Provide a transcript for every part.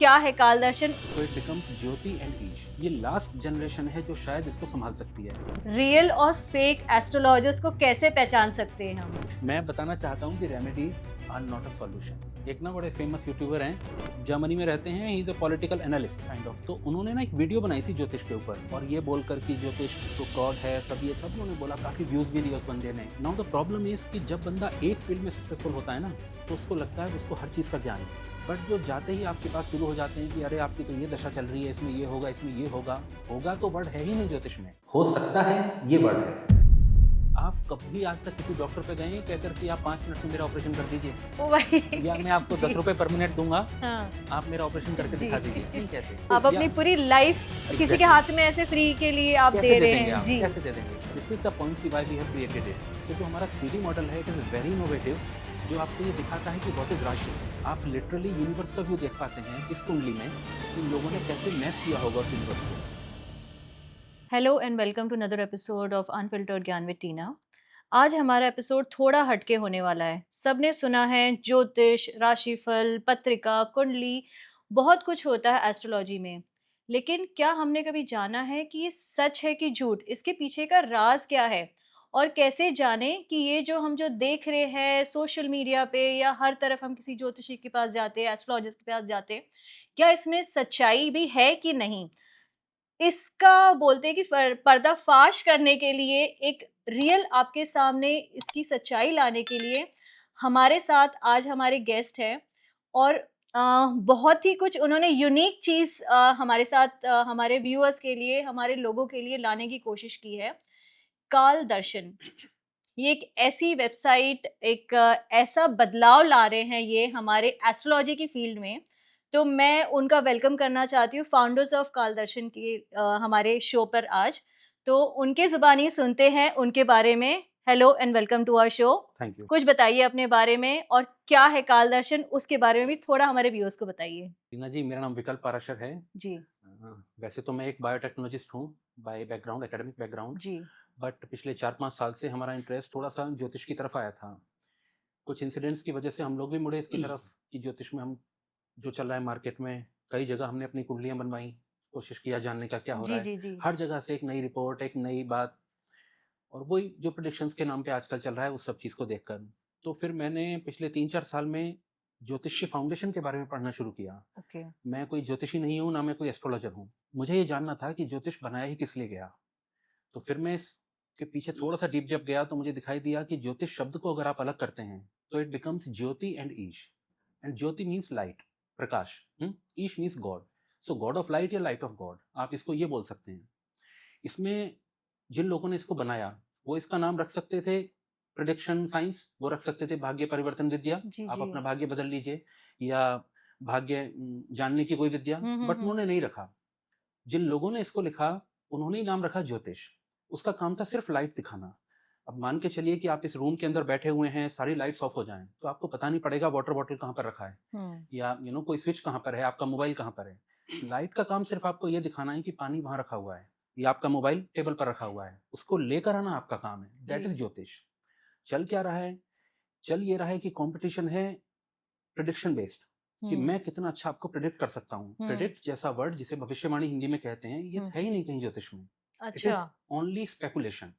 क्या है काल दर्शन? तो इट बिकम्स ज्योति एंड ईश। ये लास्ट जनरेशन है जो शायद इसको संभाल सकती है। रियल और फेक एस्ट्रोलॉजर्स को कैसे पहचान सकते हैं हम? मैं बताना चाहता हूँ कि remedies are not a solution. एक ना बड़े फेमस यूट्यूबर हैं, जर्मनी में रहते हैं, he is a political analyst kind of. तो उन्होंने ना एक वीडियो बनाई थी ज्योतिष के ऊपर, और ये बोलकर कि ज्योतिष तो फ्रॉड है, सब ये सब उन्होंने बोला, काफी व्यूज भी दिए उस बंदे ने। नाउ द प्रॉब्लम इज कि जब बंदा एक फील्ड में सक्सेसफुल होता है ना, तो उसको लगता है उसको हर चीज का ज्ञान है। बट जो जाते ही आपके पास शुरू हो जाते हैं कि अरे आपकी तो ये दशा चल रही है, इसमें ये होगा, इसमें ये होगा। होगा तो वर्ड है ही नहीं ज्योतिष में, हो सकता है ये वर्ड है। आप कभी आज तक किसी डॉक्टर पे गए हैं कहकर कि आप 5 मिनट में मेरा ऑपरेशन कर दीजिए, ओ भाई या मैं आपको जी। 10 रुपए पर मिनट दूंगा, हाँ, आप मेरा ऑपरेशन करके जी। दिखा दीजिए, नहीं कहते। आप अपनी पूरी लाइफ किसी के Exactly. हाथ में ऐसे फ्री के लिए आप कैसे दे दे रहे देंगे हैं आप, जी। कैसे दे देंगे? दिस इज द पॉइंट कि why we have created it. So जो हमारा 3D मॉडल है, इट इज वेरी इनोवेटिव, जो आपको ये दिखाता है कि व्हाट इज राशि। आप लिटरली यूनिवर्स का व्यू देख पाते हैं इस कुंडली में कि लोगों ने कैसे मैप किया होगा उस यूनिवर्स को। Hello and welcome to another episode of unfiltered Gyaan with Tina. आज हमारा एपिसोड थोड़ा हटके होने वाला है। सबने सुना है ज्योतिष, राशिफल, पत्रिका, कुंडली, बहुत कुछ होता है एस्ट्रोलॉजी में। लेकिन क्या हमने कभी जाना है कि ये सच है कि झूठ? इसके पीछे का राज क्या है? और कैसे जाने कि ये जो हम जो देख रहे हैं सोशल मीडिया पे या हर तरफ हम किसी ज्योतिषी के पास जाते हैं, एस्ट्रोलॉजिस्ट के पास जाते हैं, क्या इसमें सच्चाई भी है कि नहीं? इसका बोलते हैं कि पर्दाफ़ाश करने के लिए एक रियल आपके सामने इसकी सच्चाई लाने के लिए हमारे साथ आज हमारे गेस्ट हैं और बहुत ही कुछ उन्होंने यूनिक चीज़ हमारे साथ हमारे व्यूअर्स के लिए, हमारे लोगों के लिए लाने की कोशिश की है। काल दर्शन, ये एक ऐसी वेबसाइट, एक ऐसा बदलाव ला रहे हैं ये हमारे एस्ट्रोलॉजी की फ़ील्ड में। तो मैं उनका वेलकम करना चाहती हूँ फाउंडर्स ऑफ काल दर्शन की हमारे शो पर आज। तो उनके ज़ुबानी सुनते हैं उनके बारे में। Hello and welcome to our show. Thank you. कुछ बताइए अपने बारे में और क्या है काल दर्शन उसके बारे में भी थोड़ा हमारे व्यूअर्स को बताइए। टीना जी, मेरा नाम विकल्प पाराशर है। जी, वैसे तो मैं एक बायोटेक्नोलॉजिस्ट हूँ बाय बैकग्राउंड, एकेडमिक बैकग्राउंड। जी। बट पिछले 4-5 साल से हमारा इंटरेस्ट थोड़ा-सा ज्योतिष की तरफ आया था। कुछ इंसिडेंट्स की वजह से हम लोग भी मुड़े इसकी तरफ कि ज्योतिष में हम जो चल रहा है मार्केट में, कई जगह हमने अपनी कुंडलियाँ बनवाई, कोशिश किया जानने का क्या हो रहा जी, है। जी, जी। हर जगह से एक नई रिपोर्ट, एक नई बात, और वही जो प्रेडिक्शंस के नाम पे आजकल चल रहा है उस सब चीज़ को देखकर। तो फिर मैंने पिछले 3-4 साल में ज्योतिष के फाउंडेशन के बारे में पढ़ना शुरू किया। ओके। मैं कोई ज्योतिषी नहीं हूँ, ना मैं कोई एस्ट्रोलॉजर हूँ। मुझे ये जानना था कि ज्योतिष बनाया ही किस लिए गया? तो फिर मैं इसके पीछे थोड़ा-सा डीप जब गया तो मुझे दिखाई दिया कि ज्योतिष शब्द को अगर आप अलग करते हैं, तो it becomes jyoti and ish. And jyoti means light, प्रकाश। Ish means god. So god of light या लाइट ऑफ गॉड, आप इसको ये बोल सकते हैं। इसमें जिन लोगों ने इसको बनाया, वो इसका नाम रख सकते थे प्रेडिक्शन साइंस, वो रख सकते थे भाग्य परिवर्तन विद्या, जी, आप जी। अपना भाग्य बदल लीजिए, या भाग्य जानने की कोई विद्या, हुँ, हुँ, बट हुँ। उन्होंने नहीं रखा। जिन लोगों ने इसको लिखा, उन्होंने ही नाम रखा ज्योतिष। उसका काम था सिर्फ लाइट दिखाना। अब मान के चलिए कि आप इस रूम के अंदर बैठे हुए हैं, सारी लाइट्स ऑफ हो जाएँ, तो आपको पता नहीं पड़ेगा वाटर बॉटल कहाँ पर रखा है, हुँ। या कोई स्विच कहाँ पर है, आपका मोबाइल कहाँ पर है। लाइट का काम सिर्फ आपको ये दिखाना है कि पानी वहाँ रखा हुआ है, या आपका मोबाइल टेबल पर रखा हुआ है, उसको लेकर आना आपका काम है। That ji. इज़ ज्योतिष। चल क्या रहा है? चल ये रहा है कि कॉम्पिटिशन है प्रेडिक्शन बेस्ड, कि हुँ, मैं कितना अच्छा आपको प्रेडिक्ट कर सकता हूँ। हुँ, प्रेडिक्ट जैसा वर्ड, जिसे भविष्यवाणी हिंदी में कहते हैं, ये हुँ। है ही नहीं कहीं ज्योतिष में। इट अच्छा। Is only speculation.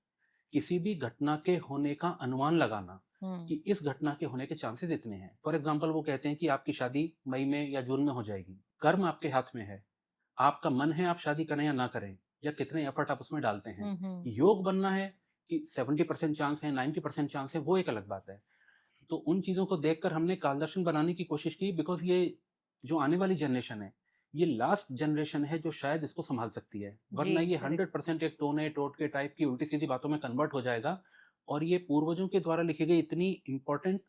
किसी भी घटना के होने का अनुमान लगाना हुँ। कि इस घटना के होने के चांसेस इतने हैं। फॉर एग्जाम्पल वो कहते हैं कि आपकी शादी मई में या जून में हो जाएगी। कर्म आपके हाथ में है, आपका मन है आप शादी करें या ना करें, या कितने एफर्ट आप उसमें डालते हैं। हुँ, हुँ। योग बनना है कि 70% चांस है, 90% चांस है, वो एक अलग बात है। तो उन चीज़ों को देखकर हमने कालदर्शन बनाने की कोशिश की, बिकॉज़ ये जो आने वाली जनरेशन है, ये लास्ट जनरेशन है जो शायद इसको सँभाल सकती है। जी, वरना ये करेक्ट। 100% एक टोने टोटके टाइप की उल्टी-सीधी बातों में कन्वर्ट हो जाएगा, और ये पूर्वजों के द्वारा लिखी गई इतनी इम्पोर्टेंट,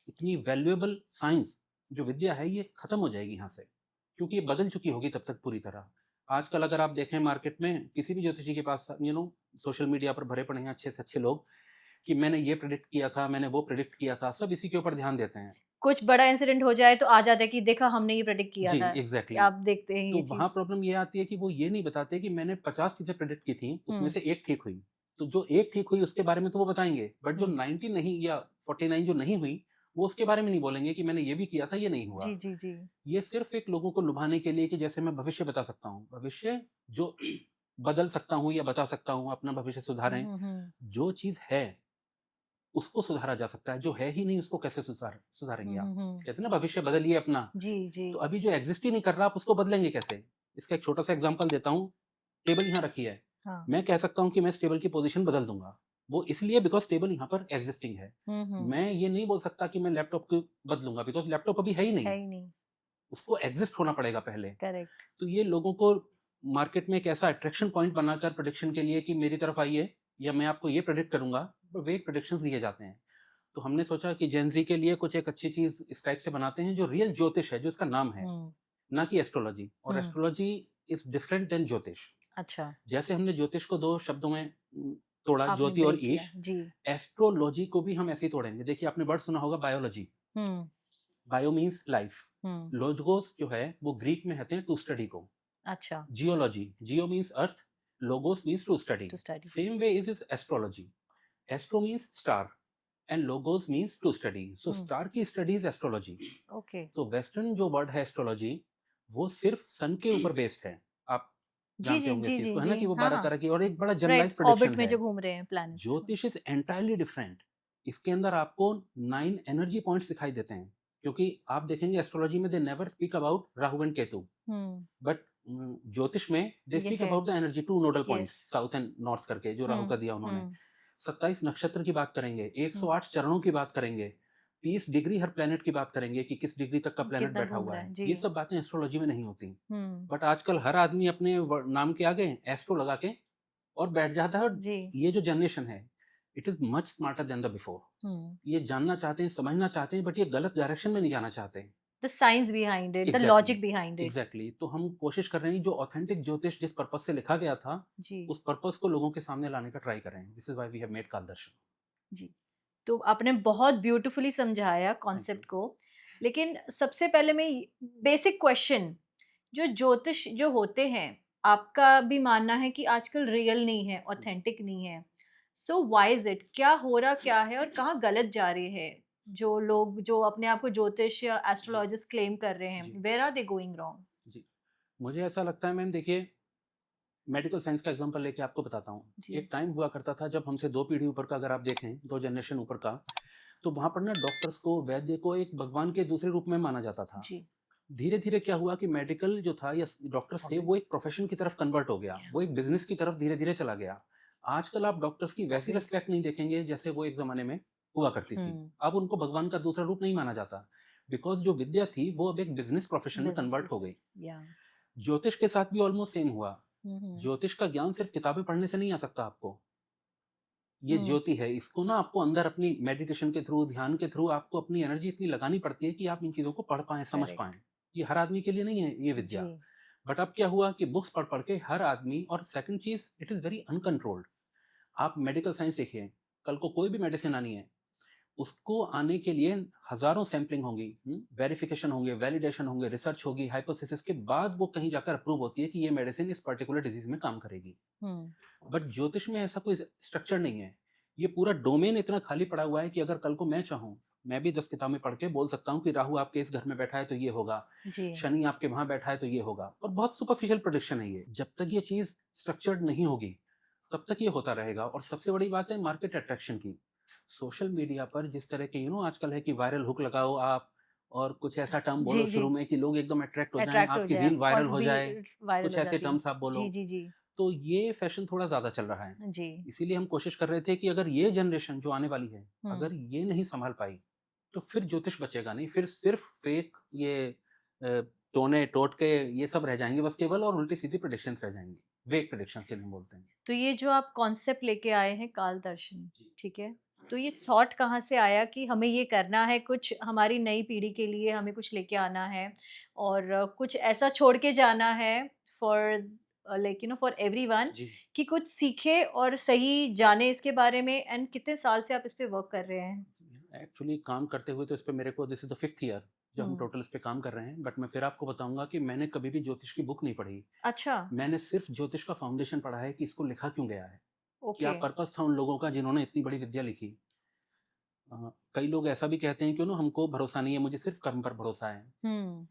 इतनी वैल्यूएबल साइंस जो विद्या है, ये खत्म हो जाएगी यहाँ से, क्योंकि ये बदल चुकी होगी तब तक पूरी तरह। आजकल अगर आप देखें मार्केट में किसी भी ज्योतिषी के पास, सोशल मीडिया पर भरे पड़े हैं अच्छे से अच्छे लोग, कि मैंने ये प्रेडिक्ट किया था, मैंने वो प्रेडिक्ट किया था, सब इसी के ऊपर ध्यान देते हैं। कुछ बड़ा इंसिडेंट हो जाए तो आ जाता है कि देखा हमने ये प्रेडिक्ट किया जी, था। एग्ज़ैक्टली। आप देखते हैं तो ये वहाँ चीज़? प्रॉब्लम ये आती है कि वो ये नहीं बताते कि मैंने 50 चीज़ें प्रेडिक्ट की थी, उसमें हुँ, से एक ठीक हुई। तो जो एक ठीक हुई उसके बारे में तो वो बताएँगे, बट जो हुँ। 90 नहीं, या 49 जो नहीं हुई, वो उसके बारे में नहीं बोलेंगे कि मैंने ये भी किया था, ये नहीं हुआ। जी, जी, जी। ये सिर्फ एक लोगों को लुभाने के लिए कि जैसे मैं भविष्य बता सकता हूँ। भविष्य जो बदल सकता हूँ या बता सकता हूँ, अपना भविष्य हुँ, सुधारें। हुँ, हुँ। जो चीज़ है, उसको सुधारा जा सकता है, जो है ही नहीं उसको कैसे सुधारेंगे हुँ, आप? हुँ, हुँ। कहते हैं ना भविष्य बदलिए अपना, जी, जी। तो अभी जो एग्ज़िस्ट ही नहीं कर रहा आप उसको बदलेंगे कैसे? इसका एक छोटा-सा एग्ज़ाम्पल देता हूँ, टेबल यहाँ रखी है, हाँ। मैं कह सकता हूँ कि मैं इस टेबल की पोज़ीशन बदल दूँगा, वो इसलिए बिकॉज़ टेबल यहाँ पर एक्सिस्टिंग है। हुँ, हुँ। मैं ये नहीं बोल सकता कि मैं लैपटॉप को बदलूँगा बिकॉज़ लैपटॉप अभी है ही है नहीं, ही नहीं। उसको एक्सिस्ट होना पड़ेगा पहले। करेक्ट। तो ये लोगों को मार्केट में एक ऐसा अट्रैक्शन पॉइंट बनाकर प्रेडिक्शन के लिए कि मेरी तरफ आइए या मैं आपको ये प्रेडिक्ट करूँगा, तो वेग प्रेडिक्शंस दिए जाते हैं। तो हमने सोचा कि जेन ज़ी के लिए कुछ एक अच्छी चीज़ इस टाइप से बनाते हैं जो रियल ज्योतिष है, जो इसका नाम है, हुँ, ना कि एस्ट्रोलॉजी। और हुँ। एस्ट्रोलॉजी इज़ डिफरेंट देन ज्योतिष। अच्छा, जैसे हमने ज्योतिष को 2 शब्दों में तोड़ा, आपने ज्योति और ब्रेक किया। ईश, जी। एस्ट्रोलॉजी को भी हम ऐसे ही तोड़ेंगे। देखिए आपने वर्ड सुना होगा बायोलॉजी, हुँ, बायो मीन्स लाइफ, हुँ। लोगोस जो है वो ग्रीक में कहते हैं टू स्टडी को। अच्छा, geology, geo means earth, logos means to study. To study. Same way is astrology. Astro means star and logos means to study. So hmm, star की study is astrology. Okay. तो western जो word है astrology, वो सिर्फ सन के ऊपर based है। आप जी, जानते जी, होंगे इस जी, चीज़ जी, को, है ना? जी। कि वो हाँ, 12 हाँ। तरह की और एक बड़ा राइट, जनरलाइज़्ड प्रेडिक्शन ऑर्बिट में है। जो घूम रहे हैं प्लैनेट्स। ज्योतिष इज़ एंटायरली डिफरेंट। इसके अंदर आपको 9 एनर्जी पॉइंट्स दिखाई देते हैं, क्योंकि आप देखेंगे एस्ट्रोलॉजी में they never speak about Rahu and Ketu. Hmm, but ज्योतिष में दे ये स्पीक है। About the energy 2 nodal points yes. South and north करके जो राहु हुँ, का दिया उन्होंने। हुँ, 27 नक्षत्र की बात करेंगे, हुँ। 108 चरणों की बात करेंगे, 30 डिग्री हर प्लैनेट की बात करेंगे कि किस डिग्री तक का प्लैनेट कितना बैठा घूम हुआ रहा है। है। जी। ये सब बातें एस्ट्रोलॉजी में नहीं होती। हुँ, बट आजकल हर आदमी अपने नाम के आगे एस्ट्रो लगा के और बैठ जाता है। और जी। ये जो जनरेशन है, it is much smarter than the before. हुँ। ये जानना चाहते हैं, समझना चाहते हैं, बट ये गलत डायरेक्शन में नहीं जाना चाहते। The science behind it, the exactly, logic behind it. Exactly. तो हम कोशिश कर रहे हैं जो ऑथेंटिक ज्योतिष जिस पर्पज़ से लिखा गया था, जी, उस पर्पज़ को लोगों के सामने लाने का ट्राई कर रहे हैं। This is why we have made Kaaldarshan. जी। तो आपने बहुत ब्यूटीफुली समझाया थैंक यू। कॉन्सेप्ट को। लेकिन सबसे पहले मैं बेसिक क्वेश्चन, जो ज्योतिष जो होते हैं, आपका भी मानना है कि आजकल रियल नहीं है, ऑथेंटिक नहीं है। So why is it? क्या हो रहा क्या है और कहाँ गलत जा रहे हैं? जो लोग जो अपने आप को ज्योतिष या जी, एस्ट्रोलॉजिस्ट क्लेम कर रहे जी, हैं, where are they going wrong? जी। मुझे ऐसा लगता है मैम, देखिए मेडिकल साइंस का एग्जांपल लेके आपको बताता हूँ। जी, एक टाइम हुआ करता था जब हमसे 2 पीढ़ी ऊपर का अगर आप देखें, 2 जनरेशन ऊपर का, तो वहाँ पर ना डॉक्टर्स को, वैद्य को एक भगवान के दूसरे रूप में माना जाता था। जी। धीरे-धीरे क्या हुआ कि मेडिकल जो था या डॉक्टर्स थे, वो एक प्रोफ़ेशन की तरफ कन्वर्ट हो गया। वो एक बिज़नेस की तरफ धीरे-धीरे चला गया। आजकल आप डॉक्टर्स की वैसी रिस्पेक्ट नहीं देखेंगे जैसे वो एक ज़माने में हुआ करती थी। हुँ, अब उनको भगवान का दूसरा रूप नहीं माना जाता, बिकॉज़ जो विद्या थी वो अब एक बिज़नेस प्रोफ़ेशन में बिज़नेस कन्वर्ट हो गई। प्रोफेशन या ज्योतिष के साथ भी ऑलमोस्ट सेम हुआ। हुँ, हुँ, ज्योतिष का ज्ञान सिर्फ़ किताबें पढ़ने से नहीं आ सकता आपको। ये हुँ, ज्योति है, इसको ना आपको अंदर अपनी मेडिटेशन के थ्रू, ध्यान के थ्रू आपको अपनी एनर्जी इतनी लगानी पड़ती है कि आप इन चीज़ों को पढ़ पाएँ, समझ पाएँ। करेक्ट। ये हर आदमी के लिए नहीं है ये जी। विद्या। बट अब क्या हुआ कि बुक्स पढ़-पढ़ के हर आदमी, और second cheese it is very uncontrolled. आप मेडिकल साइंस देखिए, कल को कोई भी मेडिसिन आनी है, उसको आने के लिए हज़ारों सैंपलिंग होंगी, वेरिफिकेशन होंगे, वैलिडेशन होंगे, रिसर्च होगी, हाइपोथेसिस के बाद वो कहीं जाकर अप्रूव होती है कि ये मेडिसिन इस पर्टिकुलर डिज़ीज़ में काम करेगी। हुँ, बट ज्योतिष में ऐसा कोई स्ट्रक्चर नहीं है। ये पूरा डोमेन इतना खाली पड़ा हुआ है कि अगर कल को मैं चाहूँ, मैं भी 10 किताबें पढ़ के बोल सकता हूँ कि राहु आपके इस घर में बैठा है तो ये होगा, जी, शनि आपके वहाँ बैठा है तो ये होगा, और बहुत सुपरफिशियल प्रेडिक्शन है ये। जब तक ये चीज़ स्ट्रक्चर्ड नहीं होगी, तब तक ये होता रहेगा। और सबसे बड़ी बात है मार्केट अट्रैक्शन की। सोशल मीडिया पर जिस तरह के आजकल है कि वायरल हुक लगाओ आप, और कुछ ऐसा टर्म बोलो जी, जी। शुरू में कि लोग एकदम अट्रैक्ट हो जाएँ, अट्रैक्ट हो आपकी जाए रील वायरल और हो वी जाए, वायरल कुछ हो ऐसे जाती है। टर्म्स आप बोलो। जी, जी, जी। तो ये फैशन थोड़ा ज़्यादा चल रहा है। जी। इसीलिए हम कोशिश कर रहे थे कि अगर ये जनरेशन जो आने वाली है, हुँ। अगर ये नहीं सँभाल पाई, तो फिर ज्योतिष बचेगा नहीं। फिर सिर्फ़ फ़ेक ये टोने, टोटके ये सब रह जाएँगे बस केवल, और उल्टी-सीधी प्रेडिक्शंस रह जाएँगी। वेग प्रेडिक्शंस जिन्हें बोलते हैं। तो ये जो आप कॉन्सेप्ट लेके आए हैं काल दर्शन, जी। ठीक है? तो ये थॉट कहाँ से आया कि हमें ये करना है, कुछ हमारी नई पीढ़ी के लिए हमें कुछ लेके आना है और कुछ ऐसा छोड़ के जाना है फॉर लाइक फॉर एवरीवन, जी। कि कुछ सीखे और सही जाने इसके बारे में। एंड कितने साल से आप इस पे वर्क कर रहे हैं? एक्चुअली काम करते हुए तो इस पे मेरे को this is the 5th year जो हम हुँ। टोटल इस पे काम कर रहे हैं। बट मैं फिर आपको बताऊँगा कि मैंने कभी भी ज्योतिष की बुक नहीं पढ़ी। अच्छा, मैंने सिर्फ़ ज्योतिष का फाउंडेशन पढ़ा है कि इसको लिखा क्यों गया है? क्या ओके। पर्पज़ था उन लोगों का जिन्होंने इतनी बड़ी विद्या लिखी? कई लोग ऐसा भी कहते हैं कि ना हमको भरोसा नहीं है, मुझे सिर्फ कर्म पर भरोसा है। हम्म।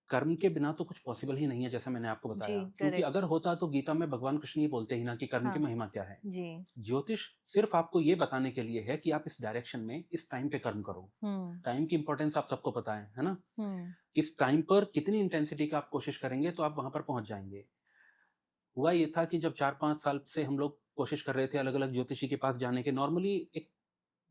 कर्म के बिना तो कुछ पॉसिबल ही नहीं है, जैसा मैंने आपको जी, बताया, क्योंकि करेक्ट। अगर होता तो गीता में भगवान कृष्ण ये बोलते ही ना कि कर्म की हाँ। महिमा क्या है। जी। ज्योतिष सिर्फ आपको ये बताने के लिए है कि आप इस डायरेक्शन में इस टाइम पे कर्म करो। हम्म। टाइम की इंपॉर्टेंस आप सबको पता है ना? हम्म। किस टाइम पर कितनी इंटेंसिटी का आप कोशिश करेंगे तो आप वहां पर पहुंच जाएंगे। हुआ ये था कि जब 4-5 साल से हम लोग कोशिश कर रहे थे अलग अलग ज्योतिषी के पास जाने के, नॉर्मली एक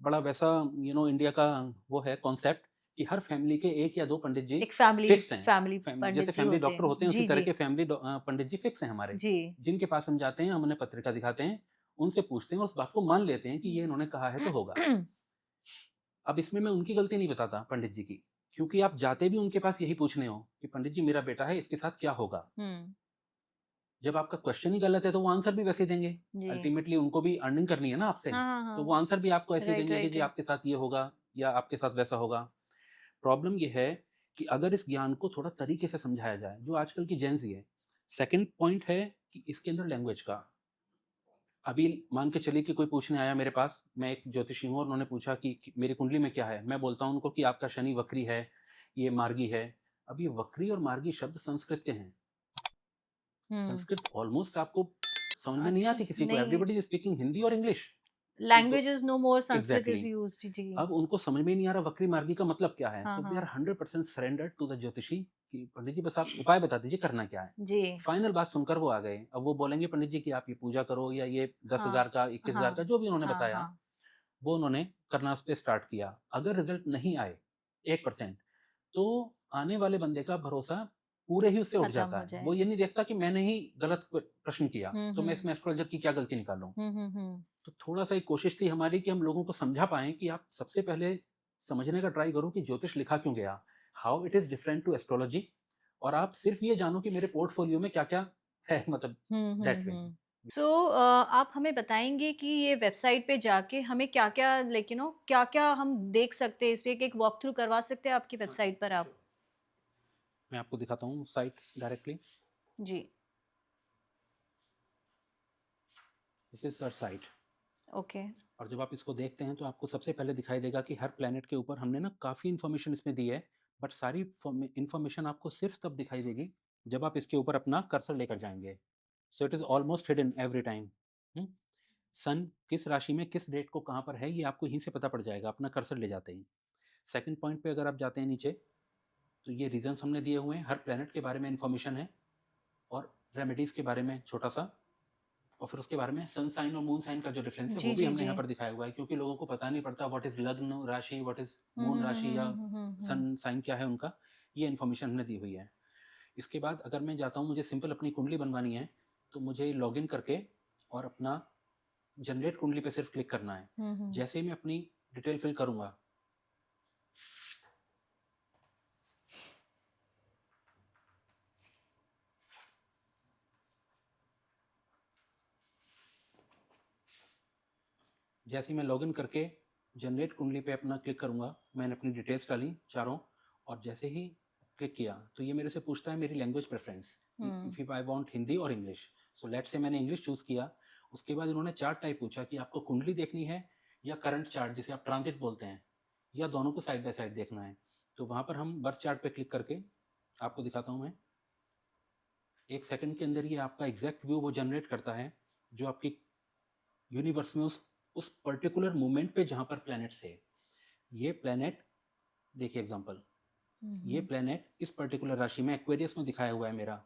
बड़ा वैसा इंडिया का वो है कॉन्सेप्ट कि हर फैमिली के 1 या 2 पंडित जी एक फैमिली फिक्स्ड हैं। फैमिली फैमिली पंडित जैसे जी फैमिली होते डॉक्टर होते हैं। हैं उसी जी, तरह जी। के फैमिली पंडित जी फिक्स हैं हमारे। जी। जिनके पास हम जाते हैं, हम उन्हें पत्रिका दिखाते हैं, उनसे पूछते हैं और उस बात को मान लेते हैं कि ये इन्होंने कहा है तो होगा। अब इसमें मैं उनकी गलती नहीं बताता पंडित जी की, क्योंकि आप जाते भी उनके पास यही पूछने हो कि पंडित जी मेरा बेटा है, इसके साथ क्या होगा। हम्म। जब आपका क्वेश्चन ही गलत है तो वो आंसर भी वैसे ही देंगे। जी। अल्टीमेटली उनको भी अर्निंग करनी है ना आपसे, हाँ, हाँ, तो वो हाँ। आंसर भी आपको ऐसे ही राइट, देंगे कि राइट, जी राइट। आपके साथ ये होगा या आपके साथ वैसा होगा। प्रॉब्लम ये है कि अगर इस ज्ञान को थोड़ा तरीके से समझाया जाए, जो आजकल की जेन ज़ी है। सेकंड पॉइंट है कि इसके अंदर लैंग्वेज का। अभी मान के चलिए कि कोई पूछने आया मेरे पास, मैं एक ज्योतिषी हूँ और उन्होंने पूछा कि मेरी कुंडली में क्या है? मैं बोलता हूँ उनको कि आपका शनि वक्री है, ये मार्गी है। अब ये वक्री और मार्गी शब्द संस्कृत के हैं। हम्म। संस्कृत ऑलमोस्ट आपको समझ में नहीं अच्छा, आती किसी को, नहीं। एवरीबॉडी इज स्पीकिंग हिंदी और इंग्लिश। ये दो language is no more, Sanskrit exactly is used. जी। अब उनको समझ में ही नहीं आ रहा वक्री मार्गी का मतलब क्या है। हाँ, सो दे आर हाँ। 100% सरेंडर्ड टू द ज्योतिषी कि पंडित जी बस आप उपाय बता दीजिए करना क्या है। जी। फाइनल बात सुनकर वो आ गए। अब वो बोलेंगे पंडित जी कि आप ये पूजा करो या ये 10,000 हाँ, का 21,000 का हाँ, जो भी उन्होंने हाँ, बताया, हाँ। वो उन्होंने करना उस पर स्टार्ट किया। अगर रिजल्ट नहीं आए 1%, तो आने वाले बंदे का भरोसा पूरे ही उससे उठ खत्म जाता हो है। वो ये जाएगा। नहीं देखता कि मैंने ही गलत प्रश्न किया, हुँ, तो मैं हुँ। इसमें एस्ट्रोलॉजर की क्या गलती निकालूं। हुँ, हुँ, हुँ। तो थोड़ा-सा एक कोशिश थी हमारी कि हम लोगों को समझा पाएँ कि आप सबसे पहले समझने का ट्राई करो कि ज्योतिष लिखा क्यों गया? How it is different to astrology, और आप सिर्फ़ ये जानो कि मेरे पोर्टफोलियो में क्या-क्या है, मतलब हुँ, हुँ, दैट वे। हुँ। सो आप हमें बताएँगे कि ये वेबसाइट पे जाके हमें क्या-क्या क्या-क्या हम देख सकते हैं? इसमें एक वॉक थ्रू करवा सकते हैं आपकी वेबसाइट पर आप? मैं आपको दिखाता हूँ साइट डायरेक्टली। जी। This is search site. Okay. और जब आप इसको देखते हैं तो आपको सबसे पहले दिखाई देगा कि हर प्लैनेट के ऊपर हमने ना काफ़ी इन्फॉर्मेशन इसमें दी है, बट सारी इन्फॉर्मेशन आपको सिर्फ तब दिखाई देगी जब आप इसके ऊपर अपना कर्सर लेकर जाएंगे। So it is almost hidden every time. Sun किस राशि में किस डेट को कहाँ पर है ये आपको यहीं से पता पड़ जाएगा अपना कर्सर ले जाते ही। सेकंड पॉइंट पे अगर आप जाते हैं नीचे, तो ये रीजंस हमने दिए हुए हैं, हर प्लैनेट के बारे में इन्फॉर्मेशन है और रेमेडीज़ के बारे में छोटा सा, और फिर उसके बारे में सन साइन और मून साइन का जो डिफरेंस है जी, वो भी जी, हमने जी। यहाँ पर दिखाया हुआ है, क्योंकि लोगों को पता नहीं पड़ता व्हाट इज लग्न राशि, व्हाट इज हुँ, मून हुँ, हुँ, राशि, हुँ, या हुँ, हुँ, हुँ, हुँ। सन साइन क्या है उनका। ये इन्फॉर्मेशन हमने दी हुई है। इसके बाद अगर मैं जाता हूँ, मुझे सिंपल अपनी कुंडली बनवानी है, तो मुझे लॉगिन करके और अपना जनरेट कुंडली पे सिर्फ क्लिक करना है। हुँ, हुँ। जैसे ही मैं अपनी डिटेल फिल करूँगा, जैसे ही मैं लॉगिन करके जनरेट कुंडली पे अपना क्लिक करूँगा, मैंने अपनी डिटेल्स डाली चारों, और जैसे ही क्लिक किया तो ये मेरे से पूछता है मेरी language preference, hmm. If I want Hindi और इंग्लिश। सो लेट्स से मैंने इंग्लिश चूज़ किया। उसके बाद इन्होंने चार्ट टाइप पूछा कि आपको कुंडली देखनी है या करंट चार्ट जिसे आप ट्रांजिट बोलते हैं, या दोनों को साइड बाय साइड देखना है। तो वहाँ पर हम बर्थ चार्ट पे क्लिक करके आपको दिखाता हूँ मैं। 1 सेकंड के अंदर ये आपका एग्जैक्ट व्यू वो जनरेट करता है, जो आपकी यूनिवर्स में उस पर्टिकुलर मोमेंट पे जहाँ पर प्लैनेट्स है। ये प्लैनेट देखिए एग्जांपल, हुँ, ये हुँ। प्लैनेट इस पर्टिकुलर राशि में एक्वेरियस में दिखाया हुआ है मेरा,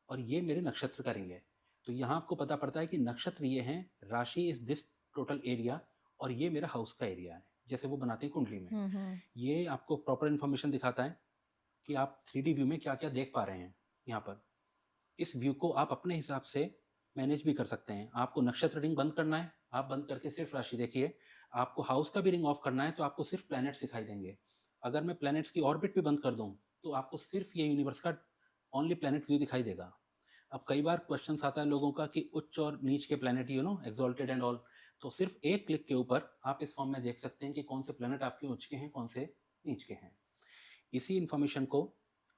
और ये मेरे नक्षत्र का रिंग है। तो यहाँ आपको पता पड़ता है कि नक्षत्र ये हैं, राशि इज दिस टोटल एरिया, और ये मेरा हाउस का एरिया है, जैसे वो बनाते हैं कुंडली में। हुँ, हुँ। ये आपको प्रॉपर इन्फॉर्मेशन दिखाता है कि आप 3D व्यू में क्या क्या देख पा रहे हैं यहाँ पर। इस व्यू को आप अपने हिसाब से मैनेज भी कर सकते हैं। आपको नक्षत्र रिंग बंद करना है, आप बंद करके सिर्फ राशि देखिए। आपको हाउस का भी रिंग ऑफ करना है, तो आपको सिर्फ प्लैनेट्स दिखाई देंगे। अगर मैं प्लैनेट्स की ऑर्बिट भी बंद कर दूं, तो आपको सिर्फ ये यूनिवर्स का ओनली प्लैनेट व्यू दिखाई देगा। अब कई बार क्वेश्चन आता है लोगों का कि उच्च और नीच के प्लैनेट, एक्सॉल्टेड एंड ऑल, तो सिर्फ एक क्लिक के ऊपर आप इस फॉर्म में देख सकते हैं कि कौन से प्लैनेट आपके उच्च के हैं, कौन से नीच के हैं। इसी इन्फॉर्मेशन को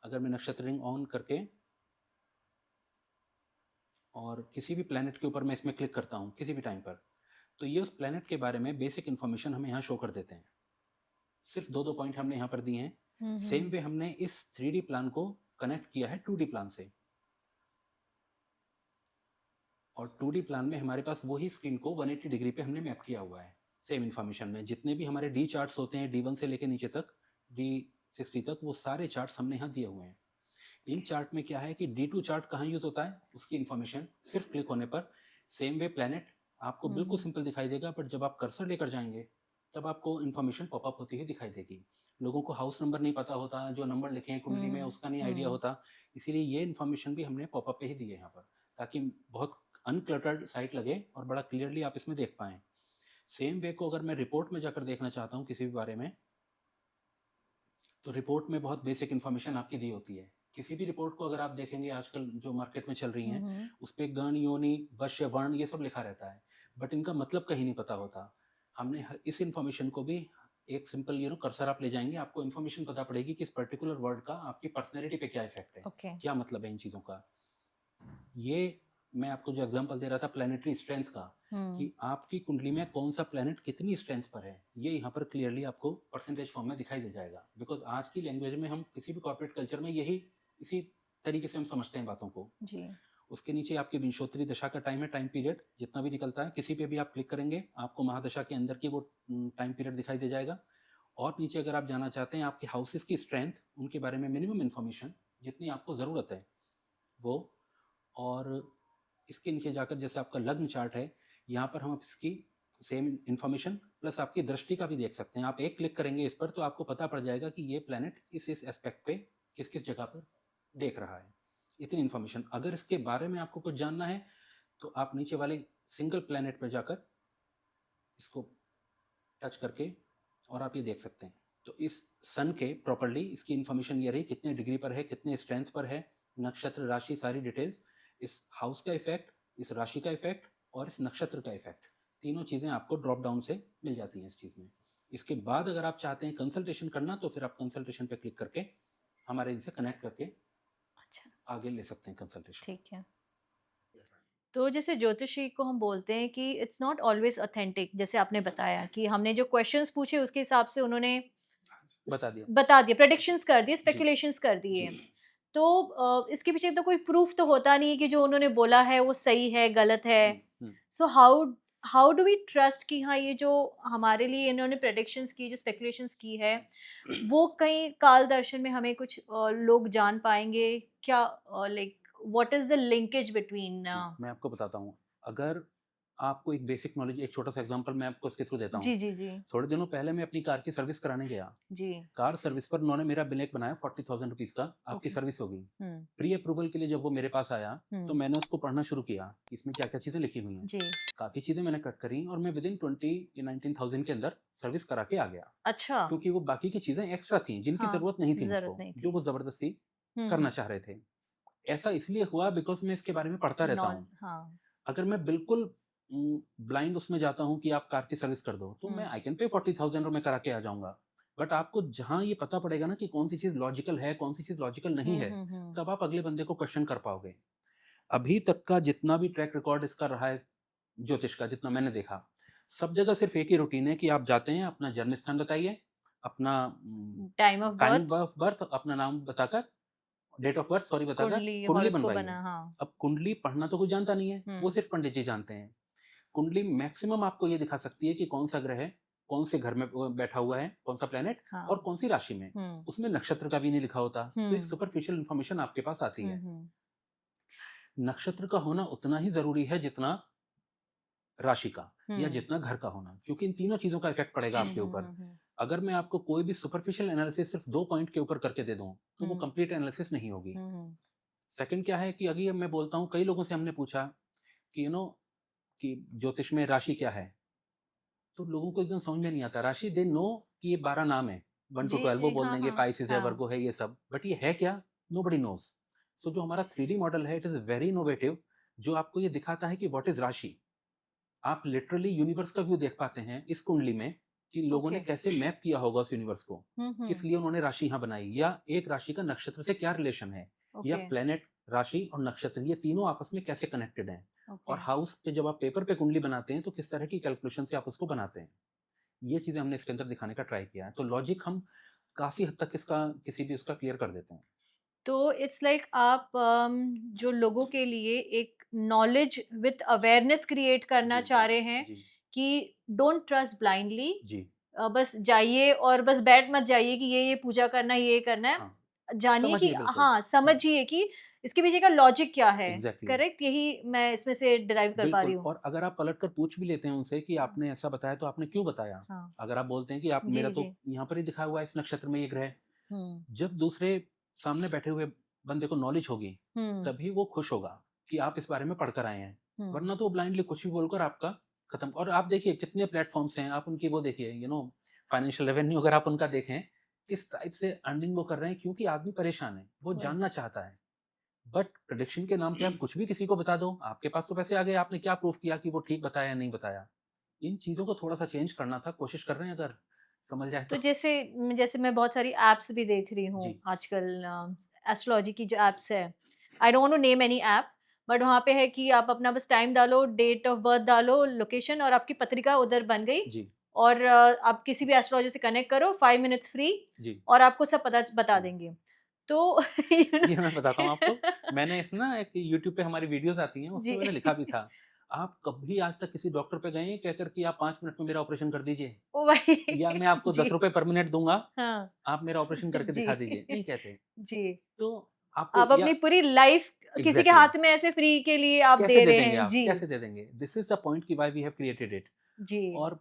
अगर मैं नक्षत्र रिंग ऑन करके और किसी भी प्लैनेट के ऊपर मैं इसमें क्लिक करता हूँ किसी भी टाइम पर, तो ये उस प्लेनेट के बारे में बेसिक इन्फॉर्मेशन हमें यहाँ शो कर देते हैं। सिर्फ 2 पॉइंट हमने यहाँ पर दिए हैं। सेम वे हमने इस 3D प्लान को कनेक्ट किया है 2D प्लान से, और 2D प्लान में हमारे पास वही स्क्रीन को 180 डिग्री पे हमने मैप किया हुआ है। सेम इन्फॉर्मेशन में जितने भी हमारे डी चार्ट्स होते हैं, D1 से लेकर नीचे तक D60 तक, वो सारे चार्ट्स हमने यहाँ दिए हुए हैं। इन चार्ट में क्या है कि D2 चार्ट कहाँ यूज होता है, उसकी इन्फॉर्मेशन सिर्फ क्लिक होने पर सेम वे प्लेनेट आपको बिल्कुल सिंपल दिखाई देगा, बट जब आप कर्सर लेकर जाएंगे तब आपको इन्फॉर्मेशन पॉपअप होती हुई दिखाई देगी। लोगों को हाउस नंबर नहीं पता होता, जो नंबर लिखे हैं कुंडली में उसका नहीं आइडिया होता, इसीलिए ये इन्फॉर्मेशन भी हमने पॉपअप पे ही दी है यहाँ पर, ताकि बहुत अनक्लटर्ड साइट लगे और बड़ा क्लियरली आप इसमें देख पाएँ। सेम वे को अगर मैं रिपोर्ट में जाकर देखना चाहता हूँ किसी भी बारे में, तो रिपोर्ट में बहुत बेसिक इन्फॉर्मेशन आपकी दी होती है। किसी भी रिपोर्ट को अगर आप देखेंगे आजकल जो मार्केट में चल रही हैं, उस पे गण, योनि, वश्य, वर्ण ये सब लिखा रहता है, बट इनका मतलब कहीं नहीं पता होता। हमने इस इन्फॉर्मेशन को भी एक सिंपल कर्सर आप ले जाएंगे, आपको इन्फॉर्मेशन पता पड़ेगी कि इस पर्टिकुलर वर्ड का आपकी पर्सनैलिटी पे क्या इफेक्ट है, क्या मतलब है इन चीज़ों का। ये मैं आपको जो एग्जांपल दे रहा था प्लैनेटरी स्ट्रेंथ का, कि आपकी कुंडली में कौन सा प्लैनेट कितनी स्ट्रेंथ पर है, ये यहाँ पर क्लियरली आपको परसेंटेज फॉर्म में दिखाई दे जाएगा। बिकॉज आज की लैंग्वेज में हम किसी भी कॉर्पोरेट कल्चर में यही इसी तरीके से हम समझते हैं बातों को जी। उसके नीचे आपकी विंशोत्तरी दशा का टाइम है, टाइम पीरियड जितना भी निकलता है, किसी पे भी आप क्लिक करेंगे आपको महादशा के अंदर की वो टाइम पीरियड दिखाई दे जाएगा। और नीचे अगर आप जाना चाहते हैं आपके हाउसेस की स्ट्रेंथ, उनके बारे में मिनिमम इन्फॉर्मेशन जितनी आपको ज़रूरत है वो, और इसके नीचे जाकर जैसे आपका लग्न चार्ट है, यहाँ पर हम इसकी सेम इन्फॉर्मेशन प्लस आपकी दृष्टि का भी देख सकते हैं। आप एक क्लिक करेंगे इस पर तो आपको पता पड़ जाएगा कि ये प्लैनेट इस एस्पेक्ट पे किस किस जगह पर देख रहा है। इतनी इन्फॉर्मेशन। अगर इसके बारे में आपको कुछ जानना है तो आप नीचे वाले सिंगल प्लैनेट पर जाकर इसको टच करके और आप ये देख सकते हैं। तो इस सन के प्रॉपरली इसकी इन्फॉर्मेशन ये रही, कितने डिग्री पर है, कितने स्ट्रेंथ पर है, नक्षत्र, राशि, सारी डिटेल्स, इस हाउस का इफेक्ट, इस राशि का इफेक्ट और इस नक्षत्र का इफेक्ट, तीनों चीज़ें आपको ड्रॉप डाउन से मिल जाती हैं इस चीज़ में। इसके बाद अगर आप चाहते हैं कंसल्टेशन करना तो फिर आप कंसल्टेशन पे क्लिक करके हमारे इनसे कनेक्ट करके अच्छा आगे ले सकते हैं कंसल्टेशन। ठीक है। तो जैसे ज्योतिषी को हम बोलते हैं कि इट्स नॉट ऑलवेज ऑथेंटिक, जैसे आपने बताया कि हमने जो क्वेश्चंस पूछे उसके हिसाब से उन्होंने बता दिया, प्रेडिक्शंस कर दिए, स्पेकुलेशंस कर दिए। तो इसके पीछे तो कोई प्रूफ तो होता नहीं कि जो उन्होंने बोला है वो सही है, गलत है। So how do we trust कि हाँ ये जो हमारे लिए इन्होंने प्रेडिक्शंस की, जो स्पेकुलेशंस की है, वो कहीं काल दर्शन में हमें कुछ लोग जान पाएंगे क्या? Like what is the linkage between? मैं आपको बताता हूँ। अगर आपको एक बेसिक नॉलेज, एक छोटा सा एग्जांपल मैं आपको इसके थ्रू देता हूँ। जी जी जी। थोड़े दिनों पहले मैं अपनी कार की सर्विस कराने गया जी। कार सर्विस पर उन्होंने मेरा बिल एक बनाया 40,000 रुपीज का, आपकी सर्विस होगी। प्री अप्रूवल के लिए जब वो मेरे पास आया तो मैंने उसको पढ़ना शुरू किया कि इसमें क्या क्या चीजें लिखी हुई हैं। काफी चीजें मैंने कट करी और मैं विद इन 19,000 के अंदर सर्विस करा के आ गया। अच्छा। क्योंकि वो बाकी की चीजें एक्स्ट्रा थी जिनकी जरूरत नहीं थी मुझको, जो वो जबरदस्ती करना चाह रहे थे। ऐसा इसलिए हुआ बिकॉज मैं इसके बारे में पढ़ता रहता हूँ। अगर मैं बिल्कुल ब्लाइंड उसमें जाता हूँ कि आप कार की सर्विस कर दो तो मैं आई कैन पे 40,000 और मैं करा के आ जाऊंगा। बट आपको जहां ये पता पड़ेगा ना कि कौन सी चीज लॉजिकल है, कौन सी चीज लॉजिकल नहीं है, तब आप अगले बंदे को क्वेश्चन कर पाओगे। अभी तक का जितना भी ट्रैक रिकॉर्ड इसका रहा है ज्योतिष का, जितना मैंने देखा, सब जगह सिर्फ एक ही रूटीन है कि आप जाते हैं, अपना जन्म स्थान बताइए, अपना टाइम ऑफ बर्थ, अपना नाम बताकर, डेट ऑफ बर्थ सॉरी बताकर कुंडली बनवाइए। हाँ। अब कुंडली पढ़ना तो कोई जानता नहीं है, वो सिर्फ पंडित जी जानते हैं। कुंडली मैक्सिमम आपको ये दिखा सकती है कि कौन सा ग्रह है, कौन से घर में बैठा हुआ है, कौन सा प्लेनेट, हाँ। और कौन सी राशि में। उसमें नक्षत्र का भी नहीं लिखा होता, तो एक सुपरफिशियल इंफॉर्मेशन आपके पास आती है। नक्षत्र का होना उतना ही जरूरी है जितना राशि का या जितना घर का होना, क्योंकि इन तीनों चीजों का इफेक्ट पड़ेगा आपके ऊपर। अगर मैं आपको कोई भी सुपरफिशियल एनालिसिस सिर्फ 2 पॉइंट के ऊपर करके दे दूं तो वो कंप्लीट एनालिसिस नहीं होगी। सेकंड क्या है कि अभी मैं बोलता हूँ, कई लोगों से हमने पूछा कि कि ज्योतिष में राशि क्या है, तो लोगों को एकदम समझ में नहीं आता। राशि दे नो कि ये 12 नाम है, 1 to 12 वो बोल देंगे, पाइसिस है, वर्गो है, ये सब, बट ये है क्या, नोबडी नोज। सो जो हमारा 3D मॉडल है, इट इज वेरी इनोवेटिव, जो आपको ये दिखाता है कि व्हाट इज राशि। आप लिटरली यूनिवर्स का व्यू देख पाते हैं इस कुंडली में कि लोगों ने कैसे मैप किया होगा उस यूनिवर्स को, किस लिए उन्होंने राशि यहाँ बनाई, या एक राशि का नक्षत्र से क्या रिलेशन है, या प्लेनेट राशि और नक्षत्र ये तीनों आपस में कैसे कनेक्टेड हैं, और ओके। हाउस पे जब आप पेपर पे कुंडली बनाते हैं तो किस तरह की कैलकुलेशन से आप उसको बनाते हैं, ये चीज़ें हमने इसके अंदर दिखाने का ट्राई किया है। तो लॉजिक हम काफ़ी हद तक इसका किसी भी उसका क्लियर कर देते हैं। तो इट्स लाइक आप जो लोगों के लिए एक नॉलेज विथ अवेयरनेस क्रिएट करना जी, चाह रहे हैं जी, कि डोंट ट्रस्ट ब्लाइंडली, जी, बस जाइए और बस बैठ मत जाइए कि ये पूजा करना है, ये करना है। हाँ, जानिए कि समझिए बिल्कुल। हाँ, हाँ, समझिए कि इसके पीछे का लॉजिक क्या है। एग्ज़ैक्टली। करेक्ट? यही मैं इसमें से डिराइव कर पा रही बिल्कुल, हूँ। और अगर आप पलट कर पूछ भी लेते हैं उनसे कि हाँ, आपने ऐसा बताया तो आपने क्यों बताया? हाँ। अगर आप बोलते हैं कि आप मेरा जी, तो जी। यहाँ पर ही दिखा हुआ है इस नक्षत्र में ये ग्रह, हुँ, जब दूसरे सामने बैठे हुए बंदे को नॉलेज होगी, हुँ, तभी वो खुश होगा कि आप इस बारे में पढ़ कर आए हैं। हुँ। वरना तो ब्लाइंडली कुछ भी बोलकर आपका खत्म। और आप देखिए कितने प्लेटफ़ॉर्म्स हैं, आप उनकी वो देखिए फाइनेंशियल रेवेन्यू अगर आप उनका देखें, किस टाइप से अर्निंग वो कर रहे हैं, क्योंकि आदमी परेशान है, वो जानना राइट। चाहता है। बट प्रेडिक्शन के नाम पे आप कुछ भी किसी को बता दो, आपके पास तो पैसे आ गए, आपने क्या प्रूफ किया कि वो ठीक बताया या नहीं बताया? इन चीज़ों को थोड़ा-सा चेंज करना था, कोशिश कर रहे हैं अगर समझ जाए तो तो। जैसे मैं बहुत सारी ऐप्स भी देख रही हूँ जी, आजकल, एस्ट्रोलॉजी की जो ऐप्स है, I don't want to name any app, but वहाँ पे है कि आप अपना बस टाइम डालो, डेट ऑफ बर्थ डालो, लोकेशन, और आपकी पत्रिका उधर बन गई। जी, और आप किसी भी एस्ट्रोलॉजर से कनेक्ट करो, 5 मिनट्स फ्री, जी, और आपको सब पता बता जी। देंगे। तो यू नो ये मैं बताता हूँ आपको, मैंने इस ना एक यूट्यूब पे हमारी वीडियोज़ आती हैं, जी। उसमें मैंने लिखा भी था, आप कभी आज तक किसी डॉक्टर पे गए हैं कहकर कि आप 5 मिनट में मेरा ऑपरेशन कर दीजिए? वही। या मैं आपको जी। ₹10 पर मिनट दूँगा, हाँ। आप मेरा ऑपरेशन करके जी। दिखा दीजिए, नहीं कहते। जी। तो आपको आप या अपनी पूरी लाइफ किसी के एग्ज़ैक्टली हाथ में ऐसे फ्री के लिए आप कैसे दे दे रहे देंगे हैं। आप? जी। कैसे दे देंगे? दिस इज़ द पॉइंट कि why we have created it. जी। और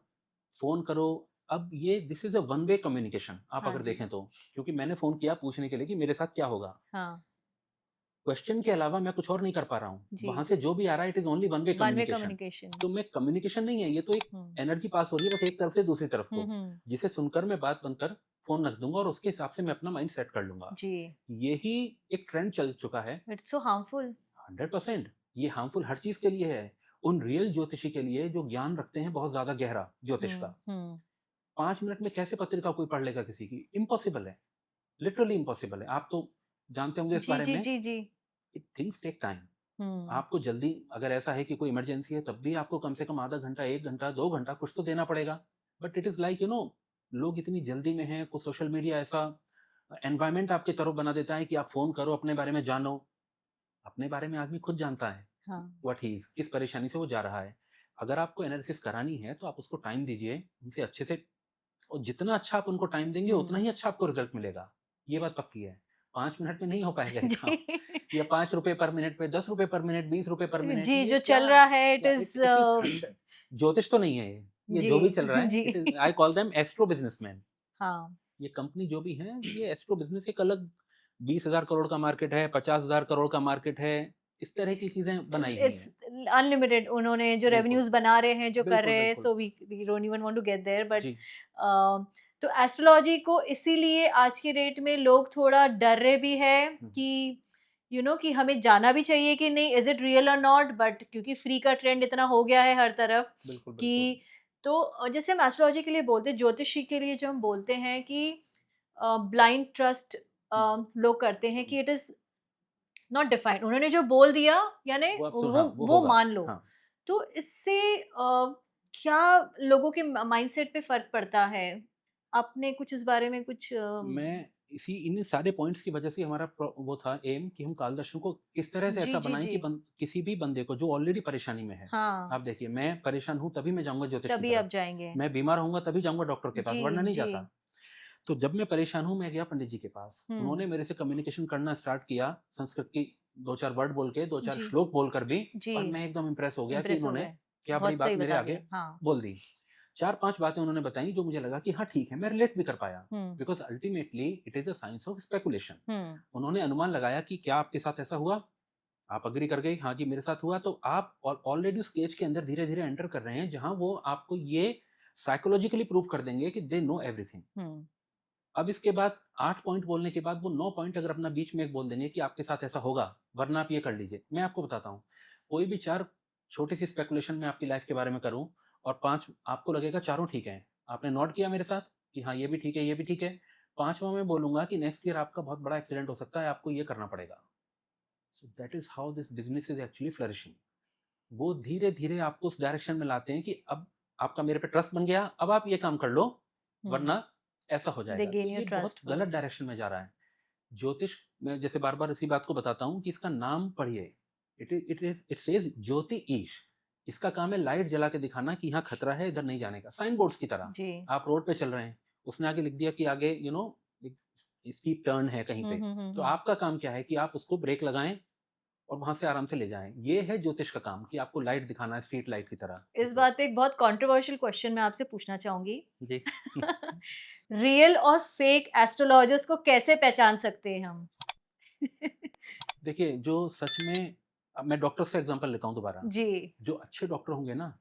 फ़ोन करो, अब ये this is a one way communication आप हाँ अगर जी। देखें तो। क्योंकि मैंने फ़ोन किया पूछने के लिए कि मेरे साथ क्या होगा? हाँ। क्वेश्चन के अलावा मैं कुछ और नहीं कर पा रहा हूँ। जी। वहाँ से जो भी आ रहा है it is only one way one way communication. Communication. तो मैं कम्युनिकेशन नहीं है, ये तो एक हुँ। एनर्जी पास हो रही है बस एक तरफ से दूसरी तरफ हुँ, को, हुँ। जिसे सुनकर मैं बात बनकर फ़ोन रख दूँगा और उसके हिसाब से मैं अपना माइंड सेट कर लूँगा। जी। यही एक ट्रेंड चल चुका है। It's so harmful. 100% ये हार्मफुल हर चीज़ के लिए है। उन रियल ज्योतिषी के लिए जो ज्ञान रखते हैं बहुत ज़्यादा गहरा ज्योतिष हुँ, का। हुँ। 5 मिनट में कैसे पत्रिका कोई पढ़ लेगा किसी की? इम्पॉसिबल है, लिटरली इम्पॉसिबल है। आप तो जानते होंगे इस जी, बारे जी, में, जी, जी। Things take time. हुँ। आपको जल्दी अगर ऐसा है कि कोई इमरजेंसी है तब भी आपको कम से कम आधा घंटा, 1 घंटा, 2 घंटा कुछ तो देना पड़ेगा। बट इट इज़ लाइक लोग इतनी जल्दी में हैं, कुछ सोशल मीडिया ऐसा एनवायरनमेंट आपकी तरफ बना देता है कि आप फ़ोन करो, अपने बारे में जानो। अपने बारे में आदमी खुद जानता है, हाँ। व्हाट ही इज़, किस परेशानी से वो जा रहा है। अगर आपको एनालिसिस करानी है तो आप उसको टाइम दीजिए, उनसे अच्छे से, और जितना अच्छा आप उनको टाइम देंगे उतना हुँ। ही अच्छा आपको रिज़ल्ट मिलेगा। ये बात पक्की है। 5 मिनट में नहीं हो पाएगा ये काम। जी। या ₹5 पर मिनट पे, ₹10 पर मिनट, ₹20 पर मिनट, जी, ये जो क्या चल रहा है इट क्या इज़ इट इज़ ज्योतिष तो नहीं है ये। ये जी, जो भी चल रहा है जी। It is I call them astro businessman. हाँ। ये कंपनी जो भी है, ये एस्ट्रो बिज़नेस एक अलग 20,000 करोड़ का मार्केट है, 50,000 करोड़ का मार्केट है। इस तरह की चीज़ें बनाई हुई इट्स हैं। अनलिमिटेड, उन्होंने जो बिल्कुल, रेवेन्यूज़ बना रहे हैं, जो कर बिल्कुल, रहे हैं, बिल्कुल। So we don't even want to get there, but जी, तो एस्ट्रोलॉजी को इसीलिए आज के डेट में लोग थोड़ा डर रहे भी हैं हुँ, कि कि हमें जाना भी चाहिए कि नहीं, इज़ इट रियल और नॉट, बट क्योंकि फ्री का ट्रेंड इतना हो गया है हर तरफ बिल्कुल, कि बिल्कुल। तो जैसे हम एस्ट्रोलॉजी के लिए बोलते हैं, ज्योतिषी के लिए जो हम बोलते हैं कि ब्लाइंड ट्रस्ट हुँ, लोग करते हैं हुँ। कि इट इज़ नॉट डिफाइंड, उन्होंने जो बोल दिया यानी वो आप वो हाँ, वो वो होगा। मान लो। हाँ। तो इससे क्या लोगों के माइंडसेट पे फर्क पड़ता है? आपने कुछ इस बारे में कुछ मैं इसी इन्हीं सारे पॉइंट्स की वजह से हमारा वो था एम कि हम कालदर्शन को किस तरह से जी, ऐसा जी, बनाएं जी। कि किसी भी बंदे को जो ऑलरेडी परेशानी में है। हाँ, आप देखिए मैं परेशान हूं तभी मैं जाऊंगा ज्योतिष की तभी आप तरफ। जाएँगे। मैं बीमार होऊंगा तभी जाऊंगा डॉक्टर के पास, जी, वरना नहीं जी। जाता। तो जब मैं परेशान हूं मैं गया पंडित जी के पास, हुँ, उन्होंने मेरे से कम्युनिकेशन करना स्टार्ट किया, संस्कृत की दो चार वर्ड बोल के, दो चार जी, श्लोक बोलकर भी। जी। और मैं एकदम इम्प्रेस हो गया कि इम्प्रेस हो इन्होंने गए। क्या बड़ी बहुत सही बात मेरे बता आगे दिया। हाँ। बोल दी। 4-5 बातें उन्होंने बताई जो मुझे लगा कि हाँ ठीक है, मैं रिलेट भी कर पाया। हुँ, because ultimately it is a science of speculation. हुँ, उन्होंने अनुमान लगाया कि क्या आपके साथ ऐसा हुआ? आप एग्री कर गए, हाँ जी मेरे साथ हुआ, तो आप ऑलरेडी उस स्टेज के अंदर धीरे-धीरे एंटर कर रहे हैं जहाँ वो आपको ये साइकोलॉजिकली प्रूव कर देंगे कि दे नो एवरीथिंग। हुँ, अब इसके बाद 8 पॉइंट बोलने के बाद वो 9 पॉइंट अगर अपना बीच में एक बोल देंगे कि आपके साथ ऐसा होगा, वरना आप ये कर लीजिए। मैं आपको बताता हूँ, कोई भी 4 छोटी-सी स्पेकुलेशन मैं आपकी लाइफ़ के बारे में करूँ और 5 आपको लगेगा चारों ठीक हैं। आपने नोट किया मेरे साथ कि हाँ, ये भी ठीक है, ये भी ठीक है। 5वाँ मैं बोलूँगा कि नेक्स्ट ईयर आपका बहुत बड़ा एक्सीडेंट हो सकता है, आपको ये करना पड़ेगा। So that is how this business is actually flourishing. वो धीरे धीरे आपको उस डायरेक्शन में लाते हैं कि अब आपका मेरे पे ट्रस्ट बन गया, अब आप ये काम कर लो, वरना ऐसा हो दे जाएगा। तो गेन योर ये बहुत ट्रस्ट गलत फर्स्ट। डायरेक्शन में जा रहा है। ज्योतिष, मैं जैसे बार बार इसी बात को बताता हूँ कि इसका नाम पढ़िए, इट सेज ज्योति ईश। इसका काम है लाइट जला के दिखाना कि यहाँ खतरा है, इधर नहीं जाने का, साइन बोर्ड्स की तरह। जी। आप रोड पे चल रहे हैं, उसने आगे लिख दिया कि आगे स्टीप टर्न है कहीं पे, तो आपका काम क्या है कि आप उसको ब्रेक लगाएं और वहां से आराम से ले जाएं। ये है ज्योतिष का काम कि आपको लाइट दिखाना है, स्ट्रीट लाइट की तरह। इस बात पे एक बहुत कंट्रोवर्शियल क्वेश्चन मैं आपसे पूछना चाहूंगी। जी। रियल और फेक एस्ट्रोलॉजर्स को कैसे पहचान सकते हैं हम? देखिए, जो सच में, अब मैं डॉक्टर से एग्जांपल लेता हूँ दोबारा। जी। जो अच्छे डॉक्टर होंगे ना,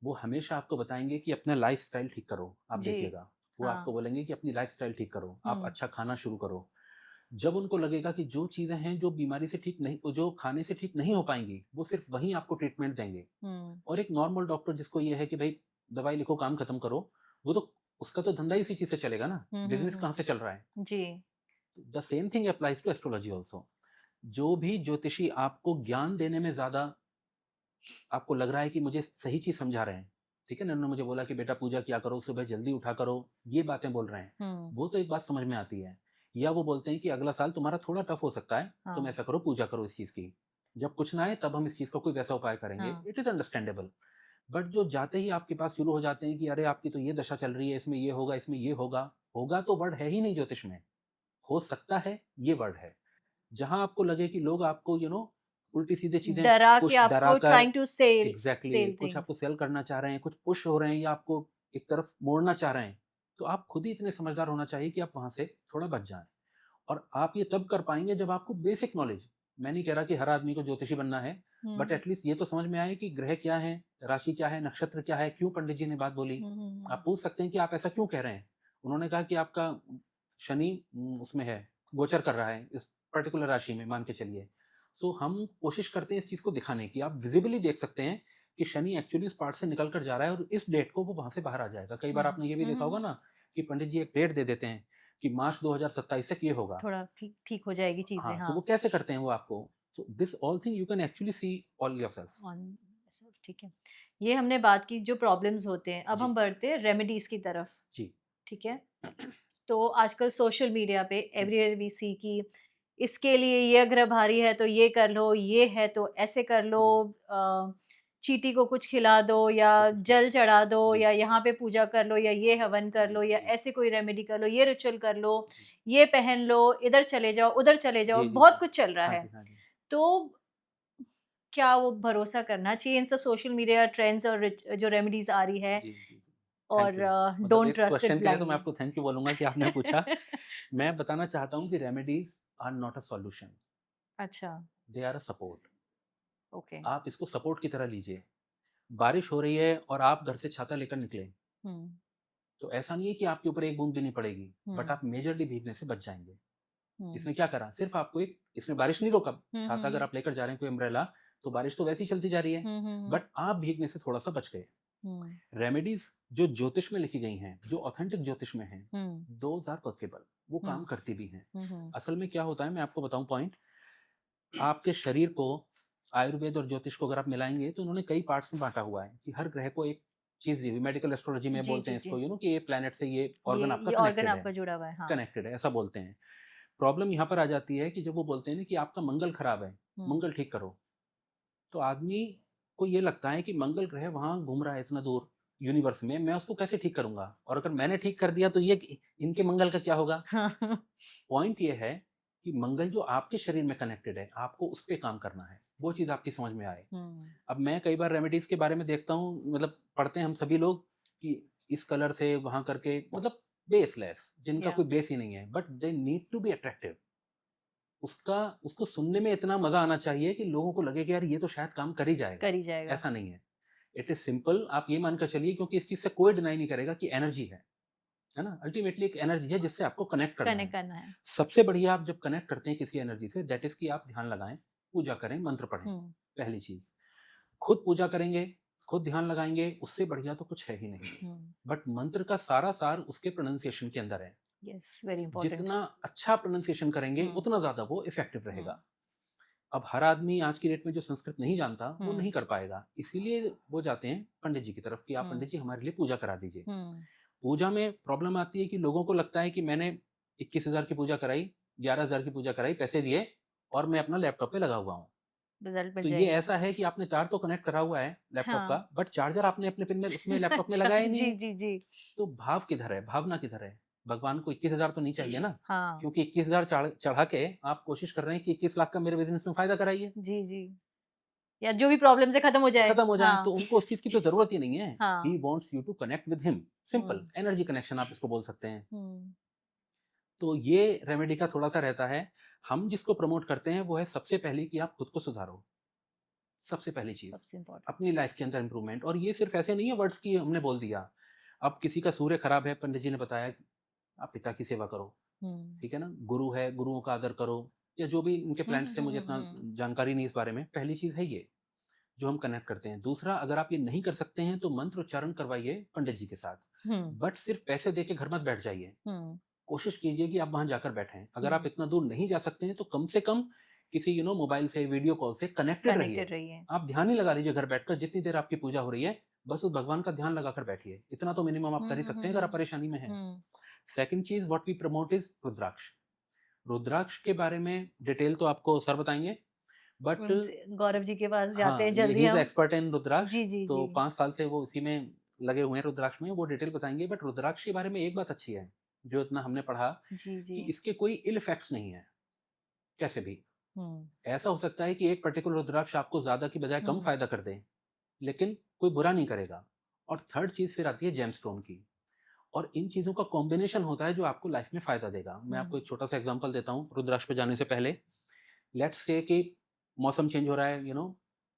वो हमेशा आपको बताएंगे कि अपना लाइफस्टाइल ठीक करो। आप जी। देखिएगा, वो आपको हाँ। बोलेंगे कि अपनी लाइफस्टाइल ठीक करो, आप हम्म। अच्छा खाना शुरू करो। जब उनको लगेगा कि जो चीज़ें हैं जो बीमारी से ठीक नहीं, जो खाने से ठीक नहीं हो पाएंगी, वो सिर्फ वहीं आपको ट्रीटमेंट देंगे। हम्म। और एक नॉर्मल डॉक्टर जिसको ये है कि भाई दवाई लिखो, काम खत्म करो, वो तो, उसका तो धंधा इसी चीज़ से चलेगा ना, बिजनेस कहाँ से चल रहा है। जी। The same thing applies to astrology also. जो भी ज्योतिषी आपको ज्ञान देने में ज़्यादा आपको लग रहा है कि मुझे सही चीज़ समझा रहे हैं, ठीक है ना, उन्होंने मुझे बोला कि बेटा पूजा किया करो, सुबह जल्दी उठा करो, ये बातें बोल रहे हैं, वो तो एक बात समझ में आती है। या वो बोलते हैं कि अगला साल तुम्हारा थोड़ा टफ हो सकता है, तुम हाँ। ऐसा करो, पूजा करो इस चीज़ की, जब कुछ ना आए तब हम इस चीज़ का कोई वैसा उपाय करेंगे, हाँ। It is understandable. बट जो जाते ही आपके पास शुरू हो जाते हैं कि अरे आपकी तो ये दशा चल रही है, इसमें ये होगा, इसमें ये होगा, होगा तो वर्ड है ही नहीं ज्योतिष में, हो सकता है ये वर्ड है। जहाँ आपको लगे कि लोग आपको उल्टी सीधे चीज़ें डरा के पुश डरा आपको कर, trying to sell exactly sell कुछ थिंग्स। आपको सेल करना चाह रहे हैं, कुछ पुश हो रहे हैं या आपको एक तरफ मोड़ना चाह रहे हैं, तो आप खुद ही इतने समझदार होना चाहिए कि आप वहाँ से थोड़ा बच जाएं। और आप ये तब कर पाएंगे जब आपको बेसिक नॉलेज, मैं नहीं कह रहा कि हर आदमी को ज्योतिषी बनना है, बट एटलीस्ट ये तो समझ में आए कि ग्रह क्या है, राशि क्या है, नक्षत्र क्या है, क्यों पंडित जी ने बात बोली। आप पूछ सकते हैं कि आप ऐसा क्यों कह रहे हैं। उन्होंने कहा कि आपका शनि उसमें है, गोचर कर रहा है इस पर्टिकुलर राशि में, मान के चलिए। सो हम कोशिश करते हैं इस चीज़ को दिखाने की, आप विजिबली देख सकते हैं कि शनि एक्चुअली उस पार्ट से निकल कर जा रहा है और इस डेट को वो वहाँ से बाहर आ जाएगा। कई बार आपने ये भी देखा होगा ना कि पंडित जी एक डेट दे देते हैं कि मार्च 2027 तक ये होगा। थोड़ा ठीक ठीक हो जाएगी चीजें। हाँ, तो हाँ। वो कैसे करते हैं वो आपको? तो this all thing you can actually see all yourself. On. ठीक है। ये हमने बात की जो प्रॉब्लम्स होते हैं, अब जी, हम बढ़ते हैं रेमेडीज की तरफ। जी। ठीक है। तो आजकल सोशल मीडिया पे हुँ, एवरीवेयर वी सी कि इसके लिए ये ग्रह भारी है तो ये कर लो, ये है तो ऐसे कर लो, जी, चींटी को कुछ खिला दो या इसको कुछ जल चढ़ा दो जी, या यहाँ पे पूजा कर लो या ये हवन कर जी, लो या जी, ऐसे कोई रेमेडी कर लो, ये रिचुअल कर लो, जी, ये पहन लो, इधर चले जाओ, उधर चले जाओ, जी, जी, बहुत जी। कुछ चल रहा हाँ है। जी, हाँ जी। तो क्या वो भरोसा करना चाहिए इन सब सोशल मीडिया ट्रेंड्स और जो रेमेडीज आ रही है, जी, जी, जी। थैंक और यू। मतलब डोंट इस ट्रस्ट इट क्वेश्चन के लिए तो मैं ब्लाइंडली? आपको थैंक यू बोलूँगा कि आपने पूछा। मैं बताना चाहता हूँ कि remedies are not a solution, अच्छा। They are a support. Okay. आप इसको सपोर्ट की तरह लीजिए। बारिश हो रही है और आप घर से छाता लेकर निकले, हम्म। तो ऐसा नहीं है कि आपके ऊपर एक बूंद भी नहीं पड़ेगी, बट हम्म। आप मेजरली भीगने से बच जाएँगे। हम्म। इसने क्या करा, सिर्फ़ आपको एक, इसने बारिश नहीं रोका, छाता अगर हम्म। आप लेकर जा रहे हैं, कोई अम्ब्रेला, तो बारिश तो वैसे ही चलती जा रही है, हम्म। बट आप भीगने से थोड़ा-सा बच गए। हम्म। रेमेडीज़ जो ज्योतिष में लिखी गई हैं, जो ऑथेंटिक ज्योतिष में हैं, हम्म। दोज़ आर वर्केबल, वो काम हम्म। करती भी हैं। हम्म। असल में क्या होता है, मैं आपको बताऊँ पॉइंट, आपके शरीर को आयुर्वेद और ज्योतिष को अगर आप मिलाएँगे, तो उन्होंने कई पार्ट्स में बाँटा हुआ है कि हर ग्रह को एक चीज़ दी हुई, मेडिकल एस्ट्रोलॉजी में जी बोलते जी हैं जी। इसको, कि ये प्लैनेट से ये ऑर्गन आपका ये ऑर्गन कनेक्टेड है, आपका जुड़ा हुआ है, हाँ। ऐसा बोलते हैं। प्रॉब्लम यहाँ पर आ जाती है कि जब वो बोलते हैं ना कि आपका मंगल खराब है, हम्म। मंगल ठीक करो, तो आदमी को ये लगता है कि मंगल ग्रह वहाँ घूम रहा है इतना दूर यूनिवर्स में, मैं उसको कैसे ठीक करूँगा? और अगर मैंने ठीक कर दिया तो ये इनके मंगल का क्या होगा? हाँ। पॉइंट ये है कि मंगल जो आपके शरीर में कनेक्टेड है, आपको उस पे काम करना है, वो चीज़ आपकी समझ में आए। हम्म। अब मैं कई बार रेमेडीज़ के बारे में देखता हूँ, मतलब पढ़ते हैं हम सभी लोग कि इस कलर से वहाँ करके, मतलब बेसलेस, जिनका या कोई बेस ही नहीं है, but they need to be attractive. उसका उसको सुनने में इतना मज़ा आना चाहिए कि लोगों को लगे कि यार ये तो शायद काम कर ही जाएगा। कर ही जाएगा। ऐसा नहीं है। इट इज़ सिंपल, आप ये मानकर चलिए, क्योंकि इस चीज़ से कोई डिनाई नहीं करेगा कि एनर्जी है ना? अल्टीमेटली एक एनर्जी है जिससे आपको कनेक्ट करना कनेक्ट है। करना है। सबसे बढ़िया आप जब कनेक्ट करते हैं किसी एनर्जी से, दैट इज़ कि आप ध्यान लगाएँ, पूजा करें, मंत्र पढ़ें, हम्म। पहली चीज़। खुद पूजा करेंगे, खुद ध्यान लगाएँगे, उससे बढ़िया तो कुछ है ही नहीं। हम्म। बट मंत्र का सारा सार उसके प्रोनंसिएशन के अंदर है। Yes, very important. जितना अच्छा प्रोनंसिएशन करेंगे, हम्म। उतना ज़्यादा वो इफ़ेक्टिव हम्म। रहेगा। अब हर आदमी आज की डेट में जो संस्कृत नहीं जानता वो हम्म नहीं कर पाएगा, इसीलिए वो जाते हैं पंडित जी की तरफ कि आप हम्म पंडित जी हमारे लिए पूजा करा दीजिए। हम्म पूजा में प्रॉब्लम आती है कि लोगों को लगता है कि मैंने 21,000 की पूजा कराई, 11,000 की पूजा कराई, पैसे दिए और मैं अपना लैपटॉप पे लगा हुआ हूँ। रिजल्ट मिल तो ये जाएगा। ऐसा है कि आपने तार तो कनेक्ट करा हुआ है लैपटॉप का, हाँ। बट चार्जर आपने अपने पिन में उसमें लैपटॉप में अच्छा, लगाया ही नहीं जी है। जी जी। तो भाव किधर है, भावना किधर है? भगवान को 21,000 तो नहीं चाहिए ना, हाँ। क्योंकि 21,000 चढ़ा के आप कोशिश कर रहे हैं कि 21 लाख का मेरे बिज़नेस में फ़ायदा कराइए, जी जी। या जो भी प्रॉब्लम्स है खत्म हो जाए। खत्म हो जाए। तो हाँ। उनको उस चीज़ की तो ज़रूरत ही नहीं है। ही हाँ। Wants you to connect with him, simple hmm energy connection आप इसको बोल सकते हैं। हम्म तो ये रेमेडी का थोड़ा-सा रहता है। हम जिसको प्रमोट करते हैं वो है सबसे पहले कि आप खुद को सुधारो। सबसे पहली चीज़, सबसे इम्पोर्टेंट। अपनी लाइफ़ के अंदर इम्प्रूवमेंट, और ये सिर्फ़ ऐसे नहीं है वर्ड्स की हमने बोल दिया। अब किसी का सूर्य खराब है, पंडित जी ने बताया आप पिता की सेवा करो, हम्म ठीक है ना? गुरु है, गुरुओं का आदर करो, या जो भी उनके प्लैनेट्स से मुझे इतना जानकारी नहीं इस बारे में। पहली चीज़ है ये, जो हम कनेक्ट करते हैं। दूसरा, अगर आप ये नहीं कर सकते हैं तो मंत्र उच्चारण करवाइए पंडित जी के साथ। हम्म बट सिर्फ़ पैसे दे के घर मत बैठ जाइए। हम्म कोशिश कीजिए कि आप वहाँ जाकर बैठें। अगर आप हम्म इतना दूर नहीं जा सकते हैं तो कम से कम किसी मोबाइल से, वीडियो कॉल से कनेक्टेड रहिए। कनेक्टेड रहिए। आप ध्यान ही लगा लीजिए घर बैठकर, जितनी देर आपकी पूजा हो रही है, बस उस भगवान का ध्यान लगाकर बैठिए। इतना तो मिनिमम आप कर ही सकते हैं अगर आप परेशानी में हैं। हम्म सेकंड चीज़ what we promote is rudraksha. Rudraksha के बारे में डिटेल तो आपको सर बताएँगे, बट उनसे गौरव जी के पास जाते हाँ, हैं ये ही जल्दी इज़ हम। एक्सपर्ट इन रुद्राक्ष। जी जी तो जी 5 साल से वो इसी में लगे हुए हैं रुद्राक्ष में, वो डिटेल बताएँगे। बट रुद्राक्ष के बारे में एक बात अच्छी है, जो इतना हमने पढ़ा, जी जी। कि इसके कोई इल इफेक्ट्स नहीं है, कैसे भी। हम्म ऐसा हो सकता है कि एक पर्टिकुलर रुद्राक्ष आपको ज़्यादा की बजाय कम हम्म फ़ायदा कर दे, लेकिन कोई बुरा नहीं करेगा। और थर्ड चीज़ फिर आती है जेमस्टोन की, और इन चीज़ों का कॉम्बिनेशन होता है जो आपको लाइफ़ में फ़ायदा देगा। मैं आपको हम्म एक छोटा-सा एग्ज़ाम्पल देता हूँ रुद्राक्ष पे जाने से पहले। लेट्स से कि मौसम चेंज हो रहा है,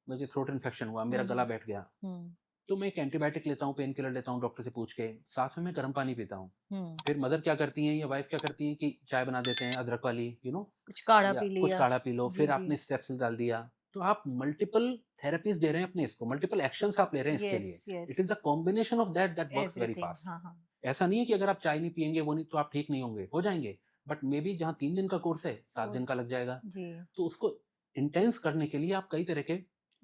मुझे थ्रोट इन्फेक्शन हुआ, मेरा गला हम्म बैठ गया। हम्म तो मैं एक एंटीबायोटिक लेता हूँ, पेन किलर लेता हूँ डॉक्टर से पूछ के, साथ में मैं गर्म पानी पीता हूँ। हम्म फिर मदर क्या करती हैं या वाइफ़ क्या करती हैं कि चाय बना देते हैं अदरक वाली, कुछ काढ़ा या पी कुछ लिया। काढ़ा पी लो, जी फिर जी। आपने स्टेप्सिल डाल दिया। तो आप मल्टीपल थेरेपीज़ दे रहे हैं अपने इसको, मल्टीपल एक्शंस आप ले रहे हैं इसके यस लिए। Yes. It is a combination of that that works very everything. Fast. हाँ हाँ। ऐसा नहीं है कि अगर आप चाय नहीं पिएँगे, वो नहीं, तो आप ठीक नहीं होंगे, हो जाएँगे। बट मेबी जहाँ 3 दिन का कोर्स है, 7 वो। दिन का लग जाएगा। जी। तो उसको इंटेंस करने के लिए आप कई तरह के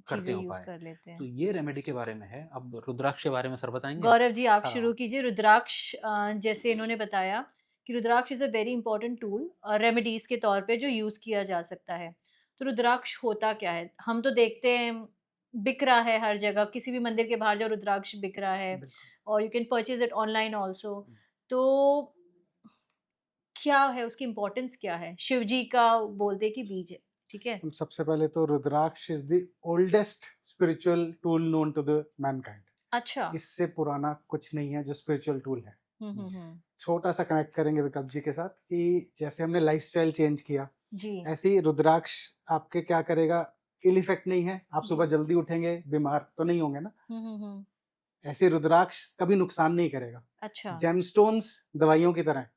करते चीजें हैं यूज उपाय। कर लेते तो हैं। ये रेमेडी के बारे में है। अब रुद्राक्ष के बारे में सर बताएँगे? गौरव जी आप शुरू हाँ। कीजिए। रुद्राक्ष जैसे इन्होंने बताया कि rudraksha is a very important tool remedies के तौर पे जो यूज़ किया जा सकता है। तो रुद्राक्ष होता क्या है? हम तो देखते हैं बिक रहा है हर जगह, किसी भी मंदिर के बाहर जाओ रुद्राक्ष बिक रहा है बिल्कुल। और you can purchase it online also. हुँ। तो क्या है उसकी इम्पोर्टेंस क्या है? शिव जी का बोलते हैं कि बीज है, ठीक है? सबसे पहले तो rudraksha is the oldest spiritual tool known to the mankind. अच्छा। इससे पुराना कुछ नहीं है जो स्पिरिचुअल टूल है। हुँ। छोटा सा कनेक्ट करेंगे विकल्प जी के साथ कि जैसे हमने लाइफस्टाइल चेंज किया, जी, ऐसे ही रुद्राक्ष आपके क्या करेगा, इल इफेक्ट नहीं है। आप जी। सुबह जल्दी उठेंगे, बीमार तो नहीं होंगे ना। हुँ। ऐसे रुद्राक्ष कभी नुकसान नहीं करेगा। अच्छा। जेमस्टोन्स दवाइयों की तरह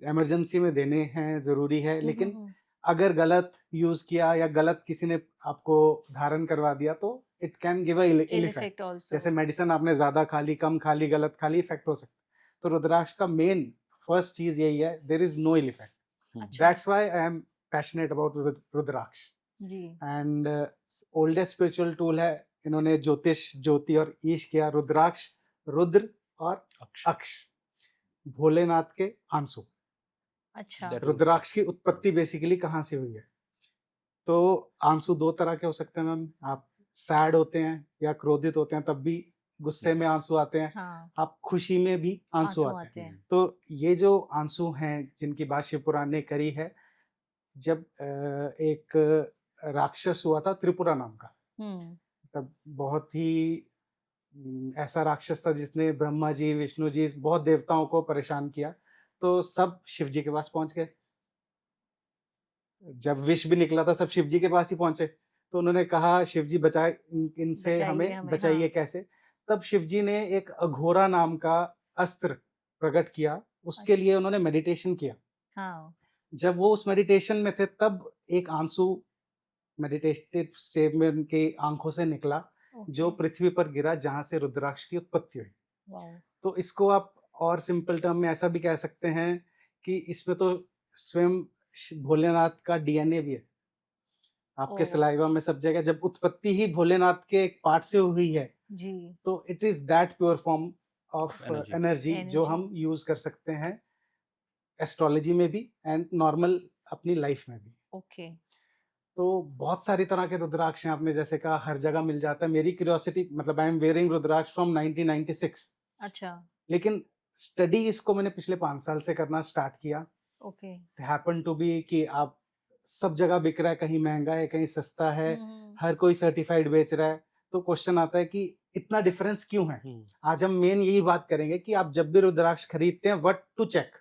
इमरजेंसी में देने हैं, जरूरी है, लेकिन हुँ। अगर गलत यूज किया या गलत किसी ने आपको धारण करवा दिया तो it can give a ill ill effect. Effect also. जैसे मेडिसिन आपने ज्यादा खा ली, कम खा ली, गलत खा ली, इफेक्ट हो सकता है। तो रुद्राक्ष का मेन फर्स्ट चीज यही है, there is no ill effect. हुँ। अच्छा। That's why I am passionate about rudraksha. जी। एंड ओल्डेस्ट स्पिरिचुअल टूल है। इन्होंने ज्योतिष, ज्योति और ईश किया। रुद्राक्ष, रुद्र और अक्ष, अक्ष, भोलेनाथ के आंसू। अच्छा। दैट इज़ रुद्राक्ष की अक्ष। उत्पत्ति बेसिकली कहाँ से हुई है? तो आंसू दो तरह के हो सकते हैं मैम। आप सैड होते हैं या क्रोधित होते हैं तब भी गुस्से में आंसू आते हैं। हाँ, आप खुशी में भी आंसू आँसू आते हैं। आते हैं। तो ये जो आंसू हैं जिनकी बात शिव पुराण ने करी है, जब एक राक्षस हुआ था त्रिपुरा नाम का, हुँ। तब बहुत ही ऐसा राक्षस था जिसने ब्रह्मा जी, विष्णु जी, बहुत देवताओं को परेशान किया। तो सब शिव जी के पास पहुंच गए। जब विष भी निकला था सब शिव जी के पास ही पहुंचे। तो उन्होंने कहा शिव जी बचाए, इनसे बचाइए हमें हमें, बचाइए हाँ। कैसे? तब शिव जी ने एक अघोरा नाम का अस्त्र प्रकट किया। उसके अच्छा, लिए उन्होंने मेडिटेशन किया। हाँ। जब वो उस मेडिटेशन में थे तब एक आंसू मेडिटेटिव स्टेट में उनकी आंखों से निकला, जो ओके, पृथ्वी पर गिरा, जहां से रुद्राक्ष की उत्पत्ति हुई। वाओ! तो इसको आप और सिंपल टर्म में ऐसा भी कह सकते हैं कि इसमें तो स्वयं भोलेनाथ का डीएनए भी है। आपके ओह! सलाइवा में सब जगह। जब उत्पत्ति ही भोलेनाथ के एक पार्ट से हुई है, जी, तो it is that pure form of Energy. Energy जो एनर्जी। हम यूज कर सकते हैं एस्ट्रोलॉजी में भी एंड नॉर्मल अपनी लाइफ में भी। ओके। तो बहुत सारी तरह के रुद्राक्ष हैं, आपने जैसे कहा हर जगह मिल जाता है। मेरी क्यूरियोसिटी, मतलब I am wearing rudraksha from 1996, अच्छा, लेकिन स्टडी इसको मैंने पिछले 5 साल से करना स्टार्ट किया। ओके। हैपन टू बी कि आप सब जगह बिक रहा है, कहीं महंगा है कहीं सस्ता है, हर कोई सर्टिफाइड बेच रहा है। तो क्वेश्चन आता है कि इतना डिफरेंस क्यों है। आज हम मेन यही बात करेंगे कि आप जब भी रुद्राक्ष खरीदते हैं व्हाट टू चेक।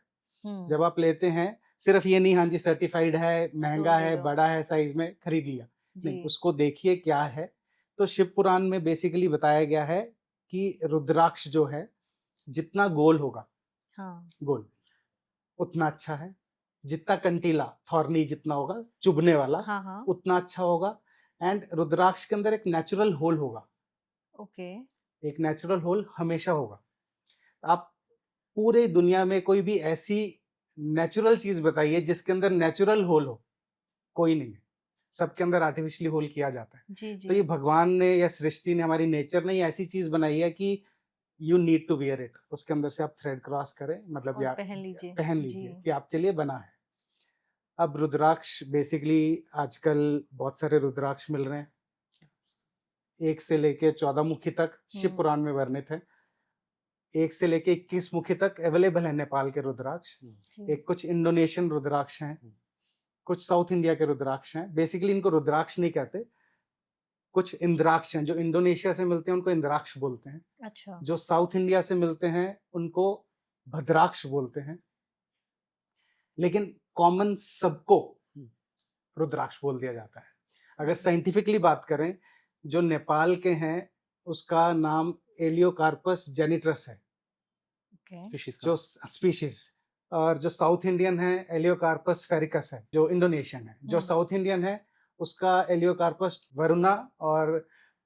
जब आप लेते हैं सिर्फ ये नहीं हाँ जी सर्टिफाइड है, महंगा ले है, लो। बड़ा है साइज में, खरीद लिया। नहीं, जी, उसको देखिए क्या है। तो शिव पुराण में बेसिकली बताया गया है कि रुद्राक्ष जो है जितना गोल होगा, हाँ, गोल उतना अच्छा है। जितना कंटीला, थॉर्नी जितना होगा, चुभने वाला, हाँ, हाँ, उतना अच्छा होगा। एंड रुद्राक्ष के अंदर एक नेचुरल होल होगा, ओके, एक नेचुरल होल हमेशा होगा। आप पूरे दुनिया में कोई भी ऐसी नेचुरल चीज बताइए जिसके अंदर नेचुरल होल हो, कोई नहीं है। सबके अंदर आर्टिफिशियली होल किया जाता है। जी, तो ये जी, भगवान ने या सृष्टि ने, हमारी नेचर ने ये ऐसी चीज बनाई है कि you need to wear it. उसके अंदर से आप थ्रेड क्रॉस करें, मतलब और या पहन लीजिए। पहन जी, लीजिए कि आपके लिए बना है। अब रुद्राक्ष बेसिकली आजकल बहुत सारे रुद्राक्ष मिल रहे हैं, 1 से लेके 14 मुखी तक शिव पुराण में वर्णित है। 1 से लेके 21 मुखी तक अवेलेबल है नेपाल के रुद्राक्ष। जी, एक कुछ इंडोनेशियन रुद्राक्ष हैं, कुछ साउथ इंडिया के रुद्राक्ष हैं। बेसिकली इनको रुद्राक्ष नहीं कहते, कुछ इंद्राक्ष हैं। जो इंडोनेशिया से मिलते हैं उनको इंद्राक्ष बोलते हैं, अच्छा, जो साउथ इंडिया से मिलते हैं उनको भद्राक्ष बोलते हैं। लेकिन कॉमन सबको रुद्राक्ष बोल दिया जाता है। अगर साइंटिफिकली बात करें, जो नेपाल के हैं उसका नाम एलियोकार्पस जेनिट्रस है, ओके, फिशेस का जो स्पीशीज। और जो साउथ इंडियन है एलियोकार्पस फेरिकस है, जो इंडोनेशियन है। जो साउथ इंडियन है उसका एलियोकार्पस वरुणा और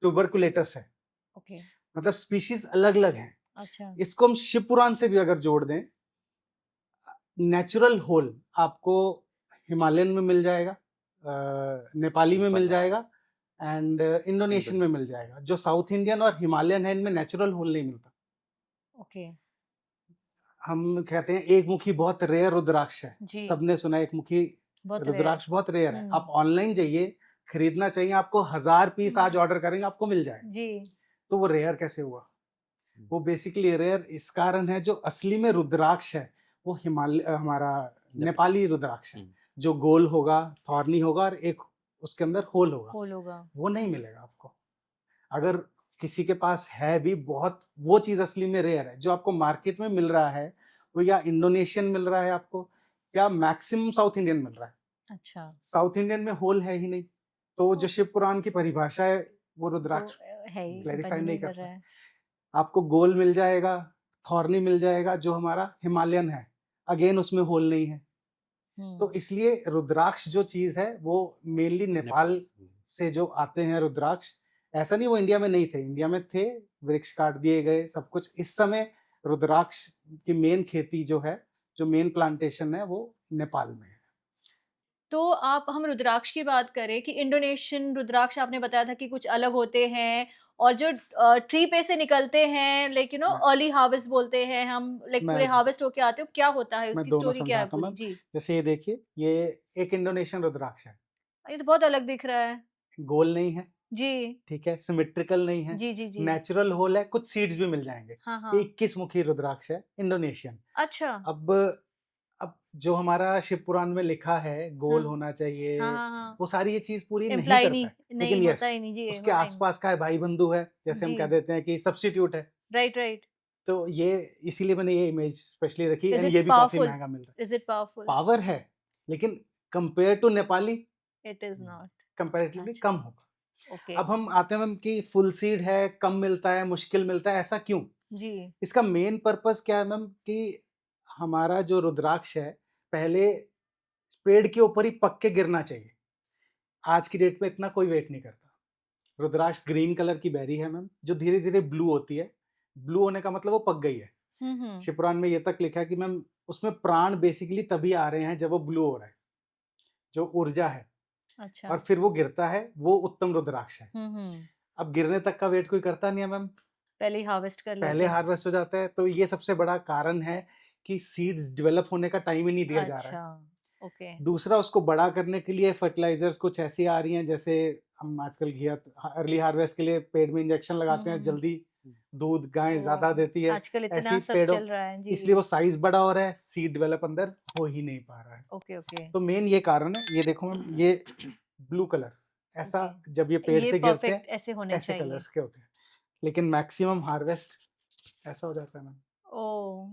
ट्यूबरकुलेटस है। ओके, मतलब स्पीशीज अलग अलग हैं। अच्छा, इसको हम शिव पुराण से भी अगर जोड़ दें, नेचुरल होल आपको हिमालयन में मिल जाएगा, नेपाली में मिल जाएगा एंड इंडोनेशियन में मिल जाएगा। जो साउथ इंडियन और हिमालयन है इनमें नेचुरल होल नहीं मिलता। ओके, हम कहते हैं एक मुखी बहुत रेयर रुद्राक्ष है, जी, सबने सुना है एक मुखी बहुत रुद्राक्ष बहुत रेयर है। हम्म। आप ऑनलाइन जाइए, खरीदना चाहिए आपको, 1000 पीस आज ऑर्डर करेंगे आपको मिल जाएगा। जी, तो वो रेयर कैसे हुआ? वो बेसिकली रेयर इस कारण है, जो असली में रुद्राक्ष है वो हिमालय हमारा नेपाली रुद्राक्ष है, जो गोल होगा, थॉर्नी होगा और एक उसके अंदर होल होगा। होल होगा, वो नहीं मिलेगा आपको। अगर किसी के पास है भी बहुत, वो चीज असली में रेयर है। जो आपको मार्केट में मिल रहा है वो या इंडोनेशियन मिल रहा है आपको, या मैक्सिमम साउथ इंडियन मिल रहा है। अच्छा, साउथ इंडियन में होल है ही नहीं। तो जो शिव पुराण की परिभाषा है वो रुद्राक्ष है ही, क्लैरिफाई डिपेंड नहीं कर करता। रहा है। आपको गोल मिल जाएगा, थॉर्नी मिल जाएगा, जो हमारा हिमालयन है, अगेन उसमें होल नहीं है। तो इसलिए रुद्राक्ष जो चीज है वो मेनली नेपाल से जो आते हैं रुद्राक्ष, ऐसा नहीं वो इंडिया में नहीं थे, इंडिया में थे, वृक्ष काट दिए गए सब कुछ। इस समय रुद्राक्ष की मेन खेती जो है, जो मेन प्लांटेशन है वो नेपाल में है। तो आप हम रुद्राक्ष की बात करें कि इंडोनेशियन रुद्राक्ष आपने बताया था कि कुछ अलग होते हैं और जो ट्री पे से निकलते हैं, लाइक मैं अर्ली हार्वेस्ट बोलते हैं हम, लाइक पूरे मैं हार्वेस्ट होके आते हो, क्या होता है मैं उसकी दोनों स्टोरी क्या है समझाता हूँ पूरी? मैम। जी, जैसे ये देखिए, ये एक इंडोनेशियन रुद्राक्ष है, ये तो बहुत अलग दिख रहा है। गोल नहीं है, जी, ठीक है, सिमेट्रिकल नहीं है, जी, जी, जी, नेचुरल होल है, कुछ सीड्स भी मिल जाएंगे। हाँ, ये हाँ, 21 मुखी रुद्राक्ष है इंडोनेशियन। अच्छा, अब जो हमारा शिव पुराण में लिखा है गोल हाँ, होना चाहिए, हाँ, हाँ, हाँ, वो सारी ये चीज पूरी नहीं इम्प्लाई करता नहीं, है। नहीं लेकिन यस, होता ही नहीं, जी, उसके होता ही नहीं। आसपास का है भाई बंधु है, जैसे हम जी, कह देते हैं कि सब्स्टिट्यूट है। Right, right. तो ये इसीलिए मैंने ये इमेज स्पेशली रखी, इज एंड इट ये भी काफी पावरफुल? महंगा मिल रहा इज इट पावरफुल? है। पावर है, लेकिन compare to Nepali it is not. Comparatively अच्छा, कम होगा। ओके, अब हम आते हैं मैम कि फुल सीड है, कम मिलता है, मुश्किल मिलता है, ऐसा क्यों? जी, इसका मेन पर्पस क्या है मैम कि हमारा जो रुद्राक्ष है पहले पेड़ के ऊपर ही पक के गिरना चाहिए। आज की डेट में इतना कोई वेट नहीं करता। रुद्राक्ष ग्रीन कलर की बेरी है मैम, जो धीरे धीरे ब्लू होती है। ब्लू होने का मतलब वो पक गई है। हम्म, शिवपुराण में ये तक लिखा है कि मैम उसमें प्राण बेसिकली तभी आ रहे हैं जब वो ब्लू हो रहा है, जो ऊर्जा है। अच्छा। और फिर वो गिरता है, वो उत्तम रुद्राक्ष है। अब गिरने तक का वेट कोई करता नहीं है मैम, पहले ही हार्वेस्ट कर पहले लेते हैं। हार्वेस्ट हो जाता है। तो ये सबसे बड़ा कारण है कि सीड्स डेवलप होने का टाइम ही नहीं दिया जा रहा है। अच्छा, ओके। दूसरा, उसको बड़ा करने के लिए फर्टिलाइजर्स कुछ ऐसी आ रही हैं, जैसे हम आजकल घिया अर्ली हार्वेस्ट के लिए पेड़ में इंजेक्शन लगाते हैं, जल्दी दूध गाय ज्यादा ओह! देती है, आजकल इतना ऐसी सब पेड़ों, चल रहा है, इसलिए वो जी। साइज बड़ा हो रहा है, सीड डेवलप अंदर हो ही नहीं पा रहा है। ओके, ओके, तो मेन ये कारण है। ये देखो मैम, ये ब्लू कलर ऐसा, ओके। जब ये पेड़ ये से गिरते हैं परफेक्ट ऐसे होने ऐसे चाहिए। कलर्स के होते हैं, लेकिन मैक्सिमम हार्वेस्ट ऐसा हो जाता है मैम। ओह!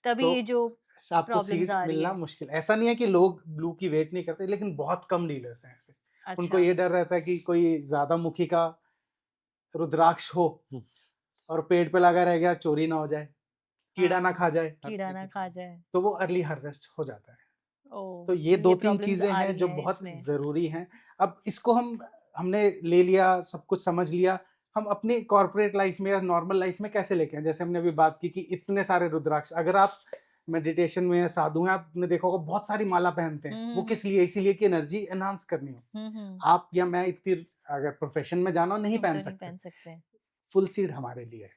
तभी तो ये जो आपको प्रॉब्लम्स सीड आ रही मिलना है। मुश्किल। ऐसा नहीं है कि लोग ब्लू की वेट नहीं करते, लेकिन बहुत कम डीलर्स हैं ऐसे। उनको अच्छा। ये डर रहता है कि कोई ज्यादा मुखी का रुद्राक्ष हो और पेड़ पे लगा रह गया, चोरी ना हो जाए, कीड़ा ना हाँ, खा जाए, कीड़ा ना खा जाए। तो वो अर्ली हार्वेस्ट हो जाता है। ओह! तो ये तो दो ये तीन प्रॉब्लम्स चीजें आ हैं रही जो हैं बहुत इसमें। जरूरी हैं। अब इसको हमने ले लिया, सब कुछ समझ लिया, हम अपनी कॉर्पोरेट लाइफ में या नॉर्मल लाइफ में कैसे लेके आए। जैसे हमने अभी बात की कि इतने सारे रुद्राक्ष, अगर आप मेडिटेशन में साधु हैं, आपने देखा होगा बहुत सारी माला पहनते हैं। वो किस लिए? इसीलिए कि एनर्जी एनहांस करनी हो। आप या मैं इतनी अगर प्रोफेशन में जाना हो, नहीं तो पहन नहीं सकते। पहन सकते। फुल सीड हमारे लिए है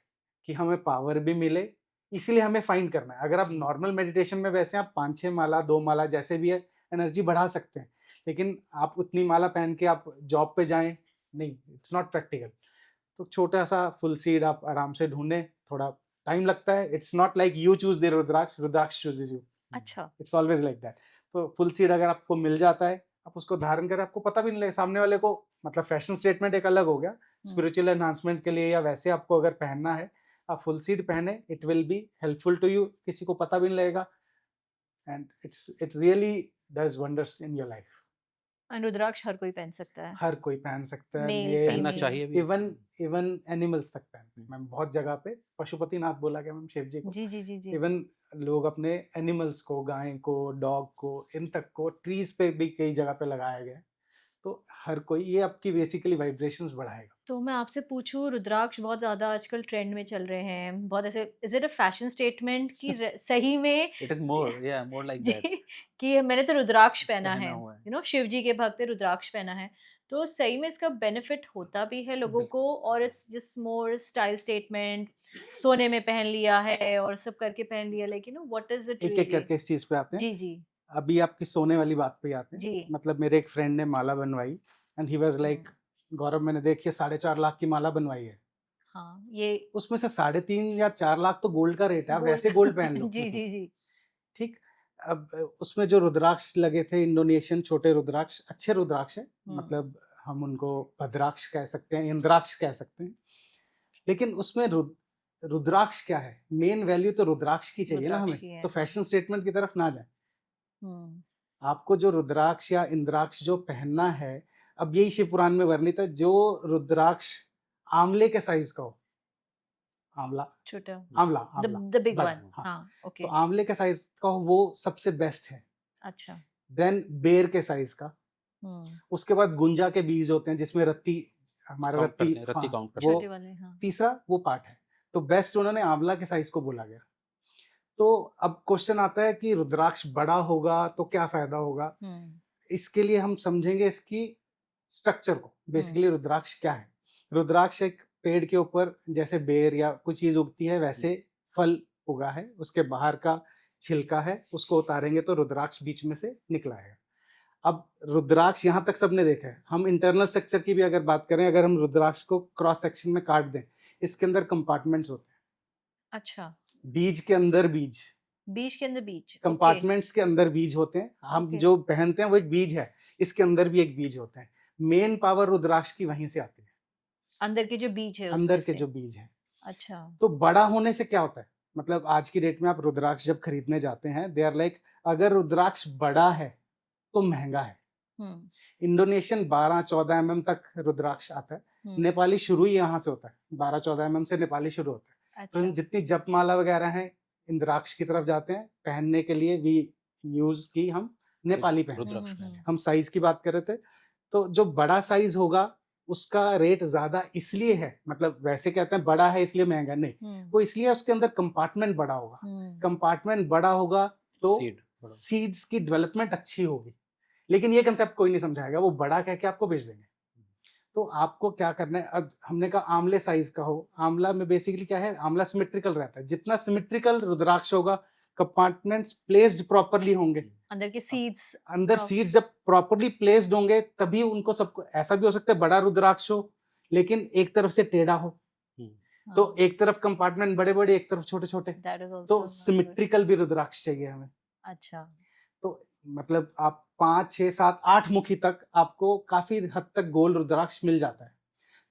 कि हमें पावर भी मिले, इसीलिए हमें फाइंड करना है। अगर आप नॉर्मल मेडिटेशन में वैसे आप 5-6 माला, 2 माला जैसे भी है, एनर्जी बढ़ा सकते हैं, लेकिन आप उतनी माला पहन के आप जॉब पे जाएं, नहीं, इट्स नॉट प्रैक्टिकल। तो छोटा सा फुल सीड आप आराम से ढूंढें, थोड़ा टाइम लगता है। It's not like you choose the rudraksha, rudraksha chooses you. अच्छा। It's always like that. तो फुल सीड अगर आपको मिल जाता है, आप उसको धारण करें, आपको पता भी नहीं लगेगा सामने वाले को। मतलब फैशन स्टेटमेंट एक अलग हो गया, स्पिरिचुअल एनहांसमेंट के लिए या वैसे आपको अगर पहनना है, आप फुल सीड पहने, it will be helpful to you, किसी को पता भी नहीं लगेगा, and it really does wonders in your life. Rudraksha हर कोई पहन सकता है। हर कोई पहन सकता है, मेल, मेल पहनना फीमेल। चाहिए भी। इवन इवन एनिमल्स तक पहनते हैं मैम। बहुत जगह पे पशुपति नाथ बोला गया मैम शिव जी को। जी, जी, जी, जी। इवन लोग अपने एनिमल्स को, गाय को, डॉग को, इन तक को ट्रीज पे भी कई जगह पे लगाया गया है। तो हर कोई, ये आपकी बेसिकली वाइब्रेशंस बढ़ाएगा। तो मैं आपसे पूछूं, रुद्राक्ष बहुत ज़्यादा आजकल ट्रेंड में चल रहे हैं, बहुत ऐसे, is it a fashion statement कि सही में इट इज मोर, या मोर लाइक जी, दैट। कि मैंने तो रुद्राक्ष पहना है, पहना हुआ है। शिव जी के भक्त हैं, रुद्राक्ष पहना है, तो सही में इसका बेनिफिट होता भी है लोगों को, और it's just more style statement, सोने में पहन लिया है और सब करके पहन लिया, लेकिन व्हाट इज इट एक एक रियली? करके इस चीज पे आते हैं। जी, जी, अभी आपकी सोने वाली बात पे आते हैं। जी। मतलब मेरे एक फ्रेंड ने माला बनवाई, एंड ही वाज लाइक, गौरव मैंने देखिए 4.5 लाख की माला बनवाई है, हाँ, ये उसमें से 3.5 या 4 लाख तो गोल्ड का रेट है, आप गोल्ड वैसे गोल्ड पहन लो। जी, जी, जी। ठीक। अब उसमें जो रुद्राक्ष लगे थे, इंडोनेशियन छोटे रुद्राक्ष, अच्छे रुद्राक्ष है, मतलब हम उनको भद्राक्ष कह सकते हैं, इंद्राक्ष कह सकते हैं। लेकिन उसमें रुद्राक्ष क्या है, मेन वैल्यू तो रुद्राक्ष की चाहिए ना रुद्राक्ष हमें। की है, तो हाँ। फैशन स्टेटमेंट की तरफ ना जाए। हम्म, आपको जो रुद्राक्ष या इंद्राक्ष जो पहनना है, अब यही शिव पुराण में वर्णित है, जो रुद्राक्ष आंवले के साइज का हो, आंवला, छोटा, आंवला, आंवला द बिग बड़ा, वन, हाँ, हाँ, तो ओके, आंवले के साइज का हो, वो सबसे बेस्ट है। अच्छा, देन बेर के साइज का। हम्म, उसके बाद गुंजा के बीज होते हैं, जिसमें रत्ती, हमारा काउंट रत्ती, करते हैं, रत्ती हाँ, काउंट करते वो छोटे वाले, हाँ। तीसरा वो पार्ट है। तो बेस्ट उन्होंने आंवला के साइज को बोला गया। तो अब क्वेश्चन आता है कि रुद्राक्ष बड़ा होगा तो क्या फायदा होगा। इसके लिए हम समझेंगे इसकी स्ट्रक्चर को। बेसिकली रुद्राक्ष क्या है? रुद्राक्ष एक पेड़ के ऊपर जैसे बेर या कुछ चीज उगती है, वैसे फल उगा है, उसके बाहर का छिलका है, उसको उतारेंगे तो रुद्राक्ष बीच में से निकला है। अब रुद्राक्ष यहाँ तक सबने देखा है। हम इंटरनल स्ट्रक्चर की भी अगर बात करें, अगर हम रुद्राक्ष को क्रॉस सेक्शन में काट दें, इसके अंदर कंपार्टमेंट्स होते हैं। अच्छा, बीज के अंदर बीज, बीज के अंदर बीज, ओके, कंपार्टमेंट्स के अंदर बीज होते हैं। हम ओके, जो पहनते हैं वो एक बीज है, इसके अंदर भी एक बीज होते हैं। मेन पावर रुद्राक्ष की वहीं से आती है, अंदर के जो बीज है अंदर उसमें के से। जो बीज है। अच्छा, तो बड़ा होने से क्या होता है? मतलब आज की डेट में आप रुद्राक्ष जब खरीदने जाते हैं, दे आर लाइक, अगर रुद्राक्ष बड़ा है तो महंगा है। इंडोनेशियन 12-14 mm तक रुद्राक्ष आता है। नेपाली शुरू ही यहाँ से होता है, 12-14 mm से नेपाली शुरू होता है। अच्छा, तो जितनी जपमाला वगैरह हैं, इंद्राक्ष की तरफ जाते हैं पहनने के लिए। वी यूज की हम नेपाली पहनते हैं। रुद्राक्ष पहने। हम साइज की बात कर रहे थे, तो जो बड़ा साइज होगा उसका रेट ज्यादा इसलिए है, मतलब वैसे कहते हैं बड़ा है इसलिए महंगा, नहीं, वो इसलिए उसके अंदर कंपार्टमेंट बड़ा होगा। कंपार्टमेंट बड़ा होगा तो सीड सीड्स की डेवलपमेंट अच्छी होगी। लेकिन ये कंसेप्ट कोई नहीं समझाएगा, वो बड़ा कह के आपको बेच देंगे। तो आपको क्या करना है, अब हमने कहा आंवले साइज का हो, आंवला में बेसिकली क्या है, आंवला सिमेट्रिकल रहता है, जितना सिमेट्रिकल रुद्राक्ष होगा, कंपार्टमेंट्स प्लेस्ड प्रॉपरली होंगे, अंदर के सीड्स अंदर सीड्स जब प्रॉपरली प्लेस्ड होंगे तभी उनको सबको, ऐसा भी हो सकता है बड़ा रुद्राक्ष हो लेकिन एक तरफ से टेढ़ा हो, तो एक तरफ कंपार्टमेंट बड़े बड़े, एक तरफ छोटे छोटे, तो सिमेट्रिकल भी रुद्राक्ष चाहिए हमें। अच्छा, तो मतलब आप 5, 6, 7, 8 मुखी तक आपको काफी हद तक गोल रुद्राक्ष मिल जाता है।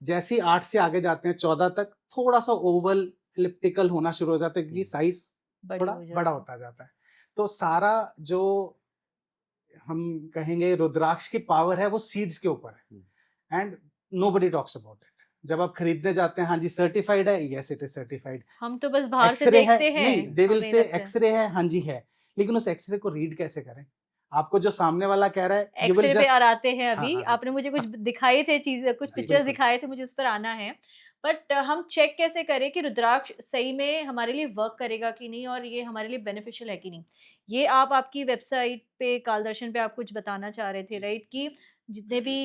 जैसे ही 8 से आगे जाते हैं 14 तक थोड़ा सा ओवल इलिप्टिकल होना शुरू हो जाता है, क्योंकि साइज थोड़ा बड़ा होता जाता है। तो सारा जो हम कहेंगे रुद्राक्ष की पावर है वो सीड्स के ऊपर है, and nobody talks about it. जब आप खरीदने जाते हैं, हाँ जी सर्टिफाइड है, यस इट इज सर्टिफाइड, हम तो बस बाहर से एक्सरे देखते है, हैं, नहीं दे विल हमें से लगता है। एक्सरे है, हाँ जी है, लेकिन उस एक्सरे को रीड कैसे करें? आपको जो सामने वाला कह रहा है, you will एक्सरे पे just, आते हैं अभी, हाँ, हाँ, आपने मुझे कुछ दिखाए थे चीज, कुछ जी, पिक्चर्स बिल्कुल। दिखाए थे, मुझे उस पर आना है। बट हम चेक कैसे करें कि रुद्राक्ष सही में हमारे लिए वर्क करेगा कि नहीं, और ये हमारे लिए बेनिफिशियल है कि नहीं? ये आप आपकी वेबसाइट पे, कालदर्शन पे आप कुछ बताना चाह रहे थे, राइट? कि जितने भी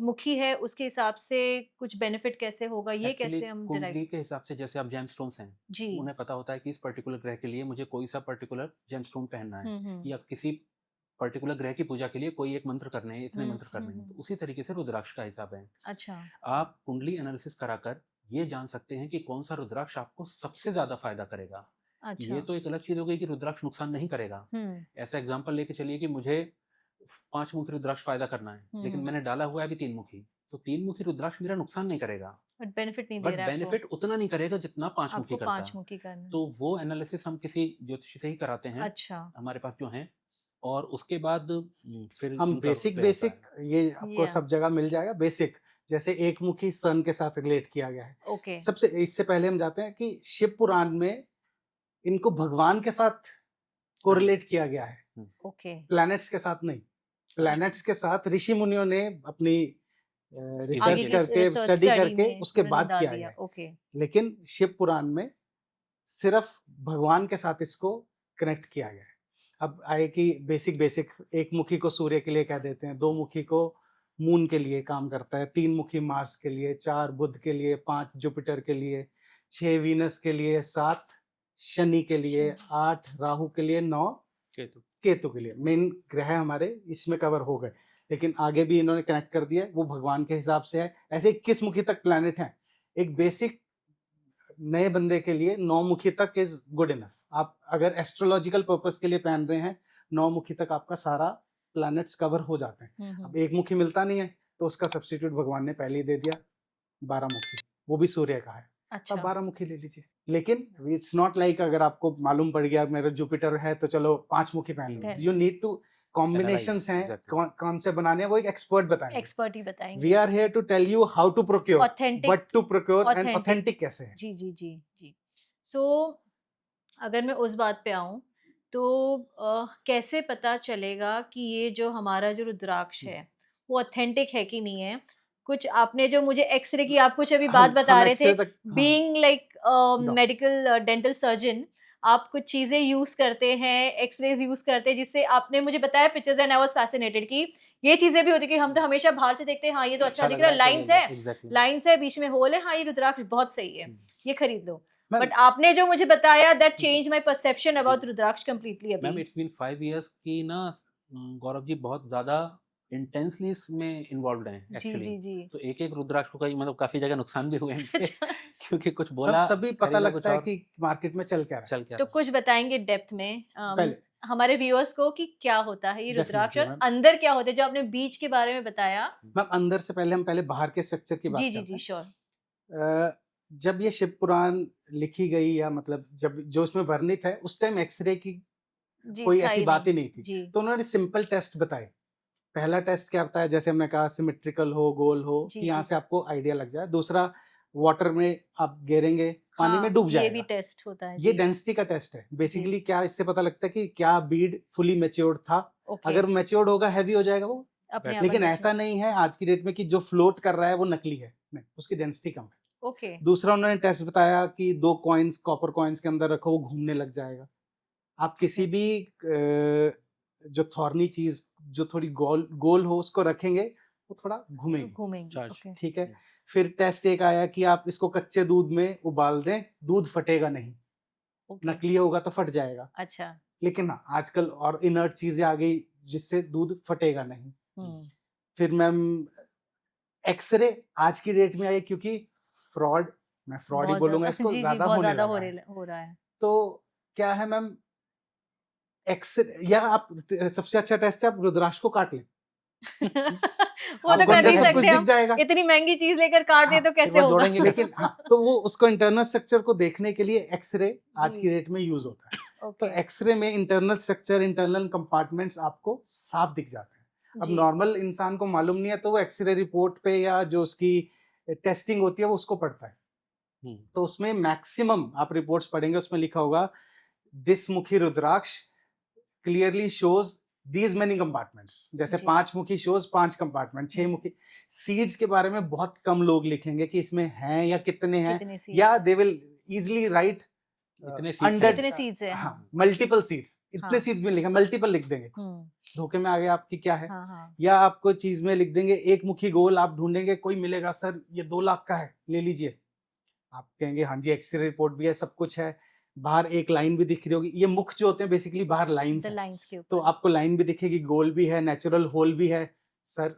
मुखी है उसके हिसाब से कुछ बेनिफिट कैसे होगा, ये एक्चुअली कैसे हम कुंडली डिराइव? के हिसाब से, जैसे आप जेमस्टोन्स हैं, जी। उन्हें पता होता है कि इस पर्टिकुलर ग्रह के लिए मुझे कोई सा पर्टिकुलर जेमस्टोन पहनना है, हम्म। या किसी पर्टिकुलर ग्रह की पूजा के लिए कोई एक मंत्र करने हैं, इतने हम्म, मंत्र करने हैं। तो उसी तरीके से रुद्राक्ष का हिसाब है। अच्छा। आप कुंडली एनालिसिस कराकर ये जान सकते हैं कि कौन सा रुद्राक्ष आपको सबसे ज्यादा फायदा करेगा। अच्छा। ये तो एक अलग चीज हो गई कि रुद्राक्ष नुकसान नहीं करेगा। हम्म। ऐसा एग्जाम्पल लेके चलिए कि मुझे 5 मुखी रुद्राक्ष फायदा करना है, लेकिन हम्म। मैंने डाला हुआ है अभी 3 मुखी, तो 3 मुखी रुद्राक्ष मेरा नुकसान नहीं करेगा, बट बेनिफिट नहीं दे बट रहा है आपको। बेनिफिट उतना नहीं करेगा जितना 5 मुखी आपको करता। 5 मुखी करना है। तो वो एनालिसिस हम किसी ज्योतिषी से ही कराते हैं, अच्छा। हमारे पास जो हैं, और उसके बाद फिर हम उनका बेसिक रुपए आता बेसिक है। ये आपको या सब जगह मिल जाएगा। बेसिक जैसे एक मुखी सन के साथ रिलेट किया गया है। ओके। सबसे इससे पहले हम जाते हैं कि शिव पुराण में इनको भगवान के साथ कोरिलेट किया गया है, ओके। प्लैनेट्स के साथ नहीं। प्लैनेट्स के साथ ऋषि मुनियों ने अपनी आगे रिसर्च की करके रिसर्च स्टडी स्टडी करके में उसके उन्होंने बाद डाल किया दिया। गया है। ओके। लेकिन शिव पुराण में सिर्फ भगवान के साथ इसको कनेक्ट किया गया है। अब आए कि बेसिक बेसिक, एक मुखी को सूर्य के लिए कह देते हैं, 2 मुखी को मून के लिए काम करता है, 3 मुखी मार्स के लिए, 4 बुध के लिए, 5 जुपिटर के लिए, 6 वीनस के लिए, 7 शनि के लिए, 8 राहु के लिए, 9 केतु के लिए। मेन ग्रह हमारे इसमें कवर हो गए, लेकिन आगे भी इन्होंने कनेक्ट कर दिया, वो भगवान के हिसाब से है। ऐसे 21 मुखी तक प्लैनेट हैं। एक बेसिक नए बंदे के लिए 9 मुखी तक इज गुड इनफ। आप अगर एस्ट्रोलॉजिकल पर्पस के लिए पहन रहे हैं, 9 मुखी तक आपका सारा प्लैनेट्स कवर हो जाते हैं। अब एक मुखी मिलता नहीं है तो उसका सब्स्टिट्यूट भगवान ने पहले ही दे दिया, 12 मुखी, वो भी सूर्य का है। अच्छा। अब 12 मुखी ले लीजिए। लेकिन इट्स नॉट लाइक अगर आपको मालूम पड़ गया मेरा जुपिटर है तो चलो 5 मुखी पहन लो। पहन यू नीड टू, कॉम्बिनेशंस हैं, exactly. कौन से बनाने हैं वो एक एक्सपर्ट बताएंगे। एक्सपर्ट ही बताएंगे। We are here to tell you how to procure, authentic. But to procure and authentic। Authentic कैसे है। जी जी जी जी। सो अगर मैं उस बात पे आऊं तो कैसे पता चलेगा कि ये जो हमारा जो रुद्राक्ष है वो ऑथेंटिक है कि नहीं है? कुछ आपने जो मुझे एक्सरे की आप कुछ अभी बात बता रहे थे, being like medical dental surgeon, आप कुछ चीजें यूज करते हैं, एक्सरेज यूज करते हैं, जिससे आपने मुझे बताया pictures, and I was fascinated कि ये चीजें भी होती है कि हम तो हमेशा बाहर से देखते हैं, हाँ ये तो अच्छा दिख रहा है, लाइंस है, exactly. लाइंस है, बीच में होल है, हाँ ये रुद्राक्ष बहुत सही है, ये खरीद लो। मैम, बट आपने जो मुझे बताया that change my perception about rudraksha completely ma'am अभी। इट्स बीन 5 इयर्स की ना, गौरव जी बहुत ज्यादा इंटेंसली इसमें इन्वॉल्व हैं जी एक्चुअली। जी जी। तो एक एक रुद्राक्ष को कई मतलब काफी जगह नुकसान भी हुए हैं इनके, अच्छा। क्योंकि कुछ बोला तभी पता खरीदा कुछ लगता है और, कि मार्केट में चल क्या रहा है। चल क्या तो रहा है। कुछ बताएंगे डेप्थ में पहले हमारे व्यूअर्स को कि क्या होता है ये रुद्राक्ष, Definitely, और मैम। अंदर क्या होता है, जो आपने बीच के बारे में बताया। मैम अंदर से पहले हम पहले बाहर के स्ट्रक्चर की बात जी जी करते जी श्योर। हैं। जब ये शिव पुराण लिखी गई, या मतलब जब जो उसमें वर्णित है, उस टाइम एक्सरे की जी कोई था ऐसी ही बात ही नहीं। नहीं थी। जी तो उन्होंने सिंपल टेस्ट बताए। पहला टेस्ट क्या बताया, जैसे हमने कहा सिमेट्रिकल हो, गोल हो, जी कि यहाँ जी। से आपको आइडिया लग जाए। दूसरा, वाटर में आप गिरेंगे, पानी हाँ में डूब ये भी जाएगा। टेस्ट होता है ये जी। डेंसिटी का टेस्ट है। बेसिकली क्या इससे पता लगता है कि क्या बीड फुली मैच्योर्ड था। ओके। अगर मैच्योर्ड होगा हैवी हो जाएगा वो। अपने आप लेकिन mature। ऐसा नहीं है आज की डेट में कि जो फ्लोट कर रहा है वो नकली है, नहीं, उसकी डेंसिटी कम है। ओके। दूसरा उन्होंने टेस्ट बताया कि 2 कॉइन्स कॉपर कॉइन्स के अंदर रखो, वो घूमने लग जाएगा। आप किसी भी जो थॉर्नी चीज जो थोड़ी गोल गोल हो उसको रखेंगे, वो थोड़ा घूमेगी। घूमेंगी। चार्ज। ओके। ठीक है। फिर टेस्ट एक आया कि आप इसको कच्चे दूध में उबाल दें, दूध फटेगा नहीं, ओके। नकली होगा तो फट जाएगा। अच्छा। लेकिन हाँ, आजकल और इनर्ट चीजें आ गई जिससे दूध फटेगा नहीं। हम्म। फिर मैम एक्सरे आज की डेट में आई, क्योंकि फ्रॉड, मैं फ्रॉड ही बहुत बोलूंगा ज्यादा इसको, जी जी ज्यादा बहुत होने ज्यादा लगा है। हो रहा है। तो क्या है मैम, एक्सरे या आप सबसे अच्छा टेस्ट है आप रुद्राक्ष को काट लें, वो तो आपको कर अंदर नहीं सब कुछ सकते दिख हम, जाएगा। इतनी महंगी चीज लेकर काट दे हाँ, तो एक कैसे बार होगा? जोड़ेंगे कैसे? लेकिन हाँ, तो वो उसको इंटरनल स्ट्रक्चर को देखने के लिए एक्सरे आज जी। की डेट में यूज होता है। तो ओके। एक्सरे में इंटरनल स्ट्रक्चर, इंटरनल कंपार्टमेंट्स आपको साफ दिख जाते हैं। अब जी। नॉर्मल इंसान को मालूम नहीं है, तो वो एक्सरे रिपोर्ट पे या जो उसकी टेस्टिंग होती है वो उसको पढ़ता है। हम्म, तो उसमें मैक्सिमम आप रिपोर्ट्स पढ़ेंगे, उसमें लिखा होगा दिस मुखी rudraksha clearly shows these many compartments. जैसे जी। 5 मुखी शोज 5 कंपार्टमेंट, 6 मुखी। सीड्स के बारे में बहुत कम लोग लिखेंगे कि इसमें हैं या कितने हैं, कितने या seeds they will easily right इतने seeds अंडर, हैं। कितने सीड्स है? हाँ, हाँ। Multiple seeds. इतने हाँ। सीड्स भी लिखा, मल्टीपल लिख देंगे, हम्म। धोखे में आ गए आपकी क्या है। हाँ हाँ। या आपको चीज में लिख देंगे एक मुखी गोल, आप ढूंढेंगे कोई मिलेगा सर ये 2 लाख का है, ले लीजिए। आप कहेंगे हाँ जी, एक्सरे रिपोर्ट भी है, सब कुछ है, बाहर एक लाइन भी दिख रही होगी। ये मुख जो होते हैं बेसिकली बाहर लाइंस द है, लाइंस के तो ऊपर। आपको लाइन भी दिखेगी, गोल भी है, नेचुरल होल भी है। सर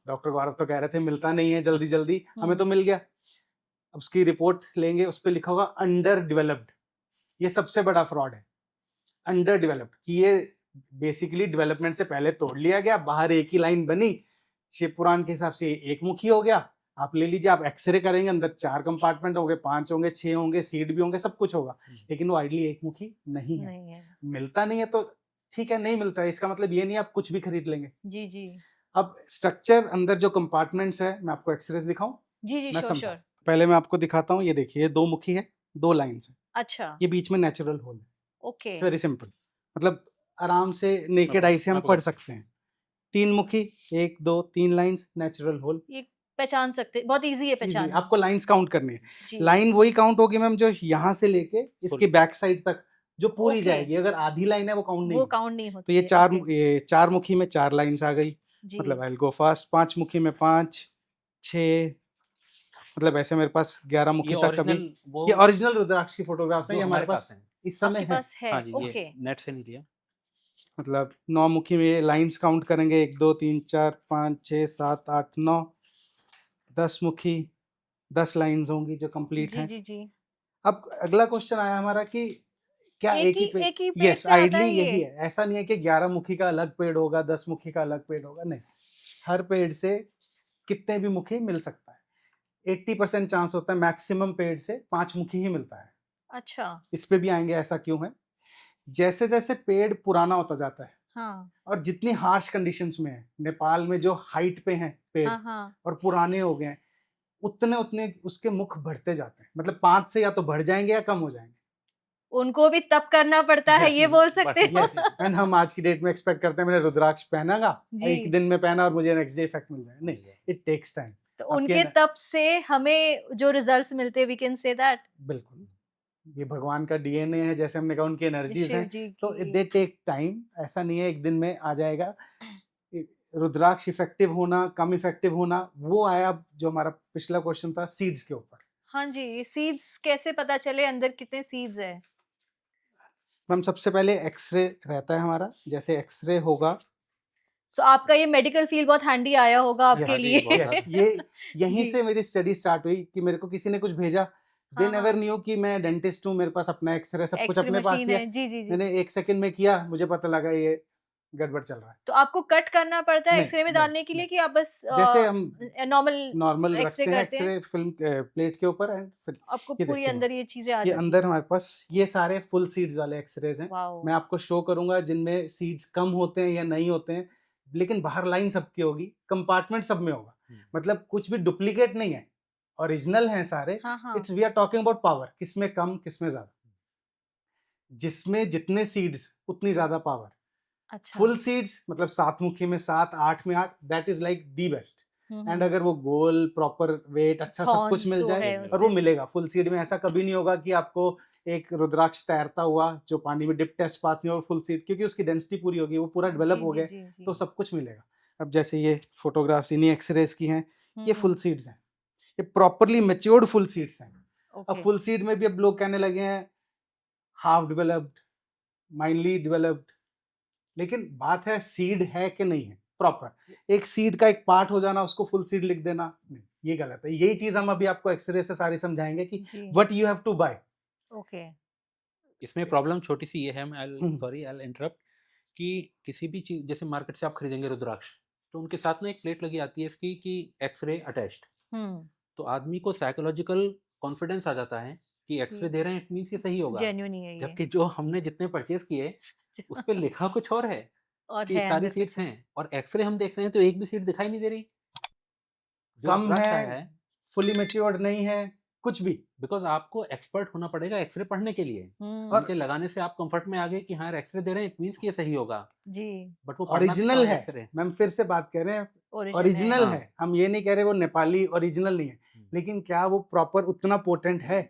डॉक्टर गौरव तो कह रहे थे मिलता नहीं है जल्दी जल्दी, हमें तो मिल गया। अब उसकी रिपोर्ट लेंगे, उस पर लिखा होगा अंडर डेवलप्ड। ये सबसे बड़ा फ्रॉड है, अंडर डेवलप्ड, कि ये बेसिकली डेवलपमेंट से पहले तोड़ लिया गया, बाहर एक ही लाइन बनी, शिव पुराण के हिसाब से एक मुखी हो गया। आप ले लीजिए, आप एक्सरे करेंगे, अंदर 4 कंपार्टमेंट होंगे, 5 होंगे, 6 होंगे, सीट भी होंगे, सब कुछ होगा, लेकिन वो आइडली एक मुखी नहीं है। नहीं है। मिलता नहीं है तो ठीक है, नहीं मिलता है, इसका मतलब ये नहीं आप कुछ भी खरीद लेंगे। जी जी। अब स्ट्रक्चर अंदर जो कंपार्टमेंट्स है, मैं आपको एक्सरेस दिखाऊं, जी जी मैं श्योर समझा श्योर। सकता हूं। पहले मैं आपको दिखाता हूँ, ये देखिए, ये 2 मुखी है, 2 लाइंस है, अच्छा। ये बीच में नेचुरल होल है। ओके। इट्स वेरी सिंपल, मतलब आराम से नेकेड आई से हम मैं पढ़ पकड़ सकते हैं। 3 मुखी, 1 2 3 लाइंस, नेचुरल होल, ये पहचान सकते, बहुत इजी है इजी। पहचानना। आपको लाइंस काउंट करनी है। जी। लाइन वही काउंट होगी मैम जो यहाँ से लेके इसके बैक साइड तक जो पूरी ओके। जाएगी, अगर आधी लाइन है वो काउंट नहीं वो होगी। काउंट नहीं तो होती ये है। 4 ओके। ये 4 मुखी में 4 लाइंस आ गई, जी। मतलब आई विल गो फास्ट। 5 मुखी में 5 6, मतलब ऐसे मेरे पास 11 मुखी ये तक। अभी ओरिजिनल वो ये ओरिजिनल रुद्राक्ष की फोटोग्राफ्स हैं, जो ये हमारे पास हैं। इस समय आपके है। पास है? हाँ जी, ओके। ये नेट से नहीं लिया। मतलब 9 मुखी में लाइंस काउंट करेंगे, 1 2 3 4 5 6 7 8 9, 10 मुखी, 10 लाइंस होंगी जो कंप्लीट जी हैं। जी जी। अब अगला क्वेश्चन आया हमारा कि क्या एक ही पेड़, एक ही पेड़ यस से आता आइडली है ये? यही है। ऐसा नहीं है कि 11 मुखी का अलग पेड़ होगा, 10 मुखी का अलग पेड़ होगा, नहीं, हर पेड़ से कितने भी मुखी मिल सकता है। 80% चांस होता है मैक्सिमम पेड़ से 5 मुखी ही मिलता है। अच्छा। इस पे भी आएंगे ऐसा क्यों है। जैसे जैसे पेड़ पुराना होता जाता है हाँ और जितनी हार्श कंडीशंस में है, नेपाल में जो हाइट पे हैं पेड़ हाँ हाँ। और पुराने हो गए हैं, उतने उतने उसके मुख बढ़ते जाते हैं, मतलब 5 से या तो बढ़ जाएंगे या कम हो जाएंगे। उनको भी तप करना पड़ता है, ये Yes. बोल सकते हो? Yes, एंड हम आज की डेट में एक्सपेक्ट करते हैं मैंने रुद्राक्ष पहनागा, जी। एक दिन में पहना और मुझे नेक्स्ट डे इफेक्ट मिल जाए, नहीं, इट टेक्स टाइम। तो आपके उनके न- तप से हमें जो रिजल्ट्स मिलते हैं, वी कैन से दैट बिल्कुल, ये भगवान का डीएनए है, जैसे हमने कहा उनकी एनर्जीज शिव हैं, जी तो की। They take time. ऐसा नहीं है एक दिन में आ जाएगा। रुद्राक्ष इफेक्टिव होना, कम इफेक्टिव होना, वो आया जो हमारा पिछला क्वेश्चन था सीड्स के ऊपर। हाँ जी, सीड्स कैसे पता चले अंदर कितने सीड्स है? मैम सबसे पहले एक्सरे रहता है हमारा, जैसे एक्सरे होगा, सो आपका ये मेडिकल फील्ड बहुत हैंडी आया होगा आपके यस लिए। यस, ये यहीं जी। से मेरी स्टडी स्टार्ट हुई कि मेरे को किसी ने कुछ भेजा, दे हाँ नेवर हाँ। न्यू कि मैं डेंटिस्ट हूँ, मेरे पास अपना एक्सरे सब कुछ एक्सरे अपने पास मशीन ही है। है। जी जी जी। मैंने 1 सेकंड में किया, मुझे पता लगा ये गड़बड़ चल रहा है। तो आपको कट करना पड़ता है नहीं, एक्सरे में नहीं, डालने के लिए, नहीं। कि आप बस जैसे हम नॉर्मल नॉर्मल एक्सरे रखते हैं करते हैं? एक्सरे फिल्म प्लेट के ऊपर, एंड फिर आपको ये पूरी देखिए अंदर ये चीजें आ ये जाती अंदर हैं? हमारे पास ये सारे फुल सीड्स वाले एक्सरेज हैं। वाओ। मैं आपको शो करूंगा जिनमें सीड्स कम होते हैं या नहीं होते हैं, लेकिन बाहर लाइन सबकी होगी, कंपार्टमेंट सब में होगा, मतलब कुछ भी डुप्लीकेट नहीं है, ओरिजिनल हैं सारे। हाँ हाँ। It's we are talking about power, किसमें कम किसमें ज्यादा, जिसमें जितने सीड्स उतनी ज्यादा पावर। अच्छा। फुल सीड्स मतलब 7 मुखी में 7, 8 में 8, that is like the best. And अगर वो गोल प्रॉपर वेट अच्छा सब कुछ Thorns मिल जो जाए है और वो उससे। मिलेगा फुल सीड में। ऐसा कभी नहीं होगा कि आपको एक रुद्राक्ष तैरता हुआ जो पानी में डिप टेस्ट पास नहीं हो फुल सीड, क्योंकि उसकी डेंसिटी पूरी होगी, वो पूरा डेवलप जी हो जी गया जी तो जी। सब कुछ मिलेगा। अब जैसे ये फोटोग्राफ्स इन्हीं एक्सरेज की हैं, ये फुल हम्म। सीड्स हैं, ये प्रॉपरली मेच्योर्ड फुल सीड्स हैं। अब ओके। फुल सीड में भी अब लोग कहने लगे हैं हाफ डेवलप्ड, माइनली डेवलप्ड, लेकिन बात है सीड है कि नहीं है प्रॉपर। एक सीड का एक पार्ट हो जाना उसको फुल सीड लिख देना, नहीं, ये गलत है। यही चीज हम अभी आपको एक्सरे से सारी समझाएंगे कि जी। What you have to buy. Okay. इसमें प्रॉब्लम छोटी सी ये है, मैं हम्म। सॉरी आई इंटरप्ट, कि किसी भी चीज़ जैसे मार्केट से आप खरीदेंगे रुद्राक्ष, तो उनके साथ ना एक प्लेट लगी आती है इसकी कि एक्सरे अटैच्ड। हम्म। तो आदमी को साइकोलॉजिकल कॉन्फिडेंस आ जाता है कि एक्सरे दे रहे हैं, इट मीन्स ये सही होगा। जेन्युइन ही है ये। जबकि जो हमने जितने परचेज किए उस पे लिखा कुछ और है और कि है सारी अंदर सीट्स कुछ। हैं, और एक्सरे हम देख रहे हैं तो एक भी सीट दिखाई नहीं दे रही जो कम रुद्राक्ष है, आया है। फुली मेच्योर्ड नहीं है, कुछ भी। बिकॉज आपको एक्सपर्ट होना पड़ेगा एक्सरे पढ़ने के लिए। हम्म। और उनके लगाने से आप कंफर्ट में आ गए कि हाँ यार एक्सरे दे रहे हैं, इट मीन्स कि ये सही होगा। जी। बट वो पढ़ना भी तो ओरिजिनल है है, एक्सरे। मैम फिर से बात कर रहे हैं, ओरिजिनल है। ओरिजिनल हाँ। है। हम ये नहीं कह रहे वो नेपाली ओरिजिनल नहीं है, लेकिन क्या वो प्रॉपर उतना पोटेंट है?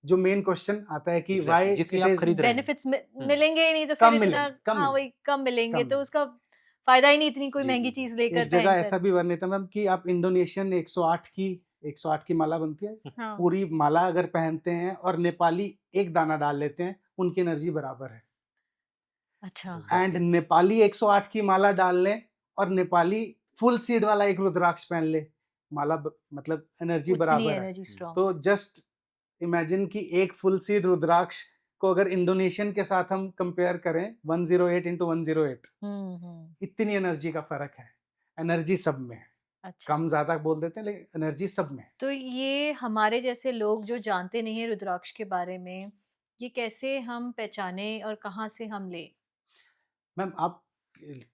जो मेन क्वेश्चन आता है कि Exactly, व्हाई जिसलिए इट आप इज खरीद रहे हैं। बेनिफिट्स मिलेंगे ही नहीं तो कम फिर इतना। मिलेंगे, कम हाँ मिलेंगे, वही कम मिलेंगे कम तो मिलेंगे। उसका फायदा ही नहीं इतनी कोई जी, महंगी जी, जी। चीज लेकर एक जगह पहन ऐसा कर। भी वर्णित है मैम कि आप इंडोनेशियन 108 की माला बनती है, हाँ। पूरी माला अगर पहनते हैं और नेपाली एक दाना डाल लेते हैं, उनकी एनर्जी बराबर है। अच्छा। And Exactly. नेपाली 108 की माला डाल लें और नेपाली फुल सीड वाला एक रुद्राक्ष पहन ले, मतलब एनर्जी उतनी बराबर है। Energy strong. तो जस्ट इमेजिन कि एक फुल सीड रुद्राक्ष को अगर इंडोनेशियन के साथ हम कंपेयर करें 108 इंटू 108, इतनी एनर्जी का फर्क है। एनर्जी सब में है, अच्छा। कम ज्यादा बोल देते हैं लेकिन एनर्जी सब में है। तो ये हमारे जैसे लोग जो जानते नहीं है रुद्राक्ष के बारे में, ये कैसे हम पहचाने और कहाँ से हम ले? मैम आप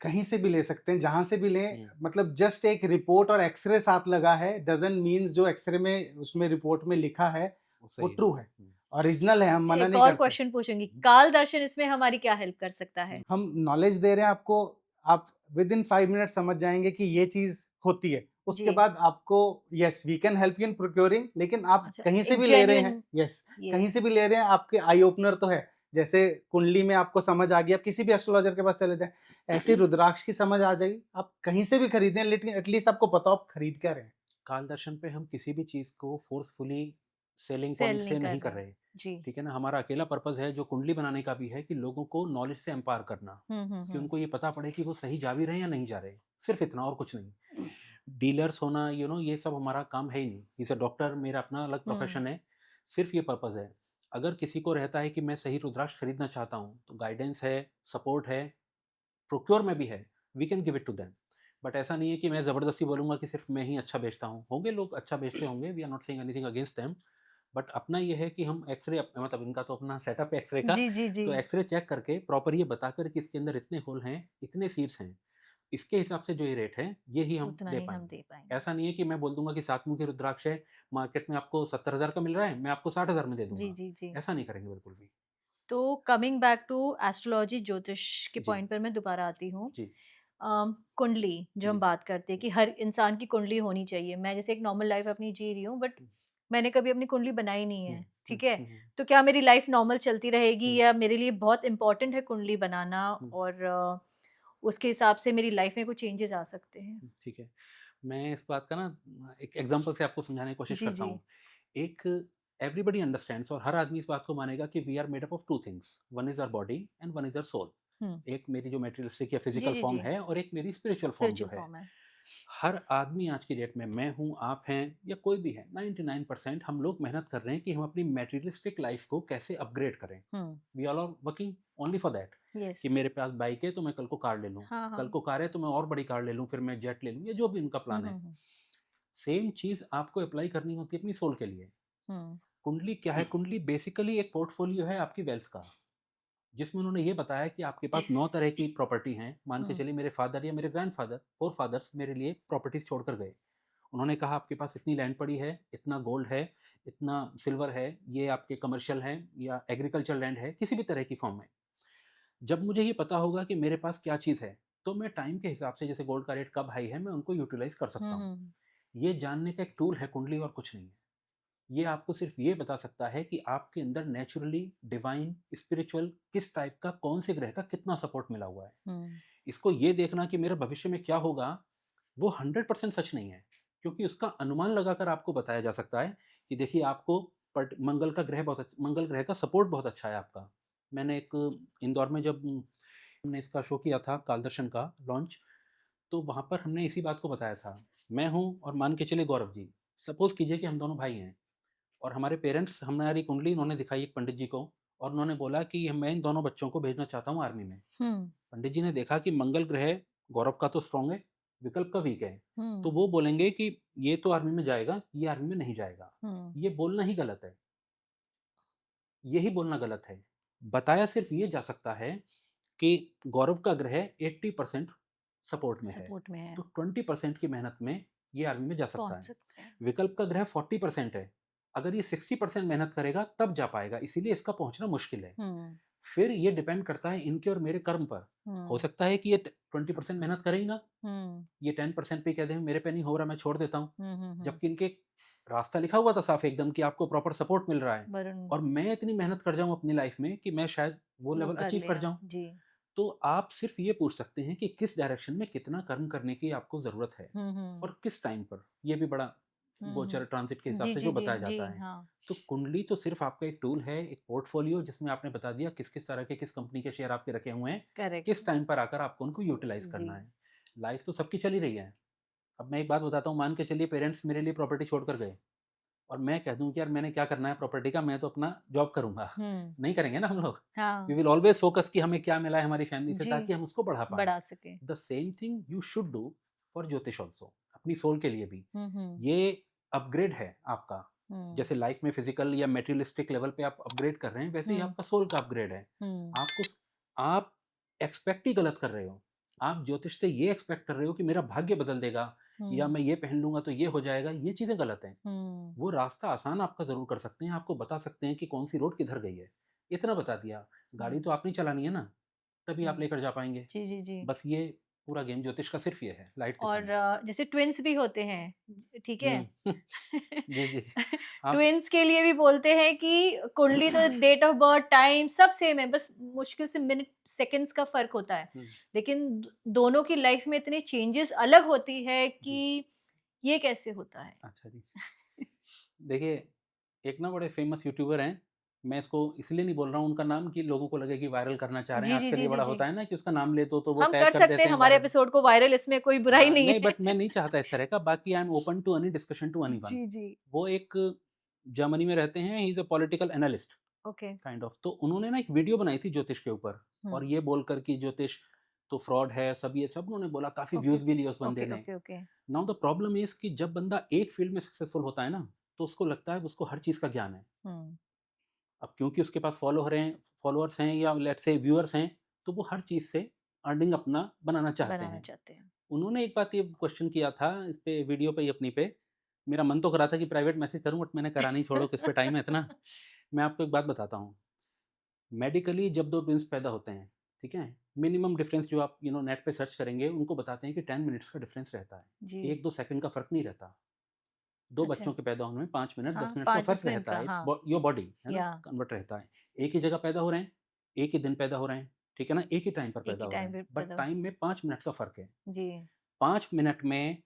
कहीं से भी ले सकते हैं, जहां से भी लें, हम्म। मतलब जस्ट एक रिपोर्ट और एक्सरे साथ लगा है डजंट मीन्स जो एक्सरे में उसमें रिपोर्ट में लिखा है वो वो सही ट्रू है, ओरिजिनल है, हम मना एक नहीं और करते। क्वेश्चन पूछूंगी, काल दर्शन इसमें हमारी क्या हेल्प कर सकता है? हम नॉलेज दे रहे हैं आपको, आप विद इन 5 मिनट समझ जाएंगे कि ये चीज होती है। उसके जी। बाद आपको yes we can help you in procuring, लेकिन आप अच्छा, कहीं से एक भी ले रहे हैं, जेन्युइन। यस कहीं ये से भी ले रहे हैं, आपके आई ओपनर तो है। जैसे कुंडली में आपको समझ आ गई, आप किसी भी एस्ट्रोलॉजर के पास चले जाएं, ऐसे ही रुद्राक्ष की समझ आ जाएगी। आप कहीं से भी खरीदें, लेकिन एटलीस्ट आपको पता हो आप खरीद क्या रहे हैं। काल दर्शन पे हम किसी भी चीज़ को फोर्सफुली सेलिंग सेल पॉइंट नहीं से कर नहीं कर रहे। रहे। जी। ठीक है ना, हमारा अकेला पर्पस है जो कुंडली बनाने का भी है कि लोगों को नॉलेज से एम्पावर करना, कि हम्म। उनको ये पता पड़े कि वो सही जा भी रहे हैं या नहीं जा रहे, सिर्फ इतना और कुछ नहीं। डीलर्स होना ये सब हमारा काम है ही नहीं। जैसे डॉक्टर मेरा अपना अलग हम्म। प्रोफेशन है, सिर्फ ये पर्पस है। अगर किसी को रहता है कि मैं सही रुद्राक्ष खरीदना चाहता हूँ, तो गाइडेंस है, सपोर्ट है, प्रोक्योर में भी है, we can give it to them. But ऐसा नहीं है कि मैं ज़बरदस्ती बोलूँगा कि सिर्फ मैं ही अच्छा बेचता हूँ। होंगे लोग अच्छा बेचते होंगे, we are not saying anything against them. But अपना ये है कि हम एक्सरे मतलब इनका तो अपना सेटअप है एक्सरे का। जी जी जी। तो एक्सरे चेक करके प्रॉपर ये बताकर कि इसके अंदर इतने होल हैं, इतने सीड्स हैं, इसके हिसाब से जो ये रेट है ये ही हम उतना दे ही हम पाएंगे। दे पाएंगे। ऐसा नहीं है कि मैं बोल दूंगा कि 7 मुखी रुद्राक्ष है, मार्केट में आपको 70,000 का मिल रहा है, मैं आपको 60,000 में दे जी दूंगा। जी जी। ऐसा नहीं करेंगे बिल्कुल भी। तो कमिंग बैक टू एस्ट्रोलॉजी ज्योतिष के जी पॉइंट पर मैं दोबारा आती हूँ। जी कुंडली जो हम जी। बात करते हैं कि हर इंसान की कुंडली होनी चाहिए। मैं जैसे एक नॉर्मल लाइफ अपनी जी रही हूँ, बट हम्म, मैंने कभी अपनी कुंडली बनाई नहीं हम्म, है, हम्म, ठीक है? हम्म, तो क्या मेरी लाइफ नॉर्मल चलती रहेगी हम्म, या मेरे लिए बहुत इम्पोर्टेंट है कुंडली बनाना, हम्म, और उसके हिसाब से मेरी लाइफ में कुछ चेंजेस आ सकते हैं? ठीक है। मैं इस बात का ना एक एग्जांपल से आपको समझाने की कोशिश जी करता जी। हूँ। एक एवरीबॉडी अंडरस्टैंड्स और हर आदमी इस बात को मानेगा कि we are made up of two things, one is our body and one is our soul. हम्म। एक मेरी जो मेटेरियलिस्टिक या जी फिजिकल जी फॉर्म जी। है और एक मेरी स्पिरिचुअल फॉर्म जो स्पिरिचुअल है। फॉर्म है। हर आदमी आज की डेट में, मैं हूँ, आप हैं, या कोई भी है, 99% हम लोग मेहनत कर रहे हैं कि हम अपनी मेटेरियलिस्टिक लाइफ को कैसे अपग्रेड करें। We all are working only for that. Yes. कि मेरे पास बाइक है तो मैं कल को कार ले लूँ, हाँ कल हाँ। को कार है तो मैं और बड़ी कार ले लूँ, फिर मैं जेट ले लूँ, या जो भी उनका प्लान है। हम्म। सेम चीज़ आपको अप्लाई करनी होती है अपनी सोल के लिए। हम्म। कुंडली क्या है? कुंडली बेसिकली एक पोर्टफोलियो है आपकी वेल्थ का, जिसमें उन्होंने ये बताया कि आपके पास 9 तरह की प्रॉपर्टी हैं। मान के हम्म। चलिए मेरे फादर या मेरे ग्रैंडफादर, फोर फादर्स मेरे लिए प्रॉपर्टीज छोड़ कर गए। उन्होंने कहा आपके पास इतनी लैंड पड़ी है, इतना गोल्ड है, इतना सिल्वर है, ये आपके कमर्शियल है या एग्रीकल्चर लैंड है, किसी भी तरह की फॉर्म में। जब मुझे ये पता होगा कि मेरे पास क्या चीज़ है, तो मैं टाइम के हिसाब से, जैसे गोल्ड का रेट कब हाई है, मैं उनको यूटिलाइज कर सकता हूँ। हम्म। ये जानने का एक टूल है कुंडली और कुछ नहीं है। ये आपको सिर्फ ये बता सकता है कि आपके अंदर नेचुरली डिवाइन स्पिरिचुअल किस टाइप का, कौन से ग्रह का कितना सपोर्ट मिला हुआ है। इसको ये देखना कि मेरे भविष्य में क्या होगा, वो 100% सच नहीं है, क्योंकि उसका अनुमान लगाकर आपको बताया जा सकता है कि देखिए आपको मंगल का ग्रह मंगल ग्रह का सपोर्ट बहुत अच्छा है आपका। मैंने एक इंदौर में जब हमने इसका शो किया था कालदर्शन का लॉन्च, तो वहाँ पर हमने इसी बात को बताया था। मैं हूँ और मान के चले गौरव जी, सपोज कीजिए कि हम दोनों भाई हैं और हमारे पेरेंट्स हमारी कुंडली इन्होंने दिखाई एक पंडित जी को, और उन्होंने बोला कि मैं इन दोनों बच्चों को भेजना चाहता हूँ आर्मी में। पंडित जी ने देखा कि मंगल ग्रह गौरव का तो स्ट्रांग है, विकल्प का वीक है, तो वो बोलेंगे कि ये तो आर्मी में जाएगा, ये आर्मी में नहीं जाएगा। ये बोलना ही गलत है, यही बोलना गलत है। बताया सिर्फ ये जा सकता है कि गौरव का ग्रह 80% सपोर्ट में है, सपोर्ट में है तो 20% की मेहनत में ये आर्मी में जा सकता पहुंच है। सकते हैं। विकल्प का ग्रह 40% है, अगर ये 60% मेहनत करेगा तब जा पाएगा, इसीलिए इसका पहुंचना मुश्किल है। फिर ये डिपेंड करता है इनके और मेरे कर्म पर। हो सकता है कि ये 20% मेहनत करे ही ना, ये 10% पे कह दे मेरे पे नहीं हो रहा, मैं छोड़ देता हूँ, जबकि इनके रास्ता लिखा हुआ था साफ एकदम कि आपको प्रॉपर सपोर्ट मिल रहा है, और मैं इतनी मेहनत कर जाऊं अपनी लाइफ में कि मैं शायद वो लेवल अचीव कर जाऊं। जी। तो आप सिर्फ ये पूछ सकते हैं कि किस डायरेक्शन में कितना कर्म करने की आपको जरूरत है और किस टाइम पर, ये भी बड़ा गोचर ट्रांजिट के हिसाब जी से जी जो जी बताया जी जाता है। हाँ। तो कुंडली तो सिर्फ आपका एक टूल है, एक पोर्टफोलियो, जिसमें आपने बता दिया किस किस तरह के, किस कंपनी के शेयर आपके रखे हुए हैं, करेक्ट। किस टाइम पर आकर आपको उनको यूटिलाइज जी। करना है। लाइफ तो सबकी चली रही है। अब मैं एक बात बताता हूँ, मान के चलिए पेरेंट्स मेरे लिए प्रॉपर्टी छोड़ कर गए और मैं कह दूं कि यार मैंने क्या करना है प्रॉपर्टी का, मैं तो अपना जॉब करूंगा, नहीं करेंगे ना हम लोग। हाँ। वी विल ऑलवेज फोकस कि हमें क्या मिला है हमारी फैमिली से, जी। ताकि हम उसको बढ़ा पाएं। बढ़ा सके। The same thing you should do for ज्योतिष ऑल्सो, अपनी सोल के लिए भी। ये अपग्रेड है आपका, जैसे लाइफ में फिजिकल या मेटेरियलिस्टिक लेवल पे आप अपग्रेड कर रहे हैं, वैसे ही आपका सोल का अपग्रेड है। आपको आप एक्सपेक्ट ही गलत कर रहे हो। आप ज्योतिष से ये एक्सपेक्ट कर रहे हो कि मेरा भाग्य बदल देगा, या मैं ये पहन लूंगा तो ये हो जाएगा, ये चीजें गलत हैं। वो रास्ता आसान आपका जरूर कर सकते हैं, आपको बता सकते हैं कि कौन सी रोड किधर गई है, इतना बता दिया। गाड़ी तो आप नहीं चलानी है ना, तभी आप लेकर जा पाएंगे। जी जी जी। बस ये पूरा गेम ज्योतिष का सिर्फ ये है, लाइट और दिखाना। जैसे ट्विन्स भी होते हैं, ठीक है। जी जी जी। आप ट्विन्स के लिए भी बोलते हैं कि कुंडली तो डेट ऑफ बर्थ टाइम सब सेम है, बस मुश्किल से मिनट सेकंड्स का फर्क होता है, लेकिन दोनों की लाइफ में इतनी चेंजेस अलग होती है कि ये कैसे होता है। अच्छा जी, देखिए एक ना बड़े फेमस यूट्यूबर हैं, मैं इसको इसलिए नहीं बोल रहा हूँ उनका नाम कि लोगों को लगे कि वायरल करना चाह रहे हैं। जी जी आजकल जी ये जी बड़ा जी। होता है ना कि उसका नाम ले तो वो हम टैग कर कर सकते देते हैं हैं हमारे वायरल। एपिसोड को वायरल, इसमें कोई बुराई नहीं नहीं, है। बट मैं नहीं चाहता इस तरह का। बाकी I am open to any discussion to anyone. जी जी। वो एक जर्मनी में रहते हैं, he is a political analyst okay. Kind of. तो उन्होंने ना एक वीडियो बनाई थी ज्योतिष के ऊपर, और ये बोलकर कि ज्योतिष तो फ्रॉड है, सब ये सब उन्होंने बोला, काफी ओके व्यूज भी लिए उस बंदे ओके ने। Okay okay. Now the problem is कि जब बंदा एक फील्ड में सक्सेसफुल होता है ना, तो उसको लगता है कि उसको हर चीज का ज्ञान है। अब क्योंकि उसके पास फॉलोअर्स हैं या लेट्स से व्यूअर्स हैं, तो वो हर चीज से अर्निंग अपना बनाना चाहते बनाना हैं। चाहते हैं। उन्होंने एक बात ये क्वेश्चन किया था इस पे, वीडियो पे ही अपनी पे, मेरा मन तो करा था कि प्राइवेट मैसेज करूं, बट मैंने करा नहीं, छोड़ो किस पे टाइम है इतना। मैं आपको एक बात बताता हूँ। मेडिकली जब दो ट्विंस पैदा होते हैं, ठीक है, मिनिमम डिफरेंस जो आप नेट पे सर्च करेंगे, उनको बताते हैं कि 10 मिनट्स का डिफरेंस रहता है, जी। 1-2 सेकंड का फर्क नहीं रहता। दो अच्छा। बच्चों के पैदा होने में 5 मिनट 10 हाँ, मिनट का 5-10 फर्क मिनट रहता का, है। इट्स हाँ। योर बॉडी है ना, या कन्वर्ट रहता है। एक ही जगह पैदा हो रहे हैं, एक ही दिन पैदा हो रहे हैं, ठीक है ना, एक ही टाइम पर एक पैदा ही हो रहे टाइम हैं, पे बट पैदा। टाइम में 5 मिनट का फर्क है। जी। 5 मिनट में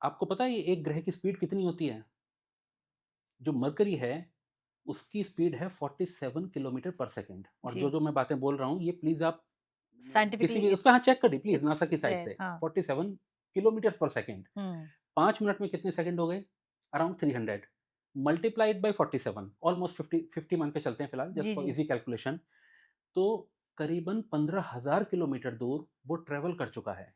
आपको पता है ये एक ग्रह की स्पीड कितनी होती है? जो मरकरी है उसकी स्पीड है 47 किलोमीटर पर सेकंड। और जी। जो मैं बातें बोल रहा हूँ ये प्लीज आप किसी साइंटिफिकली भी उस पर हाँ चेक करिए प्लीज, नासा की साइट देयर, से। हाँ। 47 किलोमीटर पर सेकंड। 5 मिनट में कितने सेकंड हो गए? अराउंड 300 मल्टीप्लाइड बाई 47, ऑलमोस्ट 50 मान के चलते हैं फिलहाल, जस्ट जी फॉर जी। Easy calculation. तो करीबन 15,000 किलोमीटर दूर वो ट्रेवल कर चुका है।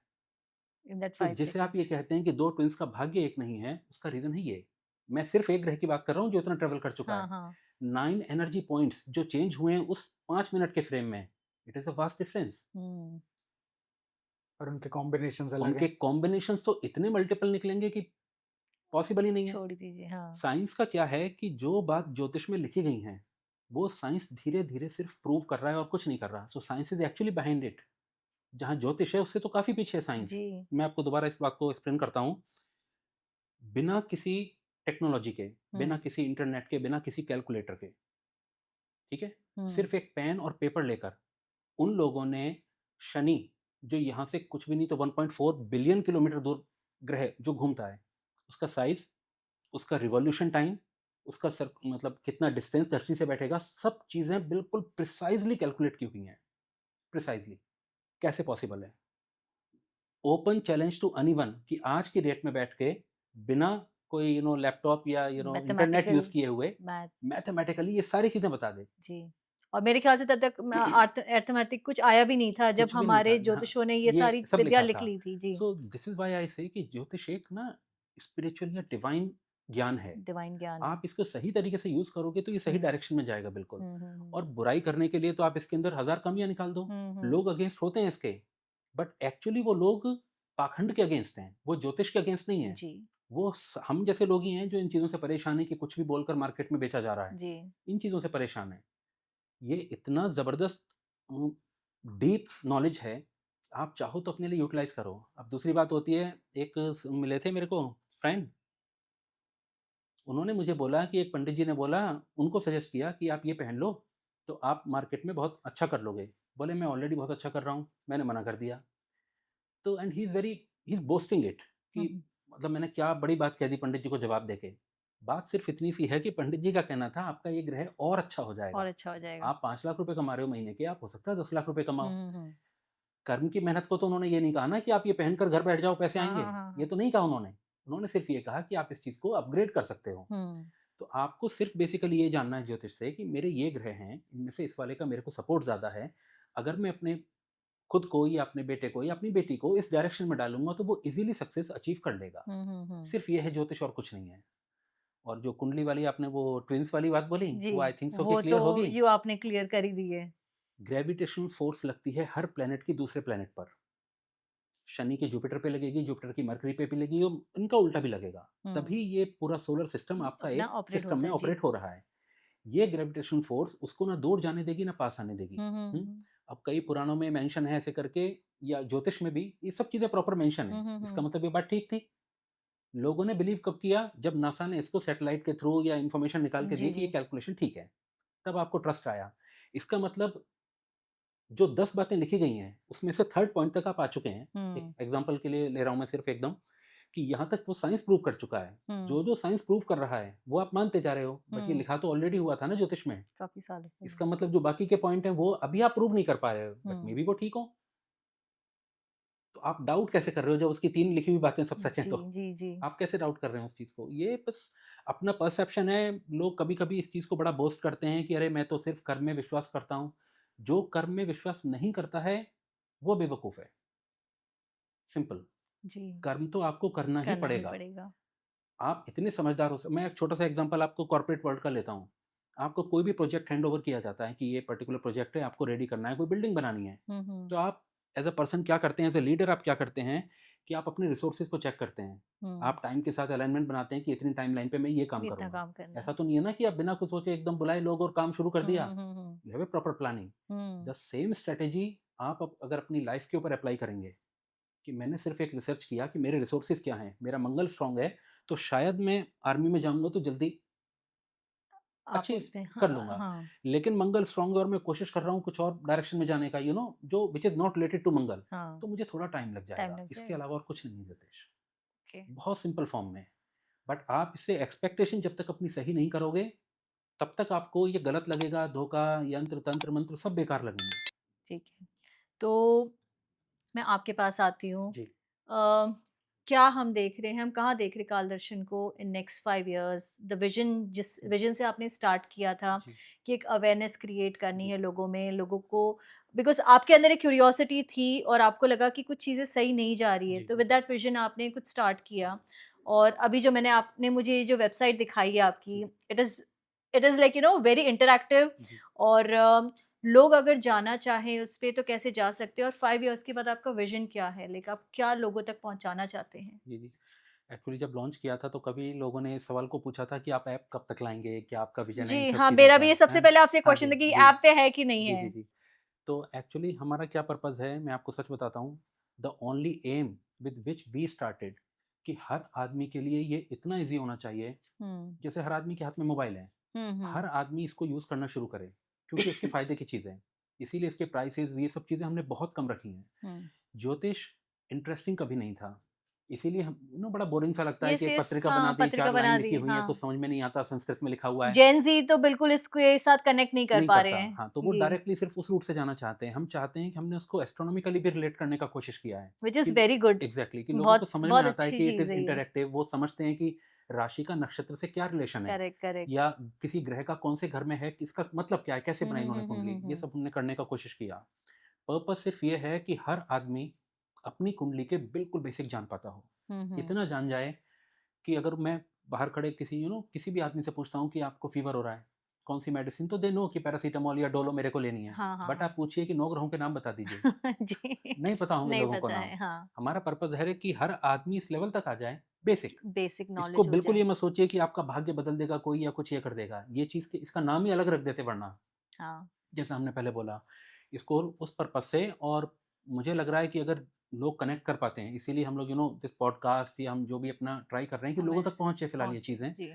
इन दैट तो 5 जिसे आप ये सेकंड्स। कहते हैं कि दो ट्विंस का भाग्य एक नहीं है, उसका रीजन है ये। मैं सिर्फ एक ग्रह की बात कर रहा हूँ जो इतना ट्रेवल कर चुका हाँ है। हाँ। 9 एनर्जी पॉइंट्स जो चेंज हुए हैं उस 5 मिनट के फ्रेम में, it is a vast difference. और उनके कॉम्बिनेशंस अलग उनके हैं। कॉम्बिनेशंस तो इतने मल्टीपल निकलेंगे कि पॉसिबल ही नहीं है। छोड़ दीजिए, हाँ। साइंस का क्या है कि जो बात ज्योतिष में लिखी गई हैं वो साइंस धीरे धीरे सिर्फ प्रूव कर रहा है और कुछ नहीं कर रहा। So science is actually behind it. जहाँ ज्योतिष है उससे तो काफी पीछे है साइंस। जी। मैं आपको दोबारा इस बात को एक्सप्लेन करता हूँ। बिना किसी टेक्नोलॉजी के, बिना किसी इंटरनेट के, बिना किसी कैलकुलेटर के, ठीक है, सिर्फ एक पेन और पेपर लेकर उन लोगों ने शनि, जो यहाँ से कुछ भी नहीं तो 1.4 बिलियन किलोमीटर दूर ग्रह जो घूमता है, उसका साइज, उसका रिवॉल्यूशन टाइम, उसका मतलब कितना डिस्टेंस धरती से बैठेगा, सब चीज़ें बिल्कुल प्रिसाइजली कैलकुलेट की हुई हैं। प्रिसाइजली कैसे पॉसिबल है? ओपन चैलेंज टू एनीवन कि आज की डेट में बैठ के बिना कोई लैपटॉप या इंटरनेट मैथमेटिकल यूज किए हुए मैथ मैथमेटिकली ये सारी चीजें बता दे। जी। और मेरे ख्याल से तब तक अर्थमेटिक कुछ आया भी नहीं था जब कुछ भी नहीं था। हमारे हाँ, ज्योतिषों ने ये ये सारी सब विद्या लिखा लिख था। ली थी। जी, so this is why I say कि ज्योतिष एक ना स्पिरिचुअल या डिवाइन ज्ञान है। डिवाइन ज्ञान है। आप इसको सही तरीके से यूज करोगे तो ये सही हम्म, डायरेक्शन में जाएगा बिल्कुल। हम्म, और बुराई करने के लिए तो आप इसके अंदर हजार कमियां निकाल दो। लोग अगेंस्ट होते हैं इसके, बट एक्चुअली वो लोग पाखंड के अगेंस्ट हैं, वो ज्योतिष के अगेंस्ट नहीं है। जी, वो हम जैसे लोग ही हैं जो इन चीज़ों से परेशान है कि कुछ भी बोलकर मार्केट में बेचा जा रहा है। जी। इन चीज़ों से परेशान है। ये इतना ज़बरदस्त डीप नॉलेज है, आप चाहो तो अपने लिए यूटिलाइज करो। अब दूसरी बात होती है, एक मिले थे मेरे को फ्रेंड, उन्होंने मुझे बोला कि एक पंडित जी ने बोला, उनको सजेस्ट किया कि आप ये पहन लो तो आप मार्केट में बहुत अच्छा कर लोगे। बोले मैं ऑलरेडी बहुत अच्छा कर रहा हूँ। मैंने मना कर दिया। तो and he is boasting it कि मतलब मैंने क्या बड़ी बात कह दी पंडित जी को जवाब देके। बात सिर्फ इतनी सी है कि पंडित जी का कहना था आपका ये ग्रह और अच्छा हो और जाएगा। अच्छा हो जाएगा। आप 5 लाख रुपए कमा रहे हो महीने के, आप हो सकता है 10 लाख रुपए कमाओ। हम्म। कर्म की मेहनत को तो उन्होंने ये नहीं कहा ना कि आप ये पहनकर घर बैठ जाओ पैसे हाँ, आएंगे। हाँ, हाँ, ये हाँ। तो नहीं कहा उन्होंने। उन्होंने सिर्फ ये कहा कि आप इस चीज़ को अपग्रेड कर सकते हो। हम्म, तो आपको सिर्फ बेसिकली ये जानना है ज्योतिष से कि मेरे ये ग्रह हैं, इनमें से इस वाले का मेरे को सपोर्ट ज़्यादा है। अगर मैं अपने खुद को या अपने बेटे को या अपनी बेटी को इस डायरेक्शन में डालूंगा तो वो इजीली सक्सेस अचीव कर लेगा। हम्म। सिर्फ ये है ज्योतिष और कुछ नहीं है। और जो कुंडली वाली आपने वो ट्विंस वाली बात बोली, जी, वो आई थिंक सो कि वो क्लियर तो होगी। यू आपने क्लियर कर ही दी है। ग्रेविटेशनल फोर्स लगती है हर प्लेनेट की दूसरे प्लेनेट पर। शनि की जुपिटर पे लगेगी, जुपिटर की मरकरी पे भी लगेगी, और इनका उल्टा भी लगेगा। तभी ये पूरा सोलर सिस्टम आपका अपना एक ऑपरेट सिस्टम होता में है। जी। ऑपरेट हो रहा है। ये ग्रेविटेशन फोर्स उसको ना दूर जाने देगी ना पास आने देगी। हम्म? अब कई पुराणों में मेंशन है ऐसे करके, या ज्योतिष में भी ये सब चीजें प्रॉपर मेंशन है। इसका मतलब ये बात ठीक थी। लोगों ने बिलीव कब किया? जब नासा ने इसको सैटेलाइट के थ्रू या इंफॉर्मेशन निकाल के जी, दी कि ये जी। कैलकुलेशन ठीक है, तब आपको ट्रस्ट आया। इसका मतलब जो 10 बातें लिखी गई हैं उसमें से थर्ड पॉइंट तक आप आ चुके हैं। एक एग्जांपल के लिए ले रहा हूं मैं सिर्फ एकदम, कि यहाँ तक वो साइंस प्रूव कर चुका है। जो जो साइंस प्रूव कर रहा है वो आप मानते जा रहे हो, बट ये लिखा तो ऑलरेडी हुआ था ना ज्योतिष में। काफी सालों पहले। इसका मतलब जो बाकी के पॉइंट हैं वो अभी आप प्रूव नहीं कर पा रहे हो, बट मे बी वो ठीक हो। तो आप डाउट कैसे कर रहे हो जब उसकी 3 लिखी हुई बातें सब सच हैं? जी, तो जी, जी। आप कैसे डाउट कर रहे हैं उस चीज़ को? ये बस अपना परसेप्शन है। लोग कभी-कभी इस चीज़ को बड़ा बोस्ट करते हैं कि अरे मैं तो सिर्फ कर्म में विश्वास करता हूँ। जो कर्म में विश्वास नहीं करता है, वो बेवकूफ़ है। सिंपल। जी, कर्म तो आपको करना ही करना ही पड़ेगा। पड़ेगा। आप इतने समझदार हो मैं एक छोटा-सा एग्ज़ाम्पल आपको कॉर्पोरेट वर्ल्ड का लेता हूँ। आपको कोई भी प्रोजेक्ट हैंड ओवर किया जाता है कि ये पर्टिकुलर प्रोजेक्ट है, आपको रेडी करना है, कोई बिल्डिंग बनानी है। तो आप एज़ अ पर्सन क्या करते हैं, एज़ अ लीडर आप क्या करते हैं कि आप अपने रिसोर्सेज़ को चेक करते हैं। आप टाइम के साथ अलाइनमेंट बनाते हैं कि इतनी टाइमलाइन पे मैं ये काम इतना करूँगा। काम करना ऐसा है। तो नहीं है ना कि आप बिना कुछ सोचे एकदम बुलाए लोग और काम शुरू कर दिया। Hmm. You have a proper planning. The same strategy आप अगर अपनी लाइफ़ के ऊपर अप्लाई करेंगे कि मैंने सिर्फ एक रिसर्च किया कि मेरे रिसोर्सेज क्या हैं, मेरा मंगल स्ट्रांग है, तो शायद मैं आर्मी में जाऊँगा तो जल्दी आप अच्छी उसमें कर हाँ, लूँगा। हाँ। लेकिन मंगल स्ट्रांग है और मैं कोशिश कर रहा हूँ कुछ और डायरेक्शन में जाने का, जो which is not related to Mangal, हाँ, तो मुझे थोड़ा टाइम लग टाइम जाएगा। लग इसके जाएगा। अलावा और कुछ नहीं है ज्योतिष। ओके। बहुत सिंपल फॉर्म में। बट आप इससे एक्सपेक्टेशन जब तक अपनी सही नहीं करोगे, तब तक आपको ये गलत लगेगा, धोखा, यंत्र, तंत्र, मंत्र सब बेकार लगेंगे। ठीक है। तो मैं आपके पास आती हूँ। जी, क्या हम देख रहे हैं, हम कहाँ देख रहे हैं काल दर्शन को in next 5 years? The vision जिस विजन से आपने स्टार्ट किया था जी, कि एक अवेयरनेस क्रिएट करनी जी, है लोगों में, लोगों को बिकॉज़ आपके अंदर एक क्यूरियोसिटी थी और आपको लगा कि कुछ चीज़ें सही नहीं जा रही है, जी, तो विद दैट विजन आपने कुछ स्टार्ट किया। और अभी जो आपने मुझे ये जो वेबसाइट दिखाई है आपकी, जी, it is like very interactive. जी। और लोग अगर जाना चाहें उस पे तो कैसे जा सकते हैं? और 5 इयर्स के बाद आपका विज़न क्या है? लाइक आप क्या लोगों तक पहुँचाना चाहते हैं? जी, जी। एक्चुअली जब लॉन्च किया था तो कभी लोगों ने इस सवाल को पूछा था कि आप ऐप कब तक लाएँगे? क्या आपका विज़न है इन जी, सब हाँ, चीज़ों मेरा का? भी ये सबसे हैं? पहले आपसे हाँ क्वेश्चन जी, था कि जी। ऐप पे है कि नहीं जी, है? जी, जी। तो एक्चुअली हमारा क्या पर्पज़ है, मैं आपको सच बताता हूँ। The only aim with which we started कि हर आदमी के लिए ये इतना ईज़ी होना चाहिए, जैसे हर आदमी के हाथ में मोबाइल है, हर आदमी इसको यूज़ करना शुरू करे, क्योंकि उसके फ़ायदे की चीज़ है। इसीलिए इसके प्राइसेज़ ये सब चीज़ें हमने बहुत कम रखी हैं। ज्योतिष इंटरेस्टिंग कभी नहीं था, इसीलिए हम बड़ा बोरिंग सा लगता है यस कि एक यस, पत्रिका हाँ बना दी, पत्रिका 4 लाइन बना लिखी दी, हुई हैं, हाँ। कुछ समझ में नहीं आता, संस्कृत में लिखा हुआ है। जेन जी तो बिल्कुल इसके साथ कनेक्ट नहीं कर नहीं पा करता, रहे हैं। हाँ, तो वो जी, डायरेक्टली सिर्फ़ उस रूट से जाना चाहते हैं। हम चाहते हैं कि हमने उसको एस्ट्रोनॉमिकली भी रिलेट करने का कोशिश किया है, व्हिच इज़ कि वेरी गुड। एग्ज़ैक्टली कि लोगों को बहुत समझ में बहुत आता है अच्छी कि इट चीज़ इज़ है ये। इंटरैक्टिव, वो समझते हैं कि राशि का नक्षत्र से क्या रिलेशन है, करेक्ट, करेक्ट। या किसी ग्रह का कौन से घर में है, इसका मतलब क्या है, कैसे हुँ, बनाई हुँ, इन्होंने हुँ, हुँ, कुंडली, हुँ, ये हुँ। सब हमने करने का कोशिश किया। पर्पस सिर्फ़ ये है कि हर आदमी अपनी कुंडली के बिल्कुल बेसिक जान पाता हो। हुँ, हुँ। इतना जान जाए कि अगर मैं बाहर खड़े किसी किसी भी आदमी से पूछता हूँ कि आपको फ़ीवर हो रहा है, कौन-सी मेडिसिन, तो दे नो कि पैरासिटामॉल या डोलो मेरे को लेनी है। हाँ, हाँ, बट आप हाँ। पूछिए कि 9 ग्रहों के नाम बता दीजिए, जी, नहीं पता होंगे नहीं लोगों को पता नाम। है, हाँ। हमारा पर्पज़ है कि हर आदमी इस लेवल तक आ जाए, बेसिक। बेसिक इसको नॉलेज हो बिल्कुल जाए। ये मत सोचिए कि आपका भाग्य बदल देगा कोई या कुछ ये कर देगा। ये चीज़ के इसका नाम ही अलग रख देते वरना, हाँ। जैसा हमने पहले बोला। इसको उस पर्पज़ से, और मुझे लग रहा है कि अगर लोग कनेक्ट कर पाते हैं, इसीलिए हम लोग दिस पॉडकास्ट या हम जो भी अपना ट्राई कर रहे हैं कि लोगों तक अवेयरनेस पहुँचे फिलहाल ये पहुँच चीज़ें। जी।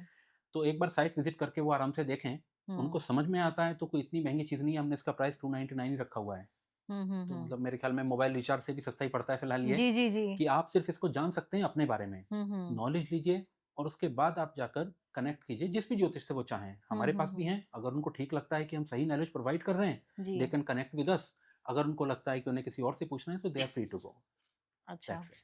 तो एक बार साइट विज़िट करके वो आराम से देखें, उनको हुँ। समझ में आता है तो कोई इतनी महँगी चीज़ नहीं है, हमने इसका प्राइस 299 ही रखा हुआ है। हुँ, हुँ, तो हुँ। मतलब मेरे ख़्याल में मोबाइल रिचार्ज से भी सस्ता ही पड़ता है फिलहाल ये, जी, जी, जी। कि आप सिर्फ़ इसको जान सकते हैं अपने बारे में। हुँ, हुँ। नॉलेज लीजिए और उसके बाद आप जाकर कनेक्ट कीजिए जिस भी ज्योतिष से वो चाहें। हुँ, हमारे हुँ, पास भी हुँ। हैं, अगर उनको ठीक लगता है कि हम सही नॉलेज प्रोवाइड कर रहे हैं, जी, they can connect with us. अगर उनको लगता है कि उन्हें किसी और से पूछना है, तो they are free to go, अच्छा। That way.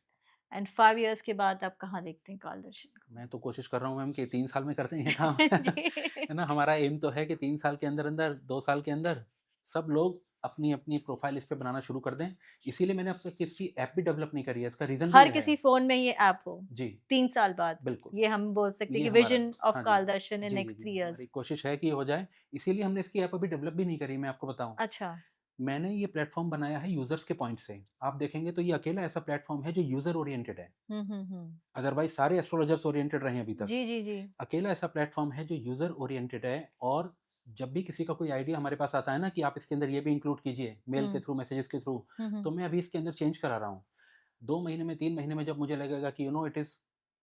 एंड 5 इयर्स के बाद आप कहाँ देखते हैं कालदर्शन को? मैं तो कोशिश कर रहा हूँ मैम कि 3 साल में करते हैं ये काम। जी। है ना? हमारा एम तो है कि 3 साल के अंदर-अंदर, 2 साल के अंदर सब लोग अपनी-अपनी प्रोफ़ाइल इस पे बनाना शुरू कर दें। इसीलिए मैंने अब तक इसकी ऐप भी डेवलप नहीं करी है, इसका रीज़न भी हर ये है। किसी फ़ोन में ये ऐप हो, जी, 3 साल बाद। बिल्कुल। ये हम बोल सकते हैं ये कि हमारा, विज़न ऑफ हाँ जी। कालदर्शन इन जी, जी, नेक्स्ट जी। 3 इयर्स। हमारी कोशिश है कि ये हो जाए, इसीलिए हमने इसकी ऐप अभी डेवलप भी नहीं करी, मैं आपको बताऊँ। अच्छा। मैंने ये प्लेटफ़ॉर्म बनाया है यूज़र्स के पॉइंट से। आप देखेंगे तो ये अकेला ऐसा प्लेटफ़ॉर्म है जो यूज़र ओरिएंटेड है। हुँ, हुँ, हुँ। अदरवाइज़ सारे एस्ट्रोलॉजर्स ओरिएंटेड रहे हैं अभी तक। जी, जी, जी। अकेला ऐसा प्लेटफ़ॉर्म है जो यूज़र ओरिएंटेड है, और जब भी किसी का कोई आइडिया हमारे पास आता है ना कि आप इसके अंदर ये भी इंक्लूड कीजिए, मेल के हुँ। थ्रू, मैसेजेस के थ्रू, हुँ, हुँ। तो मैं अभी इसके अंदर चेंज करा रहा हूँ। 2 महीने में, 3 महीने में जब मुझे लगेगा कि इट इज़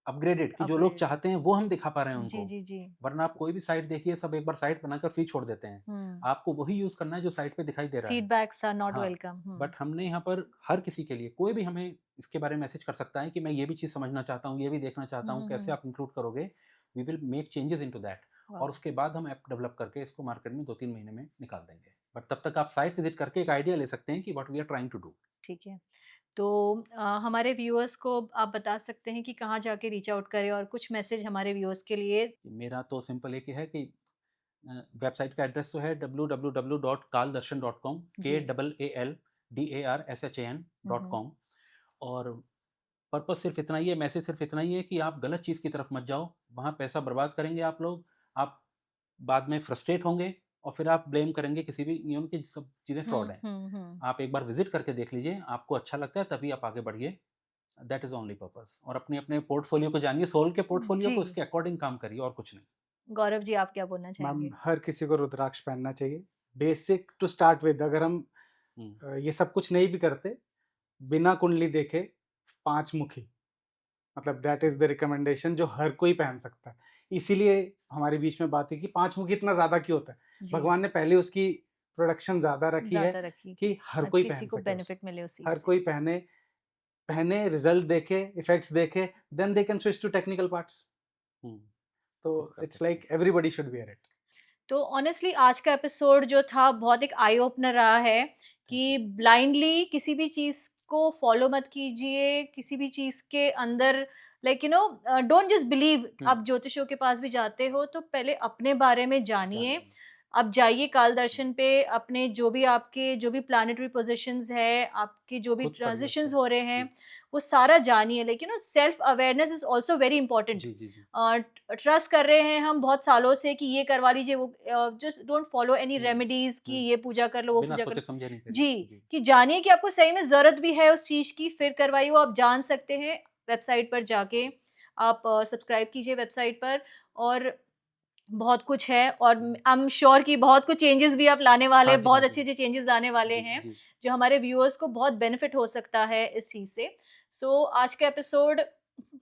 अपग्रेडेड, कि जो लोग अपग्रेड। चाहते हैं वो हम दिखा पा रहे हैं जी, उनको। जी, जी। वरना आप कोई भी साइट देखिए, सब एक बार साइट बनाकर फ्री छोड़ देते हैं। हुँ। आपको वही यूज़ करना है जो साइट पे दिखाई दे रहा है। फीडबैक्स आर नॉट हाँ, वेलकम। हुँ। बट हमने यहाँ पर हर किसी के लिए, कोई भी हमें इसके बारे में मैसेज कर सकता है कि मैं ये भी चीज़ समझना चाहता हूँ, ये भी देखना चाहता हुँ, हूँ, हुँ, कैसे हुँ। आप इंक्लूड करोगे? We will make changes into that, और वाओ! उसके बाद हम ऐप डेवलप करके इसको मार्केट में 2-3 महीने में निकाल देंगे। बट तब तक आप साइट विज़िट करके एक आइडिया ले सकते हैं कि what we are trying to do. ठीक है। तो हमारे व्यूअर्स को आप बता सकते हैं कि कहाँ जाके रीच आउट करें और कुछ मैसेज हमारे व्यूअर्स के लिए? मेरा तो सिंपल एक ही है कि वेबसाइट का एड्रेस तो है www.kaldarshan.com, जी। हुँ, हुँ। KAALDARSHAN.com। और पर्पस सिर्फ इतना ही है, मैसेज सिर्फ इतना ही है कि आप गलत चीज़ की तरफ मत जाओ, वहाँ पैसा बर्बाद करेंगे आप लोग, आप बाद में फ्रस्ट्रेट होंगे और फिर आप ब्लेम करेंगे किसी भी, कि सब चीज़ें फ्रॉड हुँ, हैं। हुँ, हुँ। आप एक बार विज़िट करके देख लीजिए, आपको अच्छा लगता है तभी आप आगे बढ़िए, दैट इज़ ओनली पर्पस। और अपने-अपने पोर्टफोलियो को जानिए, सोल के पोर्टफोलियो जी। को, उसके अकॉर्डिंग काम करिए और कुछ नहीं। गौरव जी, आप क्या बोलना मैम चाहेंगे? हर किसी को रुद्राक्ष पहनना चाहिए। बेसिक टू स्टार्ट विद, अगर हम हुँ, ये सब कुछ नहीं भी करते, बिना कुंडली देखे 5 मुखी, मतलब दैट इज़ द रिकमेंडेशन जो हर कोई पहन सकता है। इसीलिए हमारे बीच में बात है कि 5 मुखी इतना ज़्यादा क्यों होता है? जी, भगवान ने पहले उसकी प्रोडक्शन ज़्यादा रखी है ज़्यादा रखी। कि हर हर कोई किसी पहन को सके उसको। बेनिफिट मिले उस चीज़ हर से। कोई पहने, पहने, रिज़ल्ट देखे, इफ़ेक्ट्स देखे, then they can switch to technical parts. हुँ, तो it's perfectly. Like everybody should wear it. तो ऑनेस्टली आज का एपिसोड जो था बहुत एक आई ओपनर रहा है थैंक यू। कि ब्लाइंडली किसी भी चीज़ को फॉलो मत कीजिए, किसी भी चीज़ के अंदर डोंट जस्ट बिलीव। हुँ, आप ज्योतिषियों के पास भी जाते हो तो पहले अपने बारे में जानिए। जानिए। आप जाइए काल हुँ, दर्शन पे, अपने जो भी प्लैनेटरी पोज़ीशंस है, आपके जो भी खुद पढ़िए ट्रांज़िशंस उसको। हो रहे हैं, जी, वो सारा जानिए। लेकिन self awareness is also very important. जी, जी, जी। ट्रस्ट कर रहे हैं हम बहुत सालों से कि ये करवा लीजिए, वो just don't follow any hmm, remedies कि हुँ, ये पूजा कर लो, वो बिना पूजा कर लो। सोचे-समझे नहीं करिए। जी, जी, कि जानिए कि आपको सही में ज़रूरत भी है उस चीज़ की, फिर करवाइए। वो आप जान सकते हैं वेबसाइट पर जाके। जी। आप सब्सक्राइब कीजिए वेबसाइट पर, और बहुत कुछ है, और हुँ, आई एम श्योर कि बहुत कुछ चेंजेस भी आप लाने वाले हाँ हैं, जी, हाँ बहुत जी। अच्छे-अच्छे चेंजेस लाने वाले जी, हैं, जी। जो हमारे व्यूअर्स को बहुत बेनिफिट हो सकता है इस चीज़ से। सो आज का एपिसोड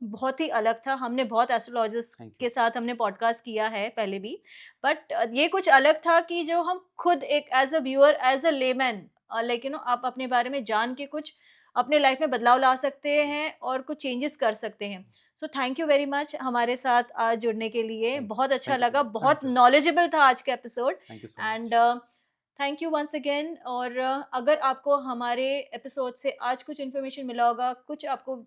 बहुत ही अलग था। हमने बहुत एस्ट्रोलॉजिस्ट थैंक यू। के साथ हमने पॉडकास्ट किया है पहले भी, बट ये कुछ अलग था कि जो हम खुद एक as a viewer, as a layman like you know आप अपने बारे में जान के कुछ अपने लाइफ में बदलाव ला सकते हैं और कुछ चेंजेस कर सकते हैं। So thank you very much हमारे साथ आज जुड़ने के लिए। Thank you. बहुत अच्छा थैंक यू। लगा, बहुत थैंक यू। नॉलेजेबल था आज का episode thank you so and much. Thank you once again. और अगर आपको हमारे एपिसोड से आज कुछ इन्फॉर्मेशन मिला होगा, कुछ आपको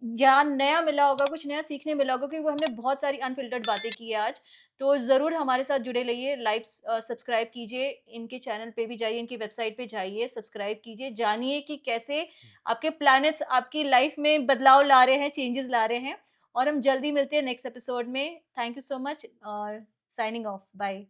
ज्ञान नया मिला होगा, कुछ नया सीखने मिला होगा, क्योंकि हमने बहुत सारी अनफिल्टर्ड बातें की है आज, तो ज़रूर हमारे साथ जुड़े रहिए। लाइक सब्सक्राइब कीजिए, इनके चैनल पे भी जाइए, इनकी वेबसाइट पे जाइए, सब्सक्राइब कीजिए, जानिए कि कैसे आपके प्लैनेट्स आपकी लाइफ में बदलाव ला रहे हैं, चेंजेस ला रहे हैं। और हम जल्दी मिलते हैं नेक्स्ट एपिसोड में। थैंक यू सो मच और साइनिंग ऑफ। बाय।